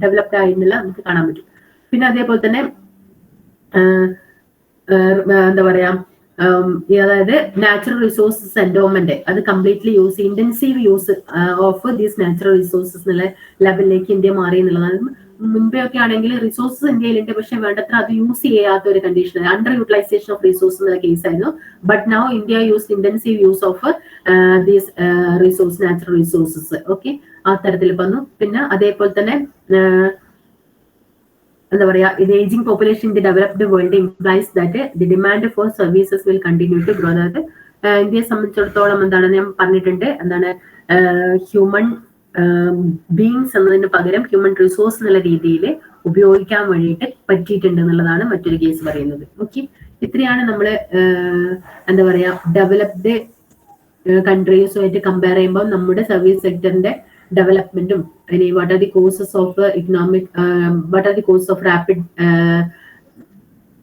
ഡെവലപ്ഡ് ആയിരുന്നില്ല നമുക്ക് കാണാൻ പറ്റും. പിന്നെ അതേപോലെ തന്നെ എന്താ പറയാ അതായത് നാച്ചുറൽ റിസോഴ്സസ് എൻഡോമെന്റ് അത് completely intensive use of these natural resources എന്നുള്ള ലെവലിലേക്ക് ഇന്ത്യ മാറി എന്നുള്ളതാണ്. മുൻപേ ഒക്കെ ആണെങ്കിൽ റിസോഴ്സസ് ഇന്ത്യയിലുണ്ട്, പക്ഷെ വേണ്ടത്ര അത് യൂസ് ചെയ്യാത്ത ഒരു condition, under utilisation of resource എന്നുള്ള കേസ് ആയിരുന്നു. But now India intensive use of these natural resources. Okay, ആ തരത്തിൽ വന്നു. പിന്നെ അതേപോലെ തന്നെ എന്താ പറയാ, ഇത് ageing population in the developed world implies that the demand for services will continue to grow. അതായത് ഇന്ത്യയെ സംബന്ധിച്ചിടത്തോളം എന്താണ് ഞാൻ പറഞ്ഞിട്ടുണ്ട്, എന്താണ് ഹ്യൂമൻ ബീങ്സ് എന്നതിന് പകരം ഹ്യൂമൻ റിസോഴ്സ് എന്നുള്ള രീതിയിൽ ഉപയോഗിക്കാൻ വേണ്ടിയിട്ട് പറ്റിയിട്ടുണ്ട് എന്നുള്ളതാണ് മറ്റൊരു കേസ് പറയുന്നത്. ഓക്കെ, ഇത്രയാണ് നമ്മള് എന്താ പറയാ ഡെവലപ്ഡ് കൺട്രീസുമായിട്ട് കമ്പയർ ചെയ്യുമ്പോൾ നമ്മുടെ സർവീസ് സെക്ടറിന്റെ ഡെവലപ്മെന്റും what are the causes of economic, what are the causes of rapid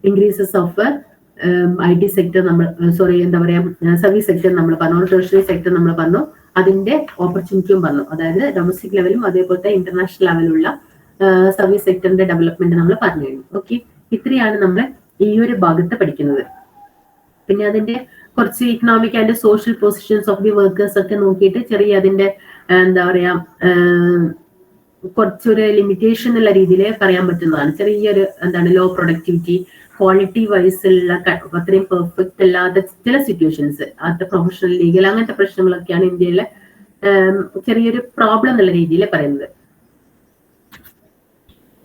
increases of IT sector നമ്മൾ എന്താ പറയാ സർവീസ് സെക്ടർ നമ്മൾ പറഞ്ഞു, ടെർഷ്യറി സെക്ടർ നമ്മൾ പറഞ്ഞു, അതിന്റെ ഓപ്പർച്യൂണിറ്റിയും പറഞ്ഞു. അതായത് ഡൊമസ്റ്റിക് ലെവലും അതേപോലത്തെ ഇന്റർനാഷണൽ ലെവലുള്ള സർവീസ് സെക്ടറിന്റെ ഡെവലപ്മെന്റ് നമ്മൾ പറഞ്ഞു കഴിഞ്ഞു. ഓക്കെ, ഇത്രയാണ് നമ്മൾ ഈ ഒരു ഭാഗത്ത് പഠിക്കുന്നത്. പിന്നെ അതിന്റെ കുറച്ച് economic and social positions of the workers ഒക്കെ നോക്കിയിട്ട് ചെറിയ അതിന്റെ എന്താ പറയാ കുറച്ചൊരു ലിമിറ്റേഷൻ എന്നുള്ള രീതിയിൽ പറയാൻ പറ്റുന്നതാണ്. ചെറിയൊരു എന്താണ് ലോ പ്രൊഡക്ടിവിറ്റി, ക്വാളിറ്റി വൈസുള്ള അത്രയും പെർഫെക്റ്റ് അല്ലാത്ത ചില സിറ്റുവേഷൻസ്, അത് പ്രൊഫഷണൽ ലീഗൽ അങ്ങനത്തെ പ്രശ്നങ്ങളൊക്കെയാണ് ഇന്ത്യയിലെ ചെറിയൊരു പ്രോബ്ലം എന്നുള്ള രീതിയിൽ പറയുന്നത്.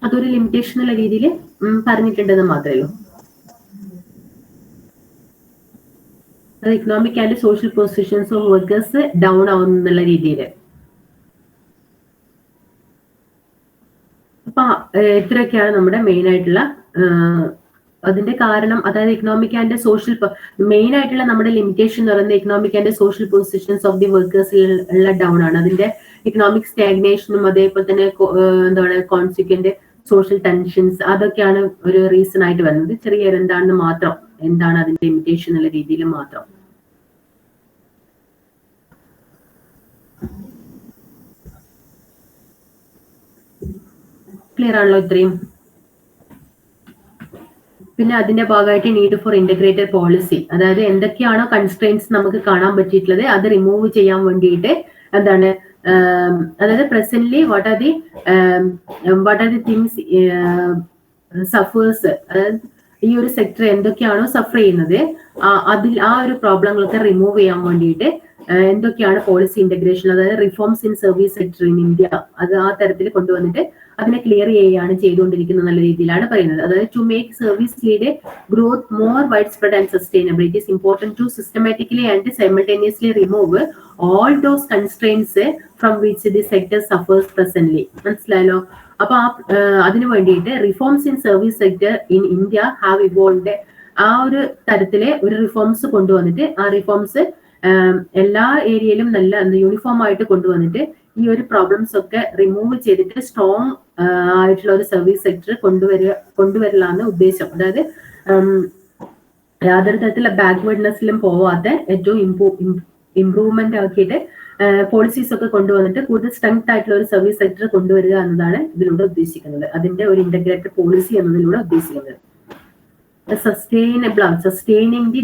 അതൊരു ലിമിറ്റേഷൻ എന്നുള്ള രീതിയിൽ പറഞ്ഞിട്ടുണ്ടെന്ന് മാത്രമേ ഉള്ളൂ. അത് economic and social positions of workers down ആവുന്നുള്ള രീതിയിൽ. അപ്പൊ ഇത്രയൊക്കെയാണ് നമ്മുടെ മെയിൻ ആയിട്ടുള്ള അതിന്റെ കാരണം. അതായത് ഇക്കണോമിക് ആൻഡ് സോഷ്യൽ മെയിൻ ആയിട്ടുള്ള നമ്മുടെ ലിമിറ്റേഷൻ എന്ന് പറയുന്നത് economic and social positions of the വർക്കേഴ്സിലുള്ള ഡൗൺ ആണ്. അതിന്റെ ഇക്കണോമിക് സ്റ്റാഗ്നേഷനും അതേപോലെ തന്നെ എന്താണ് കോൺസിക്വന്റ് സോഷ്യൽ ടെൻഷൻസ്, അതൊക്കെയാണ് ഒരു റീസൺ ആയിട്ട് വരുന്നത്. ചെറിയൊരു എന്താണെന്ന് മാത്രം, എന്താണ് അതിന്റെ ലിമിറ്റേഷൻ എന്നുള്ള രീതിയിൽ മാത്രം. ക്ലിയർ ആണല്ലോ ഇത്രയും? പിന്നെ അതിന്റെ ഭാഗമായിട്ട് നീഡ് ഫോർ ഇന്റഗ്രേറ്റഡ് പോളിസി, അതായത് എന്തൊക്കെയാണോ കൺസ്ട്രെയിൻസ് നമുക്ക് കാണാൻ പറ്റിയിട്ടുള്ളത് അത് റിമൂവ് ചെയ്യാൻ വേണ്ടിയിട്ട് എന്താണ് അതായത് presently what are the things സഫേഴ്സ്, അതായത് ഈ ഒരു സെക്ടർ എന്തൊക്കെയാണോ സഫർ ചെയ്യുന്നത് അതിൽ ആ ഒരു പ്രോബ്ലങ്ങളൊക്കെ റിമൂവ് ചെയ്യാൻ വേണ്ടിയിട്ട് എന്തൊക്കെയാണ് പോളിസി ഇന്റഗ്രേഷൻ, അതായത് reforms in service sector in India, അത് ആ തരത്തിൽ കൊണ്ടുവന്നിട്ട് അതിനെ ക്ലിയർ ചെയ്യുകയാണ് ചെയ്തുകൊണ്ടിരിക്കുന്നത് നല്ല രീതിയിലാണ് പറയുന്നത്. അതായത് to make service led growth more widespread and sustainable, it is important to systematically and simultaneously remove all those constraints from which the sector suffers presently. മനസ്സിലായല്ലോ? അപ്പൊ അതിനു വേണ്ടിയിട്ട് reforms in service sector in India have evolved, ആ ഒരു തരത്തിലെ ഒരു reforms കൊണ്ടുവന്നിട്ട് ആ reforms എല്ലാ ഏരിയയിലും നല്ല യൂണിഫോം ആയിട്ട് കൊണ്ടുവന്നിട്ട് ഈ ഒരു പ്രോബ്ലംസ് ഒക്കെ റിമൂവ് ചെയ്തിട്ട് സ്ട്രോങ് ആയിട്ടുള്ള ഒരു സർവീസ് സെക്ടർ കൊണ്ടുവരലാണ് ഉദ്ദേശം. അതായത് യാതൊരു തരത്തിലുള്ള ബാക്ക്വേർഡ്നെസ്സിലും പോവാത്ത ഏറ്റവും ഇംപ്രൂവ്മെന്റ് ആക്കിയിട്ട് പോളിസീസ് ഒക്കെ കൊണ്ടുവന്നിട്ട് കൂടുതൽ സ്ട്രെങ്ത് ആയിട്ടുള്ള ഒരു സർവീസ് സെക്ടർ കൊണ്ടുവരിക എന്നതാണ് ഇതിലൂടെ ഉദ്ദേശിക്കുന്നത്. അതിന്റെ ഒരു ഇന്റഗ്രേറ്റഡ് പോളിസി എന്നതിലൂടെ ഉദ്ദേശിക്കുന്നത്. Sustaining the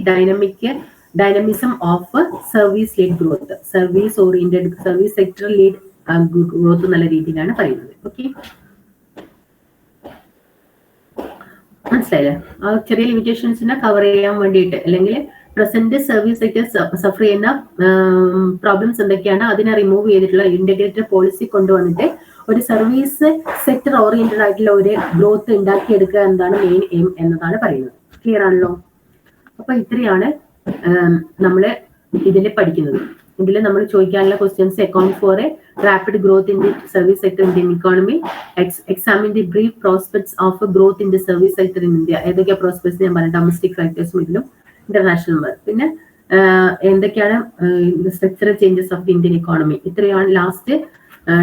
dynamism of service led growth, service oriented service sector led growth എന്നുള്ള രീതിയിലാണ് പറയുന്നത്. ഓക്കെ, മനസ്സിലായില്ലേ? ആ ചെറിയ ലിമിറ്റേഷൻസിനെ കവർ ചെയ്യാൻ വേണ്ടിയിട്ട്, അല്ലെങ്കിൽ പ്രസന്റ് സർവീസ് സെക്ടർ സഫർ ചെയ്യുന്ന പ്രോബ്ലംസ് എന്തൊക്കെയാണ് അതിനെ റിമൂവ് ചെയ്തിട്ടുള്ള ഇന്റഗ്രേറ്റഡ് പോളിസി കൊണ്ടുവന്നിട്ട് ഒരു സർവീസ് സെക്ടർ ഓറിയന്റഡ് ആയിട്ടുള്ള ഒരു ഗ്രോത്ത് ഉണ്ടാക്കിയെടുക്കുക എന്നതാണ് മെയിൻ എയിം എന്നതാണ് പറയുന്നത്. ക്ലിയർ ആണല്ലോ? അപ്പൊ ഇത്രയാണ് നമ്മള് ഇതിൽ പഠിക്കുന്നത്. ഇതിൽ നമ്മൾ ചോദിക്കാനുള്ള questions account for A rapid growth in the service sector Indian economy, examine the brief prospects of growth in the service sector in India. ഏതൊക്കെ പ്രോസ്പെക്ട്സ് ഞാൻ പറഞ്ഞു, ഡൊമസ്റ്റിക് ഫാക്ടേഴ്സും ഇതിലും ഇന്റർനാഷണൽ. പിന്നെ എന്തൊക്കെയാണ് structural changes of the Indian economy. ഇത്രയാണ് last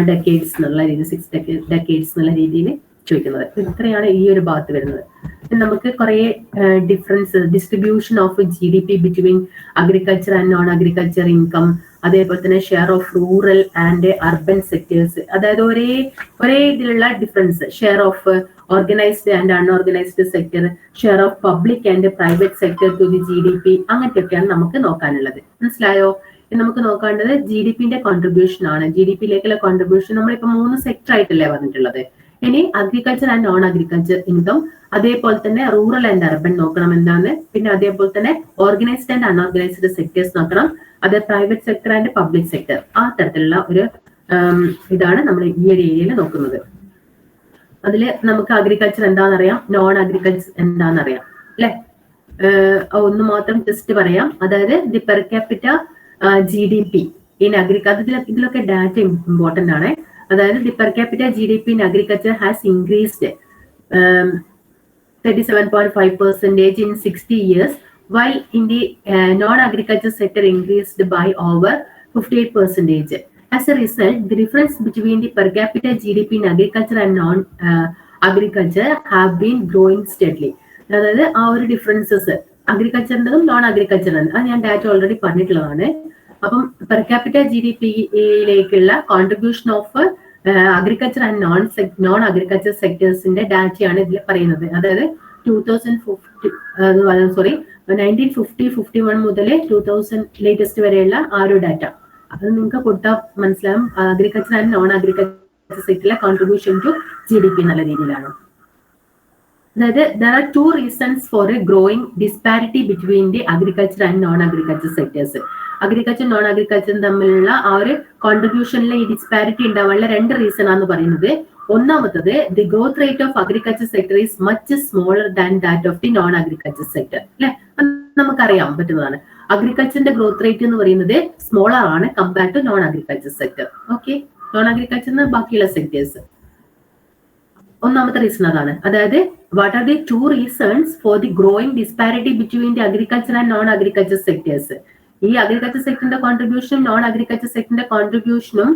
decades എന്നുള്ള രീതി, 6 decades എന്നുള്ള രീതിയിൽ ചോദിക്കുന്നത്. ഇത്രയാണ് ഈ ഒരു ഭാഗത്ത് വരുന്നത്. നമുക്ക് കുറെ difference, distribution of GDP between agriculture and non agriculture income, അതേപോലെ തന്നെ share of rural and urban sectors, അതായത് ഒരേ ഇതിലുള്ള difference, share of organised and unorganised sector, share of public and private sector to the GDP, അങ്ങനത്തെയൊക്കെയാണ് നമുക്ക് നോക്കാനുള്ളത്. മനസ്സിലായോ? നമുക്ക് നോക്കേണ്ടത് GDPന്റെ കോൺട്രിബ്യൂഷൻ ആണ്. GDPയിലേക്കുള്ള കോൺട്രിബ്യൂഷൻ നമ്മളിപ്പോ 3 സെക്ടർ ആയിട്ടല്ലേ പറഞ്ഞിട്ടുള്ളത്. ഇനി agriculture and non agriculture income, അതേപോലെ തന്നെ റൂറൽ ആൻഡ് അർബൻ നോക്കണം എന്താണ്, പിന്നെ അതേപോലെ തന്നെ ഓർഗനൈസ്ഡ് ആൻഡ് അൺഓർഗനൈസ്ഡ് സെക്ടേഴ്സ് നോക്കണം, അത് private sector and public sector. ആ തരത്തിലുള്ള ഒരു ഇതാണ് നമ്മൾ ഈ ഒരു ഏരിയയിൽ നോക്കുന്നത്. അതിൽ നമുക്ക് അഗ്രികൾച്ചർ എന്താണെന്നറിയാം, നോൺ അഗ്രികൾച്ചർ എന്താണെന്നറിയാം അല്ലെ. ഒന്ന് മാത്രം ജസ്റ്റ് പറയാം, അതായത് the per capita GDP in agriculture. ഇതിലൊക്കെ ഡാറ്റ ഇമ്പോർട്ടന്റ് ആണ്. അതായത് the per capita GDP in agriculture has increased 37.5% in 60 years, while in the non-agriculture sector increased by over 58%. As a result, the difference between the per capita GDP in agriculture and non-agriculture have been growing steadily. അതായത് ആ ഒരു differences അഗ്രികൾച്ചറിൻ്റെതും non അഗ്രികൾച്ചറിനും അത് ഞാൻ data already പറഞ്ഞിട്ടുള്ളതാണ്. അപ്പം per capita GDPയിലേക്കുള്ള contribution of agriculture and non agriculture സെക്ടേഴ്സിന്റെ ഡാറ്റയാണ് ഇതിൽ പറയുന്നത്. അതായത് 1950-51 മുതൽ 2000 ലേറ്റസ്റ്റ് വരെയുള്ള ആ ഒരു ഡാറ്റ അത് നിങ്ങൾക്ക് കൊടുത്താൽ മനസ്സിലാവും. അഗ്രികൾച്ചർ ആൻഡ് നോൺ അഗ്രികൾച്ചർ സെക്ടറിലെ കോൺട്രിബ്യൂഷൻ ടു GDP എന്നുള്ള രീതിയിലാണ്. അതായത് there are 2 reasons for a growing disparity between the agriculture and non-agriculture sectors. Agriculture non അഗ്രികൾച്ചറും തമ്മിലുള്ള ആ ഒരു കോൺട്രിബ്യൂഷനിലെ ഈ ഡിസ്പാരിറ്റി ഉണ്ടാവാനുള്ള 2 റീസൺ ആണെന്ന് പറയുന്നത്. ഒന്നാമത്തത്, the growth rate of agriculture sector is much smaller than that of the non agriculture sector അല്ലെ. നമുക്കറിയാൻ പറ്റുന്നതാണ്. അഗ്രികൾച്ചറിന്റെ ഗ്രോത്ത് റേറ്റ് എന്ന് പറയുന്നത് സ്മോളർ ആണ് compared to non agriculture sector. Okay, non അഗ്രികൾച്ചറിന് ബാക്കിയുള്ള സെക്ടേഴ്സ്. ഒന്നാമത്തെ റീസൺ അതാണ്. അതായത് what are the 2 reasons for the growing disparity between the agriculture and non agriculture sectors. ഈ അഗ്രികൾച്ചർ സെക്ടറിന്റെ കോൺട്രിബ്യൂഷനും നോൺ അഗ്രികൾച്ചർ സെക്ടറിന്റെ കോൺട്രിബ്യൂഷനും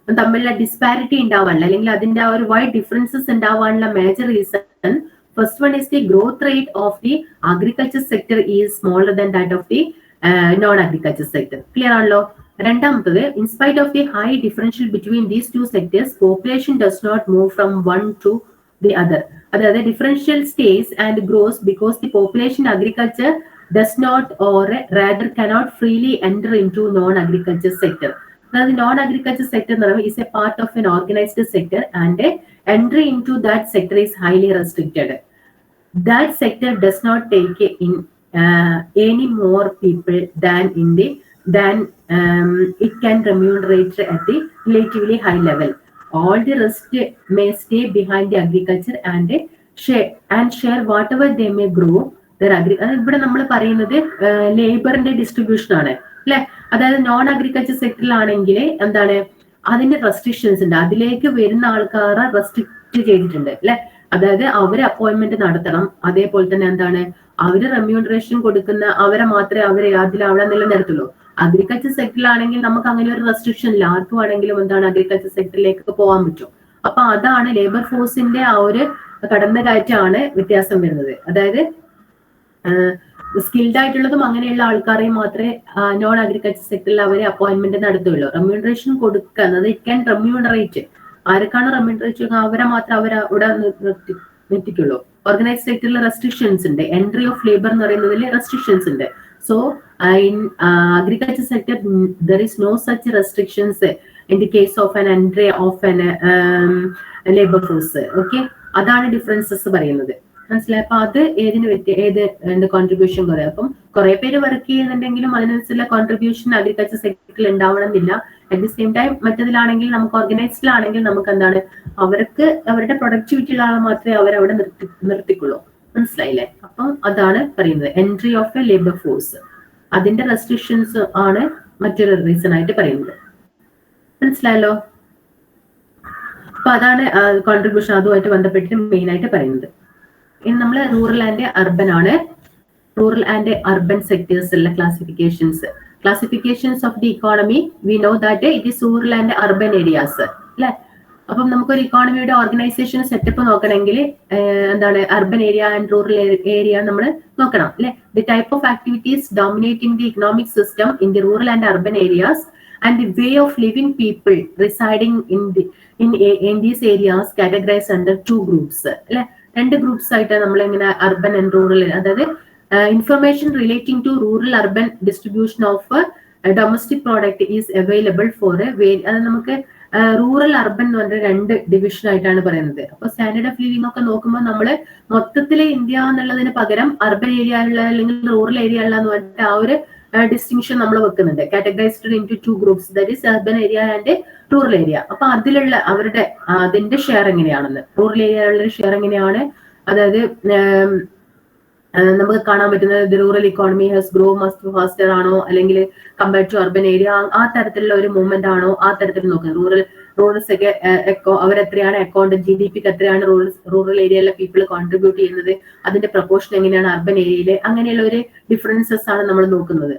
തമ്മിലുള്ള ഡിസ്പാരിറ്റി ഉണ്ടാവാനുള്ള അല്ലെങ്കിൽ അതിന്റെ ആ ഒരു വൈഡ് ഡിഫറൻസസ് ഉണ്ടാവാനുള്ള major reason, first one is the growth rate of the agriculture sector is smaller than that of the non agriculture sector. Clear ആണല്ലോ? രണ്ടാമത്തത്, in spite of the high differential between these 2 sectors, population does not move from one to the other. അതായത് differential stays and grows because the population agriculture does not or rather cannot freely enter into non-agriculture sector. Now, the non-agriculture sector is a part of an organized sector and entry into that sector is highly restricted. That sector does not take in any more people than it can remunerate at the relatively high level. All the rest may stay behind the agriculture and share whatever they may grow. ഇവിടെ നമ്മൾ പറയുന്നത് ലേബറിന്റെ distribution ആണ് അല്ലെ. അതായത് non agriculture സെക്ടറിലാണെങ്കിൽ എന്താണ്, അതിന്റെ restrictions ഉണ്ട്. അതിലേക്ക് വരുന്ന ആൾക്കാരെ റെസ്ട്രിക്ട് ചെയ്തിട്ടുണ്ട് അല്ലെ. അതായത് അവര് അപ്പോയിന്റ്മെന്റ് നടത്തണം. അതേപോലെ തന്നെ എന്താണ്, അവര് റെമ്യൂണറേഷൻ കൊടുക്കുന്ന അവരെ മാത്രമേ അവിടെ നിലനിർത്തുള്ളൂ. അഗ്രികൾച്ചർ സെക്ടറിലാണെങ്കിൽ നമുക്ക് അങ്ങനെ ഒരു റെസ്ട്രിക്ഷൻ ഇല്ല. ആർക്കും ആണെങ്കിലും എന്താണ് അഗ്രികൾച്ചർ സെക്ടറിലേക്ക് പോകാൻ പറ്റും. അപ്പൊ അതാണ് ലേബർ ഫോഴ്സിന്റെ ആ ഒരു കടന്നുകയറ്റമാണ് വ്യത്യാസം വരുന്നത്. അതായത് സ്കിൽഡ് ആയിട്ടുള്ളതും അങ്ങനെയുള്ള ആൾക്കാരെയും മാത്രമേ നോൺ അഗ്രികൾച്ചർ സെക്ടറിൽ അവരെ അപ്പോയിന്റ്മെന്റ് നടത്തുള്ളൂ. റെമ്യൂണറേഷൻ കൊടുക്കുന്നത് ഇറ്റ് ക്യാൻ റെമ്യൂണറേറ്റ്, ആർക്കാണ് റെമ്യൂണറേറ്റ് അവരെ മാത്രം അവിടെ നിർത്തിക്കുള്ളൂ. ഓർഗനൈസ്ഡ് സെക്ടറിൽ റെസ്ട്രിക്ഷൻസ് ഉണ്ട്. എൻട്രി ഓഫ് ലേബർ എന്ന് പറയുന്നതിൽ റെസ്ട്രിക്ഷൻസ് ഉണ്ട്. So in agriculture sector there is no such restrictions in the case of an entry of an labour force. Okay, അതാണ് ഡിഫറൻസസ് പറയുന്നത്. മനസ്സിലായി? അപ്പൊ അത് ഏത് കോൺട്രിബ്യൂഷൻ കുറയും. അപ്പം കുറെ പേര് വർക്ക് ചെയ്യുന്നുണ്ടെങ്കിലും അതിനനുസരിച്ചുള്ള കോൺട്രിബ്യൂഷൻ അഗ്രികൾച്ചർ സെക്ടറിൽ ഉണ്ടാവണമെന്നില്ല. അറ്റ് ദി സെയിം ടൈം മറ്റതിലാണെങ്കിൽ നമുക്ക് ഓർഗനൈസ്ഡിലാണെങ്കിൽ നമുക്ക് എന്താണ്, അവർക്ക് അവരുടെ പ്രൊഡക്ടിവിറ്റി ഉള്ള ആളെ മാത്രമേ അവരവിടെ നിർത്തിക്കുള്ളൂ. മനസ്സിലായില്ലേ? അപ്പം അതാണ് പറയുന്നത് entry of A labour force. അതിന്റെ റെസ്ട്രിക്ഷൻസ് ആണ് മറ്റൊരു റീസൺ ആയിട്ട് പറയുന്നത്. മനസ്സിലായല്ലോ? അപ്പൊ അതാണ് കോൺട്രിബ്യൂഷൻ അതുമായിട്ട് ബന്ധപ്പെട്ടിട്ട് മെയിൻ ആയിട്ട് പറയുന്നത്. ഇനി നമ്മൾ റൂറൽ ആൻഡ് അർബൻ ആണ്. റൂറൽ ആൻഡ് അർബൻ സെക്ടേഴ്സ് ഉള്ള classifications of the economy. We know that it is rural and urban areas അല്ലെ. അപ്പം നമുക്കൊരു ഇക്കോണമിയുടെ ഓർഗനൈസേഷൻ സെറ്റപ്പ് നോക്കണമെങ്കിൽ എന്താണ് urban area and rural area നമ്മൾ നോക്കണം അല്ലെ. The type of activities dominating the economic system in the rural and urban areas and the way of living people residing in these areas categorized under two groups അല്ലെ. രണ്ട് groups ആയിട്ട് നമ്മൾ എങ്ങനെ urban and rural, അതായത് information relating to rural urban distribution of domestic product is available for അത് നമുക്ക് rural urban എന്ന് പറഞ്ഞ രണ്ട് ഡിവിഷൻ ആയിട്ടാണ് പറയുന്നത്. അപ്പൊ സ്റ്റാൻഡേർഡ് ഓഫ് ലിവിംഗ് ഒക്കെ നോക്കുമ്പോൾ നമ്മൾ മൊത്തത്തില് ഇന്ത്യ എന്നുള്ളതിന് പകരം അർബൻ ഏരിയ ഉള്ള അല്ലെങ്കിൽ റൂറൽ ഏരിയ ഉള്ള എന്ന് പറഞ്ഞിട്ട് ആ ഒരു ഡിസ്റ്റിങ്ഷൻ നമ്മൾ വെക്കുന്നുണ്ട്. Categorised into two groups, that is urban area and rural area. അപ്പൊ അതിലുള്ള അവരുടെ അതിന്റെ ഷെയർ എങ്ങനെയാണെന്ന്, റൂറൽ ഏരിയയിലുള്ള ഷെയർ എങ്ങനെയാണ്, അതായത് നമുക്ക് കാണാൻ പറ്റുന്നത് rural economy has grow must faster ആണോ അല്ലെങ്കിൽ കമ്പയർഡ് ടു അർബൻ ഏരിയ, ആ തരത്തിലുള്ള ഒരു മൂവ്മെന്റ് ആണോ, ആ തരത്തിൽ നോക്കുന്നത്. റൂറൽസ് ഒക്കെ അവരെത്രയാണ് അക്കൗണ്ട് GDPക്ക് എത്രയാണ് റൂറൽ ഏരിയയിലെ പീപ്പിൾ കോൺട്രിബ്യൂട്ട് ചെയ്യുന്നത്, അതിന്റെ പ്രപ്പോർഷൻ എങ്ങനെയാണ് അർബൻ ഏരിയയില്, അങ്ങനെയുള്ള ഒരു ഡിഫറൻസസ് ആണ് നമ്മൾ നോക്കുന്നത്.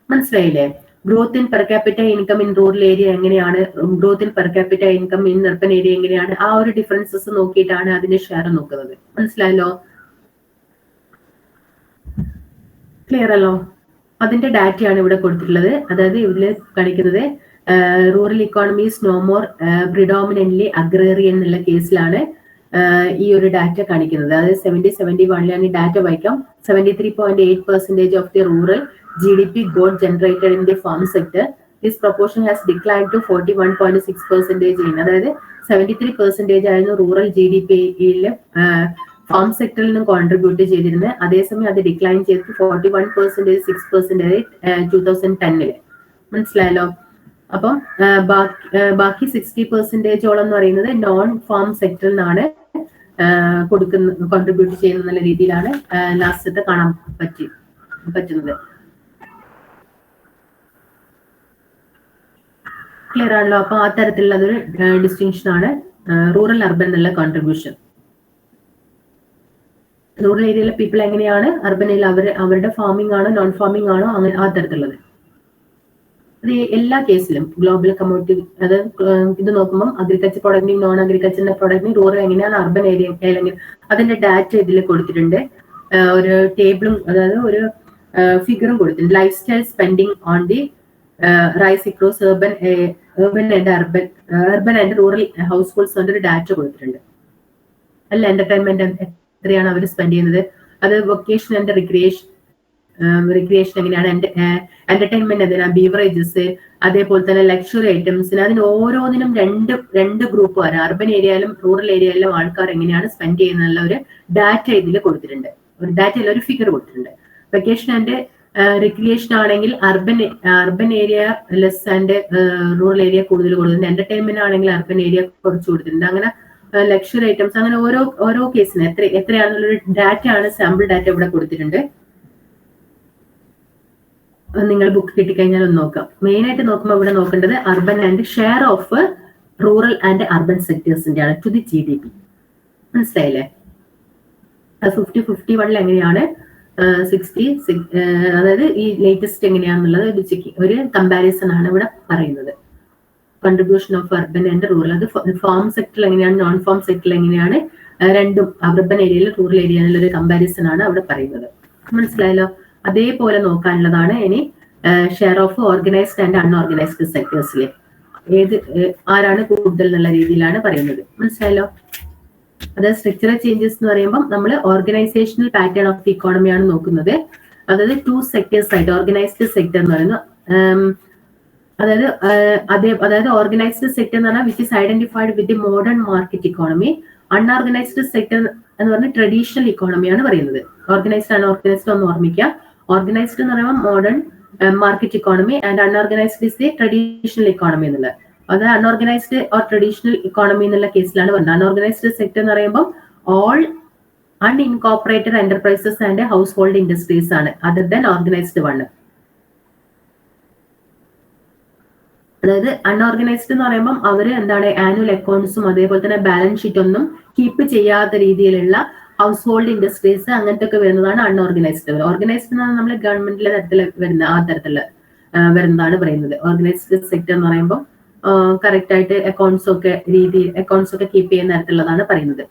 മനസ്സിലായില്ലേ? Growth in per capita income in rural area എങ്ങനെയാണ്, growth in per capita income in urban area എങ്ങനെയാണ്, ആ ഒരു ഡിഫറൻസസ് നോക്കിയിട്ടാണ് അതിന്റെ ഷെയർ നോക്കുന്നത്. മനസ്സിലായല്ലോ? ക്ലിയർ അല്ലോ? അതിന്റെ ഡാറ്റയാണ് ഇവിടെ കൊടുത്തിട്ടുള്ളത്. അതായത് ഇതിൽ കാണിക്കുന്നത് rural economies no more predominantly agrarian എന്നുള്ള കേസിലാണ് ഈ ഒരു ഡാറ്റ കാണിക്കുന്നത്. അതായത് 70-71 ഡാറ്റ വായിക്കാം. 73.8% of the rural GDP got generated in the farm sector. This proportion has declined to 41.6% അതായത് 73% ആയിരുന്നു റൂറൽ GDPയിൽ ഫാം സെക്ടറിൽ നിന്ന് കോൺട്രിബ്യൂട്ട് ചെയ്തിരുന്നത്. അതേസമയം അത് ഡിക്ലൈൻ ചെയ്തിട്ട് 41%, 6% 2010. മനസ്സിലായല്ലോ? അപ്പം ബാക്കി 60% എന്ന് പറയുന്നത് നോൺ ഫാം സെക്ടറിൽ നിന്നാണ് കോൺട്രിബ്യൂട്ട് ചെയ്യുന്ന നല്ല രീതിയിലാണ് ലാസ്റ്റത്തെ കാണാൻ പറ്റുന്നത്. ക്ലിയർ ആണല്ലോ? അപ്പൊ ആ തരത്തിലുള്ള അതൊരു ഡിസ്റ്റിങ്ഷൻ ആണ് റൂറൽ അർബൻ എന്നുള്ള കോൺട്രിബ്യൂഷൻ. റൂറൽ ഏരിയയിലെ പീപ്പിൾ എങ്ങനെയാണ്, അർബൻ ഏരിയയിൽ അവരുടെ ഫാമിംഗ് ആണോ നോൺ ഫാമിംഗ് ആണോ, അങ്ങനെ ആ തരത്തിലുള്ളത്. അത് എല്ലാ കേസിലും ഗ്ലോബൽ കമ്മ്യൂണിറ്റി, അത് ഇത് നോക്കുമ്പോൾ അഗ്രികൾച്ചർ പ്രൊഡക്റ്റിനും നോൺ അഗ്രികൾച്ചറിന്റെ പ്രൊഡക്റ്റിനും റൂറൽ എങ്ങനെയാണ്, അർബൻ ഏരിയ അല്ലെങ്കിൽ അതിന്റെ ഡാറ്റ ഇതിൽ കൊടുത്തിട്ടുണ്ട്. ഒരു ടേബിളും അതായത് ഒരു ഫിഗറും കൊടുത്തിട്ടുണ്ട്. Lifestyle spending on the rise across urban and rural households ഒരു ഡാറ്റ കൊടുത്തിട്ടുണ്ട്. അല്ല എന്റർടൈൻമെന്റ് എത്രയാണ് അവർ സ്പെൻഡ് ചെയ്യുന്നത്, അത് വൊക്കേഷൻ ആൻഡ് റിക്രിയേഷൻ എങ്ങനെയാണ്, എന്റർടൈൻമെന്റ് എന്തിനാണ്, ബീവറേജസ്, അതേപോലെ തന്നെ ലക്ഷറി ഐറ്റംസിന്, അതിന് ഓരോന്നിനും രണ്ട് ഗ്രൂപ്പ് വരാം. അർബൻ ഏരിയയിലും റൂറൽ ഏരിയയിലും ആൾക്കാർ എങ്ങനെയാണ് സ്പെൻഡ് ചെയ്യുന്നുള്ള ഒരു ഡാറ്റ ഇതിൽ കൊടുത്തിട്ടുണ്ട്. ഒരു ഡാറ്റയിൽ ഒരു ഫിഗർ കൊടുത്തിട്ടുണ്ട്. വെക്കേഷൻ ആൻഡ് റിക്രിയേഷൻ ആണെങ്കിൽ urban area less and rural area കൂടുതൽ കൊടുത്തിട്ടുണ്ട്. എന്റർടൈൻമെന്റ് ആണെങ്കിൽ അർബൻ ഏരിയ കുറച്ച് കൊടുത്തിട്ടുണ്ട്. അങ്ങനെ ലക്ഷറി ഐറ്റംസ്, അങ്ങനെ ഓരോ കേസിന് എത്രയാണെന്നുള്ളൊരു ഡാറ്റ ആണ്, സാമ്പിൾ ഡാറ്റ ഇവിടെ കൊടുത്തിട്ടുണ്ട്. നിങ്ങൾ ബുക്ക് കിട്ടിക്കഴിഞ്ഞാൽ ഒന്ന് നോക്കാം. മെയിൻ ആയിട്ട് നോക്കുമ്പോൾ ഇവിടെ നോക്കേണ്ടത് urban and share of rural and urban സെക്ടേഴ്സിന്റെ ആണ് ടു ദി GDP. മനസ്സിലായില്ലേ? 50-51 എങ്ങനെയാണ്, 60, അതായത് ഈ ലേറ്റസ്റ്റ് എങ്ങനെയാണെന്നുള്ളത് ഒരു കമ്പാരിസൺ ആണ് ഇവിടെ പറയുന്നത്. Contribution of urban and rural, അത് ഫാം സെക്ടറിൽ എങ്ങനെയാണ്, നോൺ ഫാം സെക്ടറിൽ എങ്ങനെയാണ്, രണ്ടും അർബൻ ഏരിയയിൽ റൂറൽ ഏരിയ എന്നുള്ളൊരു കമ്പാരിസൺ ആണ് അവിടെ പറയുന്നത്. മനസ്സിലായല്ലോ? അതേപോലെ നോക്കാനുള്ളതാണ് ഇനി share of organised and unorganised സെക്ടേഴ്സിലെ ആരാണ് കൂടുതൽ എന്നുള്ള രീതിയിലാണ് പറയുന്നത്. മനസ്സിലായല്ലോ? അതായത് സ്ട്രക്ചറൽ ചേഞ്ചസ് എന്ന് പറയുമ്പോൾ നമ്മൾ ഓർഗനൈസേഷണൽ പാറ്റേൺ ഓഫ് ദി ഇക്കോണമിയാണ് നോക്കുന്നത്. അതായത് 2 സെക്ടേഴ്സ് ആയിട്ട് ഓർഗനൈസ്ഡ് സെക്ടർ എന്ന് പറയുന്നത്, അതായത് ഓർഗനൈസ്ഡ് സെക്ടർ എന്ന് പറഞ്ഞാൽ which is identified with the modern market economy. Unorganised sector എന്ന് പറഞ്ഞാൽ ട്രഡീഷണൽ ഇക്കോണമിയാണ് പറയുന്നത്. ഓർഗനൈസ്ഡ് അൺഓർഗനൈസ്ഡ് ഒന്ന് ഓർമ്മിക്കുക. ഓർഗനൈസ്ഡ് എന്ന് പറയുമ്പോൾ modern market economy and unorganised is the traditional economy എന്നുള്ളത്. അത് അൺഓർഗനൈസ്ഡ് ഓർ ട്രഡീഷണൽ ഇക്കോണമി എന്നുള്ള കേസിലാണ് പറയുന്നത്. അൺഓർഗനൈസ്ഡ് സെക്ടർ എന്ന് പറയുമ്പോൾ all unincorporated enterprises and household industries ആണ്, അതർ ദാൻ ഓർഗനൈസ്ഡ് വൺ. അതായത് അൺഓർഗനൈസ്ഡ് എന്ന് പറയുമ്പോൾ അവര് എന്താണ് ആനുവൽ അക്കൗണ്ട്സും അതേപോലെ തന്നെ ബാലൻസ് ഷീറ്റ് ഒന്നും കീപ്പ് ചെയ്യാത്ത രീതിയിലുള്ള ഹൗസ് ഹോൾഡ് ഇൻഡസ്ട്രീസ് അങ്ങനത്തെ ഒക്കെ വരുന്നതാണ് അൺഓർഗനൈസ്ഡ്. ഓർഗനൈസ്ഡ് എന്ന് പറഞ്ഞാൽ നമ്മൾ ഗവൺമെന്റിലെ തരത്തിൽ വരുന്ന ആ തരത്തില് വരുന്നതാണ് പറയുന്നത്. ഓർഗനൈസ്ഡ് സെക്ടർ എന്ന് പറയുമ്പോൾ കറക്റ്റ് ആയിട്ട് അക്കൗണ്ട്സ് ഒക്കെ കീപ്പ് ചെയ്യുന്ന തരത്തിലുള്ളതാണ് പറയുന്നത്.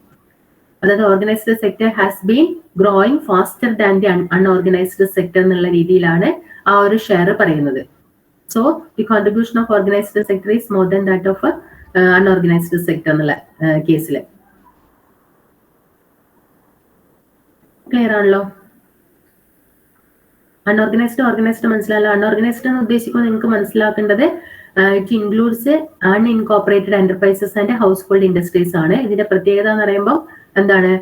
അതായത് organised sector has been growing faster than the unorganised sector എന്നുള്ള രീതിയിലാണ് ആ ഒരു ഷെയർ പറയുന്നത്. So the contribution of organised sector is more than that of unorganised sector എന്നുള്ള കേസിൽ. ക്ലിയർ ആണല്ലോ? ഓർഗനൈസ്ഡ് മനസ്സിലായല്ലോ. അൺഓർഗനൈസ്ഡ് എന്ന് ഉദ്ദേശിക്കുമ്പോൾ നിങ്ങൾക്ക് മനസ്സിലാക്കേണ്ടത് it includes unincorporated enterprises and household industries ആണ്. ഇതിന്റെ പ്രത്യേകത എന്ന് പറയുമ്പോൾ എന്താണ്,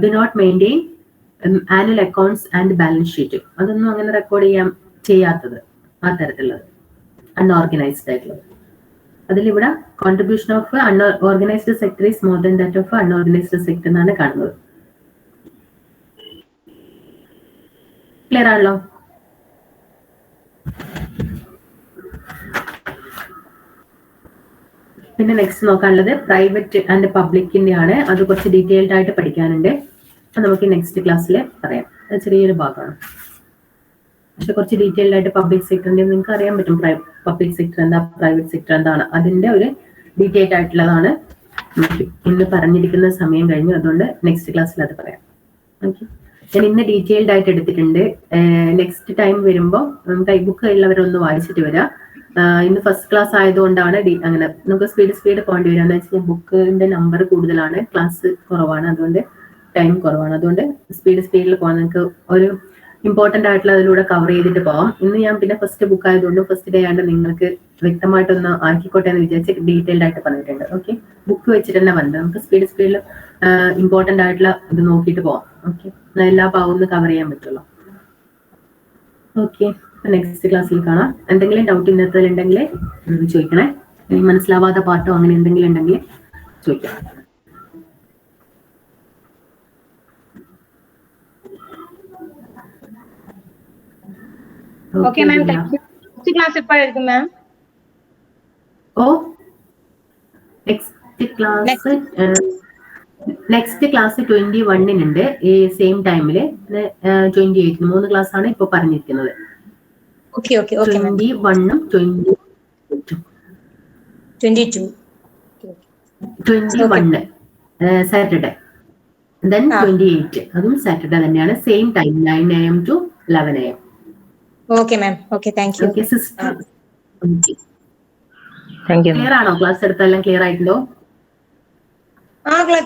do not maintain annual accounts and balance sheet, അതൊന്നും അങ്ങനെ റെക്കോർഡ് ചെയ്യാത്തത്, ആ തരത്തിലുള്ളത് അൺഓർഗനൈസ്ഡ് ആയിട്ടുള്ളത്. അതിലിവിടെ contribution of organised sector is more than that of unorganised sector എന്നാണ് കാണുന്നത്. ക്ലിയർ ആണല്ലോ? പിന്നെ നെക്സ്റ്റ് നോക്കാനുള്ളത് പ്രൈവറ്റ് ആൻഡ് പബ്ലിക്കിന്റെ ആണ്. അത് കുറച്ച് ഡീറ്റെയിൽഡ് ആയിട്ട് പഠിക്കാനുണ്ട്. അത് നമുക്ക് നെക്സ്റ്റ് ക്ലാസ്സിൽ പറയാം. അത് ചെറിയൊരു ഭാഗമാണ്, പക്ഷെ കുറച്ച് ഡീറ്റെയിൽഡ് ആയിട്ട് പബ്ലിക് സെക്ടറിന്റെ നിങ്ങൾക്ക് അറിയാൻ പറ്റും. പബ്ലിക് സെക്ടർ എന്താ, പ്രൈവറ്റ് സെക്ടർ എന്താണ്, അതിന്റെ ഒരു ഡീറ്റെയിൽഡ് ആയിട്ടുള്ളതാണ്. ഇന്ന് പറഞ്ഞിരിക്കുന്ന സമയം കഴിഞ്ഞു, അതുകൊണ്ട് നെക്സ്റ്റ് ക്ലാസ്സിൽ അത് പറയാം. ഓക്കെ, ഞാൻ ഇന്ന് ഡീറ്റെയിൽഡ് ആയിട്ട് എടുത്തിട്ടുണ്ട്. നെക്സ്റ്റ് ടൈം വരുമ്പോൾ നമുക്ക് ഈ ബുക്ക് ഉള്ളവരൊന്ന് വായിച്ചിട്ട് വരാം. ഇന്ന് ഫസ്റ്റ് ക്ലാസ് ആയതുകൊണ്ടാണ് അങ്ങനെ നമുക്ക് സ്പീഡ് പോകേണ്ടി വരിക. എന്ന് വെച്ചാൽ ബുക്കിന്റെ നമ്പർ കൂടുതലാണ്, ക്ലാസ് കുറവാണ്, അതുകൊണ്ട് ടൈം കുറവാണ്. അതുകൊണ്ട് സ്പീഡിൽ പോകാൻ നിങ്ങൾക്ക് ഒരു ഇമ്പോർട്ടന്റ് ആയിട്ടുള്ള അതിലൂടെ കവർ ചെയ്തിട്ട് പോവാം. ഇന്ന് ഞാൻ പിന്നെ ഫസ്റ്റ് ബുക്ക് ആയതുകൊണ്ട് ഫസ്റ്റ് ഡേ ആയതുകൊണ്ട് നിങ്ങൾക്ക് വ്യക്തമായിട്ടൊന്ന് ആക്കിക്കോട്ടെ എന്ന് വിചാരിച്ച് ഡീറ്റെയിൽഡ് ആയിട്ട് പറഞ്ഞിട്ടുണ്ട്. ഓക്കെ, ബുക്ക് വെച്ചിട്ട് തന്നെ വന്നത് നമുക്ക് സ്പീഡിൽ ഇമ്പോർട്ടന്റ് ആയിട്ടുള്ള ഇത് നോക്കിയിട്ട് പോവാം. ഓക്കെ, എല്ലാ ഭാഗവും ഒന്ന് കവർ ചെയ്യാൻ പറ്റുള്ളൂ. ഓക്കെ, നെക്സ്റ്റ് ക്ലാസ്സിൽ കാണാം. എന്തെങ്കിലും ഡൗട്ട് ഇന്നത്തേലുണ്ടെങ്കിൽ ചോദിക്കണേ. മനസ്സിലാവാത്ത പാട്ടോ അങ്ങനെ എന്തെങ്കിലും ഉണ്ടെങ്കിൽ ചോദിക്കാം. ഓക്കെ മാം, നെക്സ്റ്റ് ക്ലാസ് എപ്പോഴായിരിക്കും മാം? ഓ, നെക്സ്റ്റ് ക്ലാസ് 21-നുണ്ട് ഈ സെയിം ടൈമില്. 28-ന് 3 ക്ലാസ് ആണ് ഇപ്പൊ പറഞ്ഞിരിക്കുന്നത്. 21-ഉം 21 സാറ്റർഡേ, ദെൻ 28 അതും സാറ്റർഡേ തന്നെയാണ്. Same time 9 AM to 11 AM. Okay ma'am, okay, thank you. Okay sister, clear ആണോ? ക്ലാസ് എടുത്തെല്ലാം ക്ലിയർ ആയിട്ടുണ്ടോ?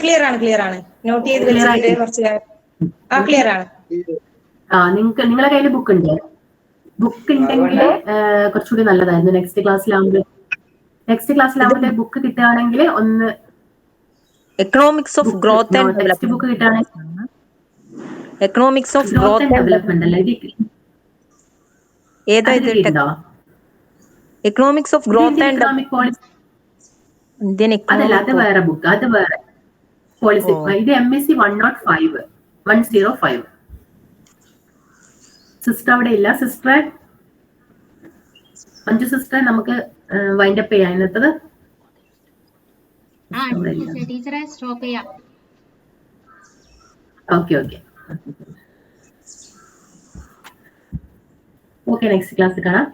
ക്ലിയർ ആണ്. നോട്ട് ചെയ്ത് വെച്ചിട്ട് കുറച്ച് ക്ലിയർ ആണ്. നിങ്ങളെ കയ്യിൽ ബുക്ക് ഉണ്ട്? ബുക്ക് ഉണ്ടെങ്കിൽ കുറച്ചുകൂടി നല്ലതായിരുന്നു. നെക്സ്റ്റ് ക്ലാസ്സിലാവുമ്പോൾ ബുക്ക് കിട്ടുകയാണെങ്കിൽ ഒന്ന് economics of growth and textbook കിട്ടുകയാണെങ്കിൽ economics of growth and development അല്ലേ economics of growth and economic policy അതല്ല, അത് വേറെ ബുക്ക്, അത് വേറെ പോളിസി. ഇത് MEC 105 സിസ്റ്റർ അവിടെ ഇല്ല. സിസ്റ്ററെ, മഞ്ജു സിസ്റ്ററെ, നമുക്ക് വൈൻഡ് അപ്പ് ചെയ്യാം ഇന്നത്തത്. ഓക്കെ, നെക്സ്റ്റ് ക്ലാസ് കാണാം.